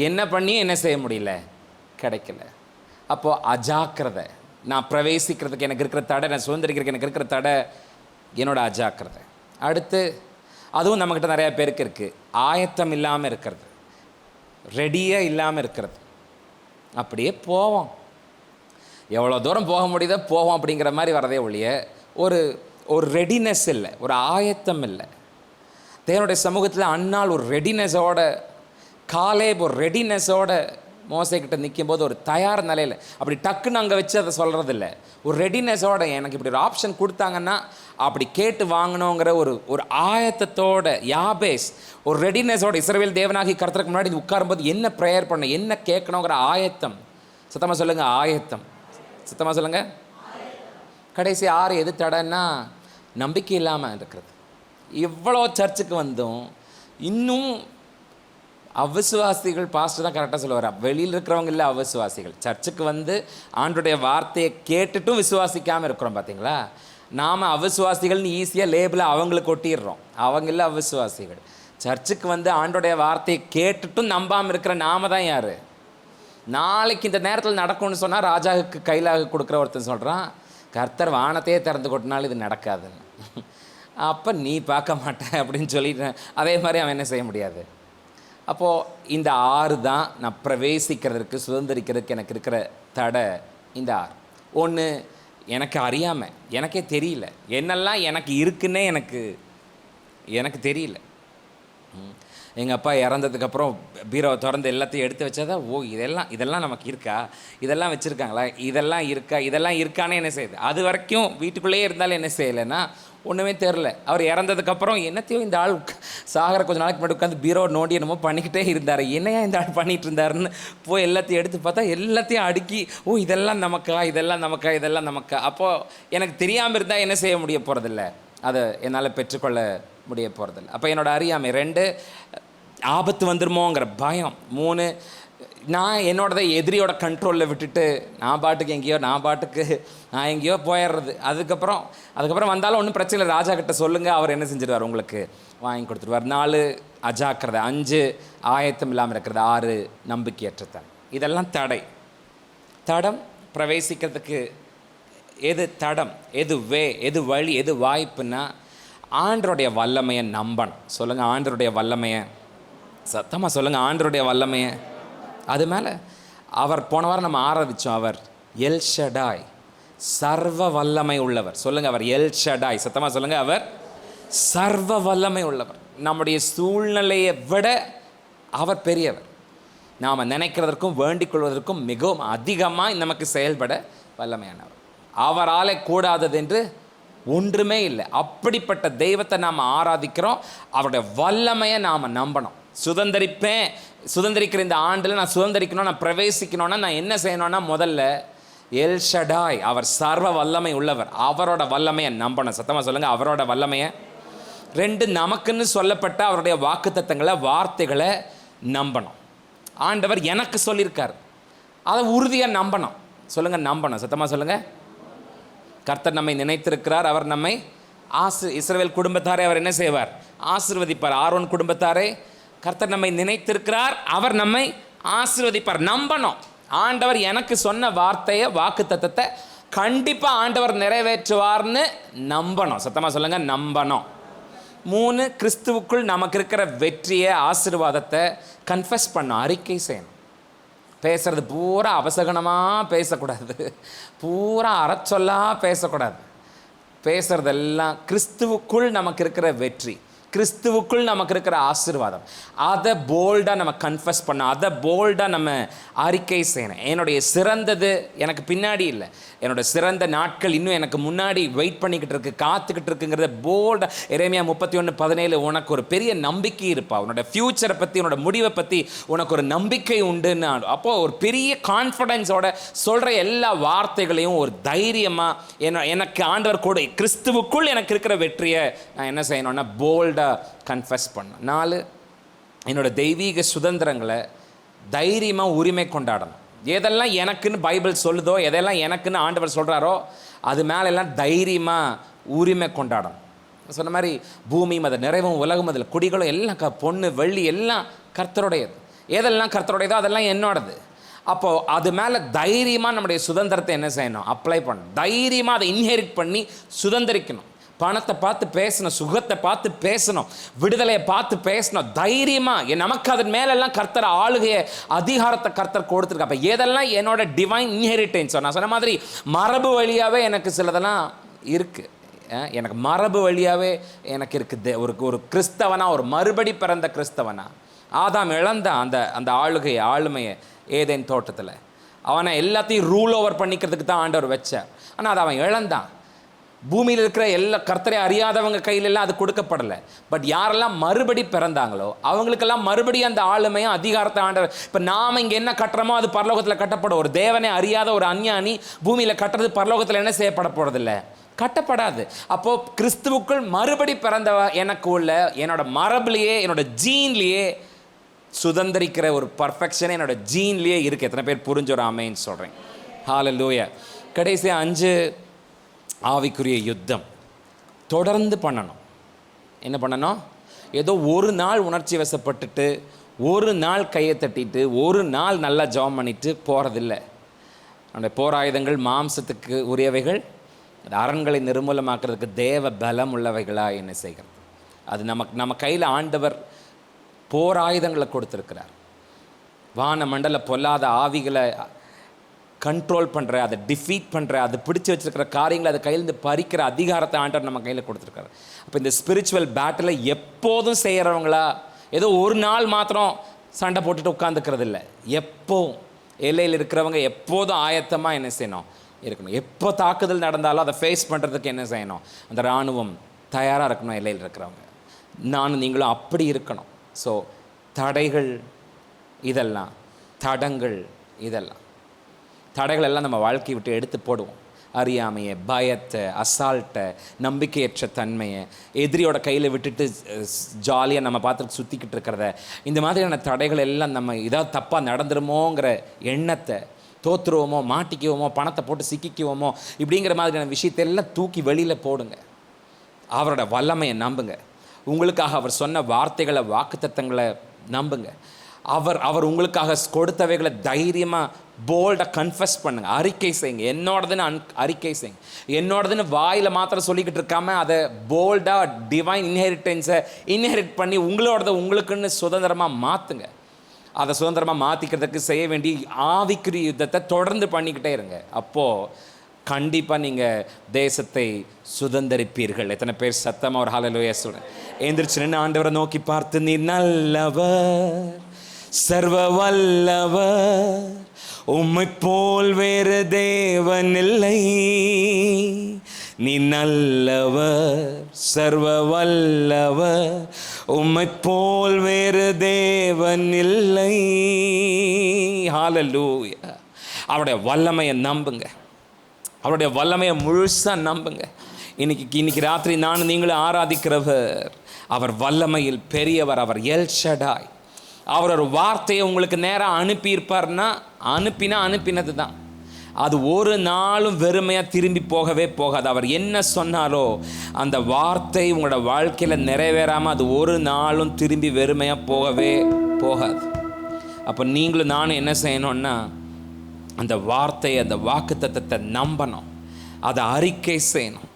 என்ன பண்ணியும் என்ன செய்ய முடியல, கிடைக்கல. அப்போது அஜாக்கிரதை. நான் பிரவேசிக்கிறதுக்கு எனக்கு இருக்கிற தடை, நான் சுதந்திரிக்கிறதுக்கு எனக்கு இருக்கிற தடை என்னோட அஜாக்கிரதை. அடுத்து அதுவும் நம்மக்கிட்ட நிறையா பேருக்கு இருக்குது, ஆயத்தம் இல்லாமல் இருக்கிறது, ரெடியாக இல்லாமல் இருக்கிறது. அப்படியே போவோம், எவ்வளோ தூரம் போக முடியுதோ போவோம் அப்படிங்கிற மாதிரி வரதே ஒழிய ஒரு ரெடினஸ் இல்லை, ஒரு ஆயத்தம் இல்லை. தேவனுடைய சமூகத்தில் அன்னாள் ஒரு ரெடினஸோட, காலேப் ஒரு ரெடினஸோட மோசைக்கிட்ட நிற்கும்போது ஒரு தயார் நிலையில் அப்படி டக்குன்னு அங்கே வச்சு அதை சொல்கிறதில்ல, ஒரு ரெடினஸோட எனக்கு இப்படி ஒரு ஆப்ஷன் கொடுத்தாங்கன்னா அப்படி கேட்டு வாங்கணுங்கிற ஒரு ஆயத்தத்தோட யாபேஸ் ஒரு ரெடினஸோட இஸ்ரவேல் தேவனாகி கர்த்தருக்கு முன்னாடி உட்காரும்போது என்ன ப்ரேயர் பண்ண, என்ன கேட்கணுங்கிற ஆயத்தம். சத்தமாக சொல்லுங்கள், ஆயத்தம். சத்தமாக சொல்லுங்கள். கடைசி 6 எது தடைன்னா நம்பிக்கை இல்லாமல் இருக்கிறது. இவ்வளோ சர்ச்சுக்கு வந்தும் இன்னும் அவிசுவாசிகள். பாஸ்டர் தான் கரெக்டாக சொல்லுவார், வெளியில் இருக்கிறவங்க இல்லை அவிசுவாசிகள். சர்ச்சுக்கு வந்து ஆண்டோடைய வார்த்தையை கேட்டுட்டும் விசுவாசிக்காமல் இருக்கிறோம். பார்த்தீங்களா, நாம் அவிசுவாசிகள்னு ஈஸியாக லேபிளை அவங்களுக்கு ஒட்டிடுறோம். அவங்க இல்லை அவிசுவாசிகள். சர்ச்சுக்கு வந்து ஆண்டோடைய வார்த்தையை கேட்டுட்டும் நம்பாமல் இருக்கிற நாம தான் யார்? நாளைக்கு இந்த நேரத்தில் நடக்கும்னு சொன்னால் ராஜாவுக்கு கையிலாக கொடுக்குற ஒருத்தன் சொல்கிறான், கர்த்தர் வானத்தையே திறந்து கொட்டினாலும் இது நடக்காதுன்னு. அப்போ நீ பார்க்க மாட்டேன் அப்படின்னு சொல்லிட்டு அதே மாதிரி அவன் என்ன செய்ய முடியாது. அப்போது இந்த 6 தான் நான் பிரவேசிக்கிறதுக்கு சுதந்திரிக்கிறதுக்கு எனக்கு இருக்கிற தடை. இந்த 6. 1, எனக்கு அறியாமல், எனக்கே தெரியல என்னெல்லாம் எனக்கு இருக்குன்னே எனக்கு தெரியல. எங்கள் அப்பா இறந்ததுக்கப்புறம் பீரோவை திறந்து எல்லாத்தையும் எடுத்து வச்சாதா, ஓ இதெல்லாம் நமக்கு இருக்கா, இதெல்லாம் வச்சுருக்காங்களா, இதெல்லாம் இருக்கானே என்ன செய்யுது. அது வரைக்கும் வீட்டுக்குள்ளேயே இருந்தாலும் என்ன செய்யலைன்னா ஒன்றுமே தெரில. அவர் இறந்ததுக்கப்புறம் என்னத்தையும் இந்த ஆள் சாகர கொஞ்சம் நாளைக்கு முன்னாடி உட்காந்து பீரோ நோண்டி என்னமோ பண்ணிக்கிட்டே இருந்தார், என்னையா இந்த ஆள் பண்ணிகிட்டு இருந்தாருன்னு போய் எல்லாத்தையும் எடுத்து பார்த்தா எல்லாத்தையும் அடுக்கி, ஓ இதெல்லாம் நமக்கா. அப்போது எனக்கு தெரியாமல் இருந்தால் என்ன செய்ய முடிய போகிறதில்ல, அதை என்னால் பெற்றுக்கொள்ள முடிய போகிறதில்ல. அப்போ என்னோடய அறியாமை. 2, ஆபத்து வந்துருமோங்கிற பயம். 3, நான் என்னோடதை எதிரியோட கண்ட்ரோலில் விட்டுட்டு நான் எங்கேயோ போயிடுறது. அதுக்கப்புறம் வந்தாலும் ஒன்றும் பிரச்சனை இல்லை, ராஜா கிட்ட சொல்லுங்கள், அவர் என்ன செஞ்சிடுவார், உங்களுக்கு வாங்கி கொடுத்துருவார். 4, அஜாக்கிரதை. 5, ஆயத்தம் இல்லாமல் இருக்கிறது. 6, நம்பிக்கையற்றத்தன். இதெல்லாம் தடம் பிரவேசிக்கிறதுக்கு. எது தடம், எது வழி, எது வாய்ப்புன்னா ஆண்டருடைய வல்லமையை நம்பணும். சொல்லுங்கள், ஆண்டருடைய வல்லமையை. சத்தமாக சொல்லுங்கள், ஆண்டருடைய வல்லமையை. அது மேலே அவர் போன வாரம் நம்ம ஆராதித்தோம், அவர் எல் ஷடாய், சர்வ வல்லமை உள்ளவர். சொல்லுங்கள், அவர் எல் ஷடாய். சத்தமாக சொல்லுங்கள், அவர் சர்வ வல்லமை உள்ளவர். நம்முடைய சூழ்நிலையை விட அவர் பெரியவர். நாம் நினைக்கிறதற்கும் வேண்டிக் கொள்வதற்கும் மிகவும் அதிகமாக நமக்கு செயல்பட வல்லமையானவர். அவராலே கூடாதது என்று ஒன்றுமே இல்லை. அப்படிப்பட்ட தெய்வத்தை நாம் ஆராதிக்கிறோம். அவருடைய வல்லமையை நாம் நம்பணும். சுதந்திரிக்கிற இந்த ஆண்டில் நான் சுதந்திரிக்கணும், நான் பிரவேசிக்கணும்னா நான் என்ன செய்யணும்னா, முதல்ல எல் ஷடாய், அவர் சர்வ வல்லமை உள்ளவர், அவரோட வல்லமையை நம்பணும். சத்தமாக சொல்லுங்கள், அவரோட வல்லமையை. 2, நமக்குன்னு சொல்லப்பட்ட அவருடைய வாக்குத்தத்தங்களை, வார்த்தைகளை நம்பணும். ஆண்டவர் எனக்கு சொல்லியிருக்கார், அதை உறுதியாக நம்பணும். சொல்லுங்கள், நம்பணும். சத்தமாக சொல்லுங்கள். கர்த்தர் நம்மை நினைத்திருக்கிறார், அவர் நம்மை இஸ்ரவேல் குடும்பத்தாரை அவர் என்ன செய்வார்? ஆசீர்வதிப்பார். ஆரோன் குடும்பத்தாரை கர்த்தர் நம்மை நினைத்திருக்கிறார், அவர் நம்மை ஆசீர்வதிப்பார். நம்பணும். ஆண்டவர் எனக்கு சொன்ன வார்த்தையை, வாக்குத்தத்தத்தை கண்டிப்பாக ஆண்டவர் நிறைவேற்றுவார்னு நம்பணும். சத்தமாக சொல்லுங்கள், நம்பணும். 3, கிறிஸ்துவுக்குள் நமக்கு இருக்கிற வெற்றியை, ஆசீர்வாதத்தை கன்ஃபஸ் பண்ணணும், அறிக்கை செய்யணும். பேசுறது பூரா அபசகனமாக பேசக்கூடாது, பூரா அறச்சொல்லாக பேசக்கூடாது. பேசுறதெல்லாம் கிறிஸ்துவுக்குள் நமக்கு இருக்கிற வெற்றி, கிறிஸ்துவுக்குள் நமக்கு இருக்கிற ஆசீர்வாதம், அதை போல்டாக நம்ம கன்ஃபஸ் பண்ணோம், அதை போல்டாக நம்ம அறிக்கை செய்யணும். என்னுடைய சிறந்தது எனக்கு பின்னாடி இல்லை, என்னோட சிறந்த நாட்கள் இன்னும் எனக்கு முன்னாடி வெயிட் பண்ணிக்கிட்டு இருக்கு, காத்துக்கிட்டு இருக்குங்கிறத போல்டாக. எரேமியா 31:17, உனக்கு ஒரு பெரிய நம்பிக்கை இருப்பா, உன்னோட ஃப்யூச்சரை பற்றி, உன்னோட முடிவை பற்றி உனக்கு ஒரு நம்பிக்கை உண்டுன்னு. அப்போது ஒரு பெரிய கான்ஃபிடென்ஸோட சொல்கிற எல்லா வார்த்தைகளையும் ஒரு தைரியமாக எனக்கு ஆண்டவர் கூட கிறிஸ்துவுக்குள் எனக்கு இருக்கிற வெற்றியை நான் என்ன செய்யணும்னா போல்டாக கன்ஃபஸ் பண்ண. 4, என்னோட தெய்வீக சுதந்திரங்களை தைரியமாக உரிமை கொண்டாடணும். எதெல்லாம் எனக்குன்னு பைபிள் சொல்லுதோ, எதெல்லாம் எனக்குன்னு ஆண்டவர் சொல்கிறாரோ, அது மேலெல்லாம் தைரியமாக உரிமை கொண்டாடணும். சொன்ன மாதிரி பூமியும் அதை நிறைவும் உலகம் அதில் குடிகளும் எல்லாம் பொண்ணு வெள்ளி எல்லாம் கர்த்தருடையது. எதெல்லாம் கர்த்தருடையதோ அதெல்லாம் என்னோடது. அப்போது அது மேலே தைரியமாக நம்முடைய சுதந்திரத்தை என்ன செய்யணும்? அப்ளை பண்ணணும். தைரியமாக அதை இன்ஹெரிட் பண்ணி சுதந்திரிக்கணும். பணத்தை பார்த்து பேசணும், சுகத்தை பார்த்து பேசணும், விடுதலையை பார்த்து பேசணும். தைரியமாக நமக்கு அதன் மேலெல்லாம் கர்த்தர் ஆளுகையை, அதிகாரத்தை கர்த்தர் கொடுத்துருக்க. அப்போ எதெல்லாம் என்னோட டிவைன் இன்ஹெரிட்டன்ஸ், நான் சொன்ன மாதிரி மரபு வழியாகவே எனக்கு சிலதெல்லாம் இருக்குது. எனக்கு மரபு வழியாகவே எனக்கு இருக்குது. ஒரு கிறிஸ்தவனா, ஒரு மறுபடி பிறந்த கிறிஸ்தவனா. ஆதாம் இழந்தான் அந்த ஆளுமையை ஏதேன் தோட்டத்தில். அவனை எல்லாத்தையும் ரூல் ஓவர் பண்ணிக்கிறதுக்கு தான் ஆண்டவர் வச்சார். ஆனால் அதை அவன் இழந்தான். பூமியில் இருக்கிற எல்லா கர்த்தரை அறியாதவங்க கையிலெல்லாம் அது கொடுக்கப்படலை. பட் யாரெல்லாம் மறுபடி பிறந்தாங்களோ அவங்களுக்கெல்லாம் மறுபடியும் அந்த ஆளுமையும் அதிகாரத்தை ஆண்டவர். இப்போ நாம் இங்கே என்ன கட்டுறோமோ அது பரலோகத்தில் கட்டப்படும். ஒரு தேவனை அறியாத ஒரு அஞ்ஞானி பூமியில் கட்டுறது பரலோகத்தில் என்ன செய்யப்பட போகிறதில்ல? கட்டப்படாது. அப்போது கிறிஸ்துவுக்குள் மறுபடி பிறந்தவ எனக்கு உள்ள என்னோட மரபுலேயே, என்னோட ஜீன்லேயே சுதந்திரிக்கிற ஒரு பர்ஃபெக்ஷன் என்னோட ஜீன்லேயே இருக்குது. எத்தனை பேர் புரிஞ்ச ஒரு ஆமேன்னு சொல்கிறேன்? ஹல்லேலூயா. கடைசி 5 ஆவிக்குரிய யுத்தம் தொடர்ந்து பண்ணணும். என்ன பண்ணணும்? ஏதோ ஒரு நாள் உணர்ச்சி வசப்பட்டுட்டு, ஒரு நாள் கையை தட்டிட்டு, ஒரு நாள் நல்லா ஜெபம் பண்ணிட்டு போகிறதில்ல. நம்முடைய போராயுதங்கள் மாம்சத்துக்கு உரியவைகள், அது அரண்களை நிர்மூலமாக்குறதுக்கு தேவ பலம் உள்ளவைகளாக என்ன செய்கிறது? அது நம்ம கையில் ஆண்டவர் போராயுதங்களை கொடுத்துருக்கிறார். வான மண்டல பொல்லாத ஆவிகளை கண்ட்ரோல் பண்ணுற, அதை டிஃபீட் பண்ணுற, அதை பிடிச்சி வச்சுருக்கிற காரியங்களை அதை கையிலேருந்து பறிக்கிற அதிகாரத்தை ஆண்டவர் நம்ம கையில் கொடுத்துருக்காரு. அப்போ இந்த ஸ்பிரிச்சுவல் பேட்டில் எப்போதும் செய்கிறவங்களா, ஏதோ ஒரு நாள் மாத்திரம் சண்டை போட்டுட்டு உட்காந்துக்கிறது இல்லை. எப்போவும் எல்லையில் இருக்கிறவங்க எப்போதும் ஆயத்தமாக என்ன செய்யணும்? இருக்கணும். எப்போ தாக்குதல் நடந்தாலும் அதை ஃபேஸ் பண்ணுறதுக்கு என்ன செய்யணும்? அந்த இராணுவம் தயாராக இருக்கணும். எல்லையில் இருக்கிறவங்க நானும் நீங்களும் அப்படி இருக்கணும். ஸோ தடைகள் இதெல்லாம், தடங்கள் இதெல்லாம், தடைகள் எல்லாம் நம்ம வாழ்க்கையை விட்டு எடுத்து போடுவோம். அறியாமையை, பயத்தை, அசால்ட்டை, நம்பிக்கையற்ற தன்மையை, எதிரியோட கையில் விட்டுட்டு ஜாலியாக நம்ம பார்த்துட்டு சுற்றிக்கிட்டு இருக்கிறத, இந்த மாதிரியான தடைகள் எல்லாம் நம்ம ஏதாவது தப்பாக நடந்துருமோங்கிற எண்ணத்தை, தோற்றுருவோமோ, மாட்டிக்குவோமோ, பணத்தை போட்டு சிக்கிக்குவோமோ, இப்படிங்கிற மாதிரியான விஷயத்தெல்லாம் தூக்கி வெளியில் போடுங்க. அவரோட வல்லமையை நம்புங்க. உங்களுக்காக அவர் சொன்ன வார்த்தைகளை, வாக்குத்தத்தங்களை நம்புங்க. அவர் உங்களுக்காக கொடுத்தவைகளை தைரியமாக போல்டாக கன்ஃபஸ் பண்ணுங்கள், அறிக்கை செய்யுங்க. என்னோடதுன்னு அறிக்கை செய்யுங்க. என்னோடதுன்னு வாயில் மாத்திரம் சொல்லிக்கிட்டு இருக்காமல் அதை போல்டாக டிவைன் இன்ஹெரிட்டன்ஸை இன்ஹெரிட் பண்ணி உங்களுக்குன்னு சுதந்திரமாக மாற்றுங்க. அதை சுதந்திரமாக மாற்றிக்கிறதுக்கு செய்ய வேண்டிய ஆவிக்குரிய யுத்தத்தை தொடர்ந்து பண்ணிக்கிட்டே இருங்க. அப்போது கண்டிப்பாக நீங்கள் தேசத்தை சுதந்திரிப்பீர்கள். எத்தனை பேர் சத்தமாக ஒரு ஹல்லேலூயா சொல்கிறேன்? எந்திரிச்சு நின்று ஆண்டவரை நோக்கி பார்த்து, நீ நல்லவர், சர்வ வல்லவர், உம்மை போல் வேறு தேவன் இல்லை, நீ நல்லவர், சர்வ வல்லவர், உம்மை போல் வேறு தேவன் இல்லை. ஹல்லேலூயா. அவருடைய வல்லமையை நம்புங்க, அவருடைய வல்லமையை முழுசாக நம்புங்க. இன்னைக்கு ராத்திரி நான் நீங்களும் ஆராதிக்கிறவர் அவர் வல்லமையில் பெரியவர். அவர் எல் ஷடாய். அவர் ஒரு வார்த்தையை உங்களுக்கு நேராக அனுப்பியிருப்பார்னா அனுப்பினது தான். அது ஒரு நாளும் வெறுமையாக திரும்பி போகவே போகாது. அவர் என்ன சொன்னாரோ அந்த வார்த்தை உங்களோட வாழ்க்கையில் நிறைவேறாமல் அது ஒரு நாளும் திரும்பி வெறுமையாக போகவே போகாது. அப்போ நீங்களும் நானும் என்ன செய்யணும்னா அந்த வார்த்தையை, அந்த வாக்குத்தத்தத்தை நம்பணும், அதை அறிக்கை செய்யணும்.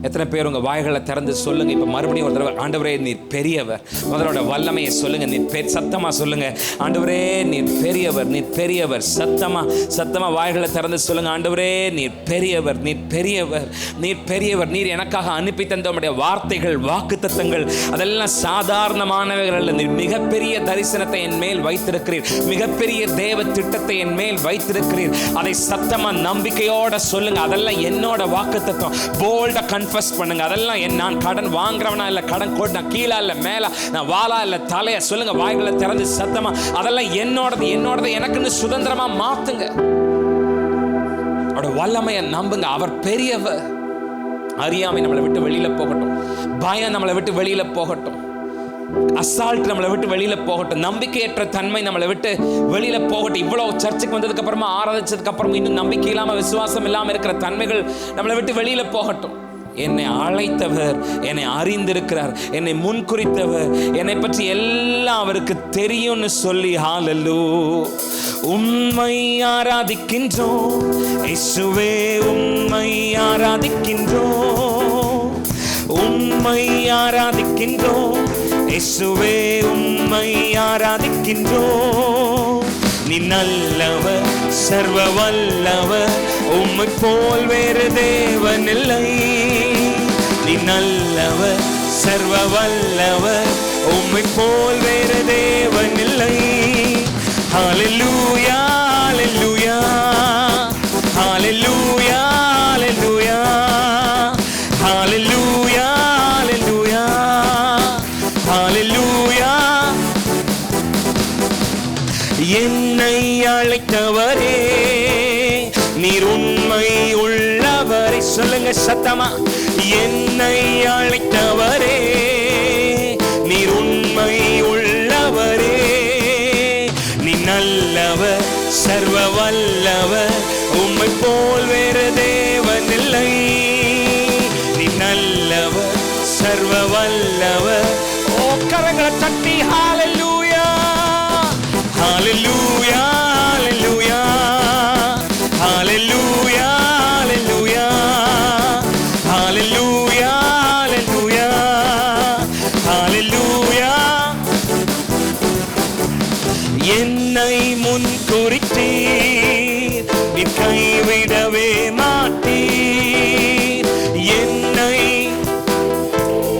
எத்தனை பேர் உங்கள் வாய்களை திறந்து சொல்லுங்க. இப்போ மறுபடியும் ஒரு தடவை, ஆண்டவரே நீர் பெரியவர். முதலோட வல்லமையை சொல்லுங்க. நீர் சத்தமாக சொல்லுங்க, ஆண்டவரே நீர் பெரியவர், நீர் பெரியவர். சத்தமாக வாய்களை திறந்து சொல்லுங்க, ஆண்டவரே நீர் பெரியவர், நீர் பெரியவர், நீர் பெரியவர். நீர் எனக்காக அனுப்பி தந்த உம்முடைய வார்த்தைகள், வாக்குத்தத்தங்கள் அதெல்லாம் சாதாரணமானவைகள் அல்ல. நீர் மிகப்பெரிய தரிசனத்தை என் மேல் வைத்திருக்கிறீர், மிகப்பெரிய தேவ திட்டத்தை என் மேல் வைத்திருக்கிறீர். அதை சத்தமாக நம்பிக்கையோட சொல்லுங்க. அதெல்லாம் என்னோட வாக்குத்தத்தம். போல்டா கன்ஃபர்ஸ் பண்ணுங்க. அதெல்லாம் நான் கடன் வாங்குறவனா இல்ல, கடன் கோட் நான் கீழே இல்ல மேல, நான் வாளா இல்ல தலையா. சொல்லுங்க வாய்களை திறந்து சத்தமா, அதெல்லாம் என்னோடது, எனக்குன்னு சுதந்திரமா மாத்துங்க. அவரோட வல்லமையை நம்புங்க. அவர் பெரியவர். அறியாமை நம்மளை விட்டு வெளியில போகட்டும், பயம் நம்மளை விட்டு வெளியில போகட்டும், அசால்ட் நம்மளை விட்டு வெளியில போகட்டும், நம்பிக்கையற்ற தன்மை நம்மளை விட்டு வெளியில போகட்டும். இவ்வளவு சர்ச்சுக்கு வந்ததுக்கு அப்புறமா, ஆராதிச்சதுக்கு அப்புறம் இன்னும் நம்பிக்கை இல்லாம, விசுவாசம் இல்லாம இருக்கிற தன்மைகள் நம்மளை விட்டு வெளியில போகட்டும். என்னை அழைத்தவர், என்னை அறிந்திருக்கிறார், என்னை முன்குறித்தவர், என்னை பற்றி எல்லாம் அவருக்கு தெரியும்னு சொல்லி ஹல்லேலூயா. உம்மை ஆராதிக்கின்றோம் இயேசுவே, உம்மை ஆராதிக்கின்றோம், உம்மை ஆராதிக்கின்றோம் இயேசுவே, உம்மை ஆராதிக்கின்றோம். நீ நல்லவர், சர்வ வல்லவர், உம்மை போல் வேறு தேவன் இல்லை. நீ நல்லவர், சர்வ வல்லவர், உம்மை போல் வேறு தேவன் இல்லை. ஹல்லேலூயா, ஹல்லேலூயா, ஹல்லேலூயா, ஹல்லேலூயா, ஹல்லேலூயா, ஹல்லேலூயா, ஹல்லேலூயா. என்னை அழைத்தவரே நீர் உண்மை உள்ளவரை. சொல்லுங்க சத்தமா, என்னை அழைத்தவரே நீர் உண்மை உள்ளவரே. நீ நல்லவர், சர்வ வல்லவர், உம்மை போல் வேறு தேவன் இல்லை. நீ நல்லவர், சர்வ வல்லவர். ஓ கரங்களை தட்டி ஹல்லேலூயா, ஹல்லேலூயா, ஹல்லேலூயா, ஹல்லேலூயா, ஹல்லேலூயா, ஹல்லேலூயா, ஹல்லேலூயா, ஹல்லேலூயா. என்னை முன் குறித்தீர், நீ கைவிடவே மாட்டீர். என்னை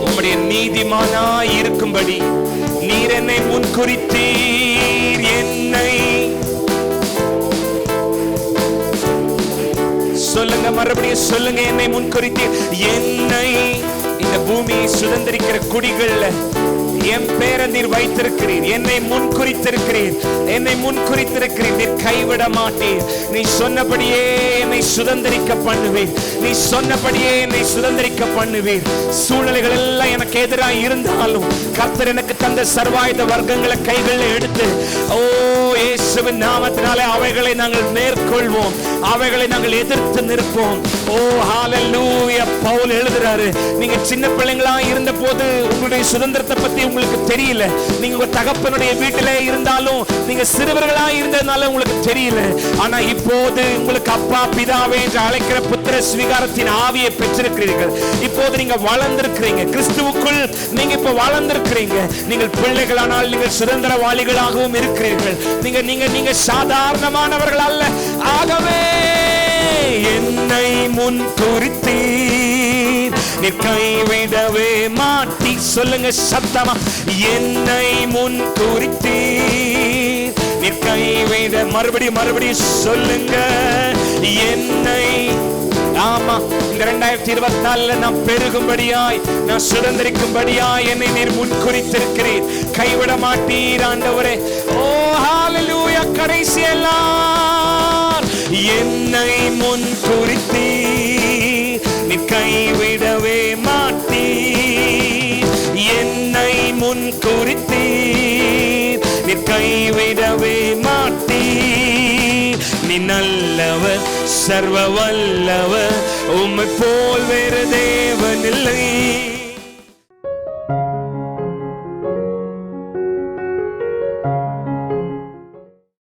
உம்முடைய நீதிமானாய் இருக்கும்படி நீர் என்னை முன் குறித்தீர். என்னை சொல்லுங்க, மறுபடியும் சொல்லுங்க, என்னை முன்குறித்தீர். என்னை இந்த பூமியை சுதந்திரிக்கிற குடிகள்ல என் பேரை நீர் வைத்திருக்கிறீர். என்னை முன்குறித்திருக்கிறீர், என்னை முன்குறித்திருக்கிறீர். நீர் கைவிட மாட்டீர். நீ சொன்னபடியே என்னை சுதந்திரிக்க பண்ணுவீர். நீ சொன்னபடியே என்னை சுதந்திரிக்க பண்ணுவீர். சூழ்நிலைகள் எல்லாம் எனக்கு எதிராக இருந்தாலும் கர்த்தர் எனக்கு தந்த சர்வாயுத வர்க்கங்களை கைகளில் எடுத்து, ஓ இயேசுவின் நாமத்தினாலே அவைகளை நாங்கள் மேற்கொள்வோம், அவைகளை நாங்கள் எதிர்த்து நிற்போம். ஓ ஹல்லேலூயா. பவுல் எழுதுறாரு, நீங்க சின்ன பிள்ளைங்களா இருந்த போது உங்களுடைய சுதந்திரத்தை பத்தி உங்களுக்கு தெரியல. நீங்க உங்க தகப்பனுடைய வீட்டிலே இருந்தாலும் நீங்க சிறுவர்களா இருந்ததுனால உங்களுக்கு தெரியல. ஆனா இப்போது உங்களுக்கு அப்பா பிதாவே என்று அழைக்கிற புத்திர ஸ்வீகாரத்தின் ஆவியை பெற்றிருக்கிறீர்கள். இப்போது நீங்க வளர்ந்திருக்கிறீங்க, கிறிஸ்துவுக்குள் நீங்க இப்ப வளர்ந்திருக்கிறீங்க. நீங்கள் பிள்ளைகளானால் நீங்கள் சுதந்திரவாளிகளாகவும் இருக்கிறீர்கள். நீங்க நீங்க நீங்க சாதாரணமானவர்கள் அல்ல. ஆகவே என்னை முன் குறித்தீர், நீ கைவிடவே மாட்டி. சொல்லுங்க சத்தமா, என்னை முன் குறித்தீர், நீ கைவிட. மறுபடியும் சொல்லுங்க, என்னை ஆமா, இந்த 2024 நான் பெருகும்படியாய், நான் சுதந்திரிக்கும்படியாய் என்னை நீர் முன்குறித்திருக்கிறீர். கைவிட மாட்டீர் ஆண்டவரே. ஓ ஹalleluya. கடைசி எல்லாம் என்னை முன்குறித்தீர், நீ கைவிடவே மாட்டீர். என்னை முன்குறித்தீர், நீ கைவிடவே மாட்டீர். நீ நல்லவர், சர்வ வல்லவர், உம்மை போல் வேறு தேவன் இல்லை.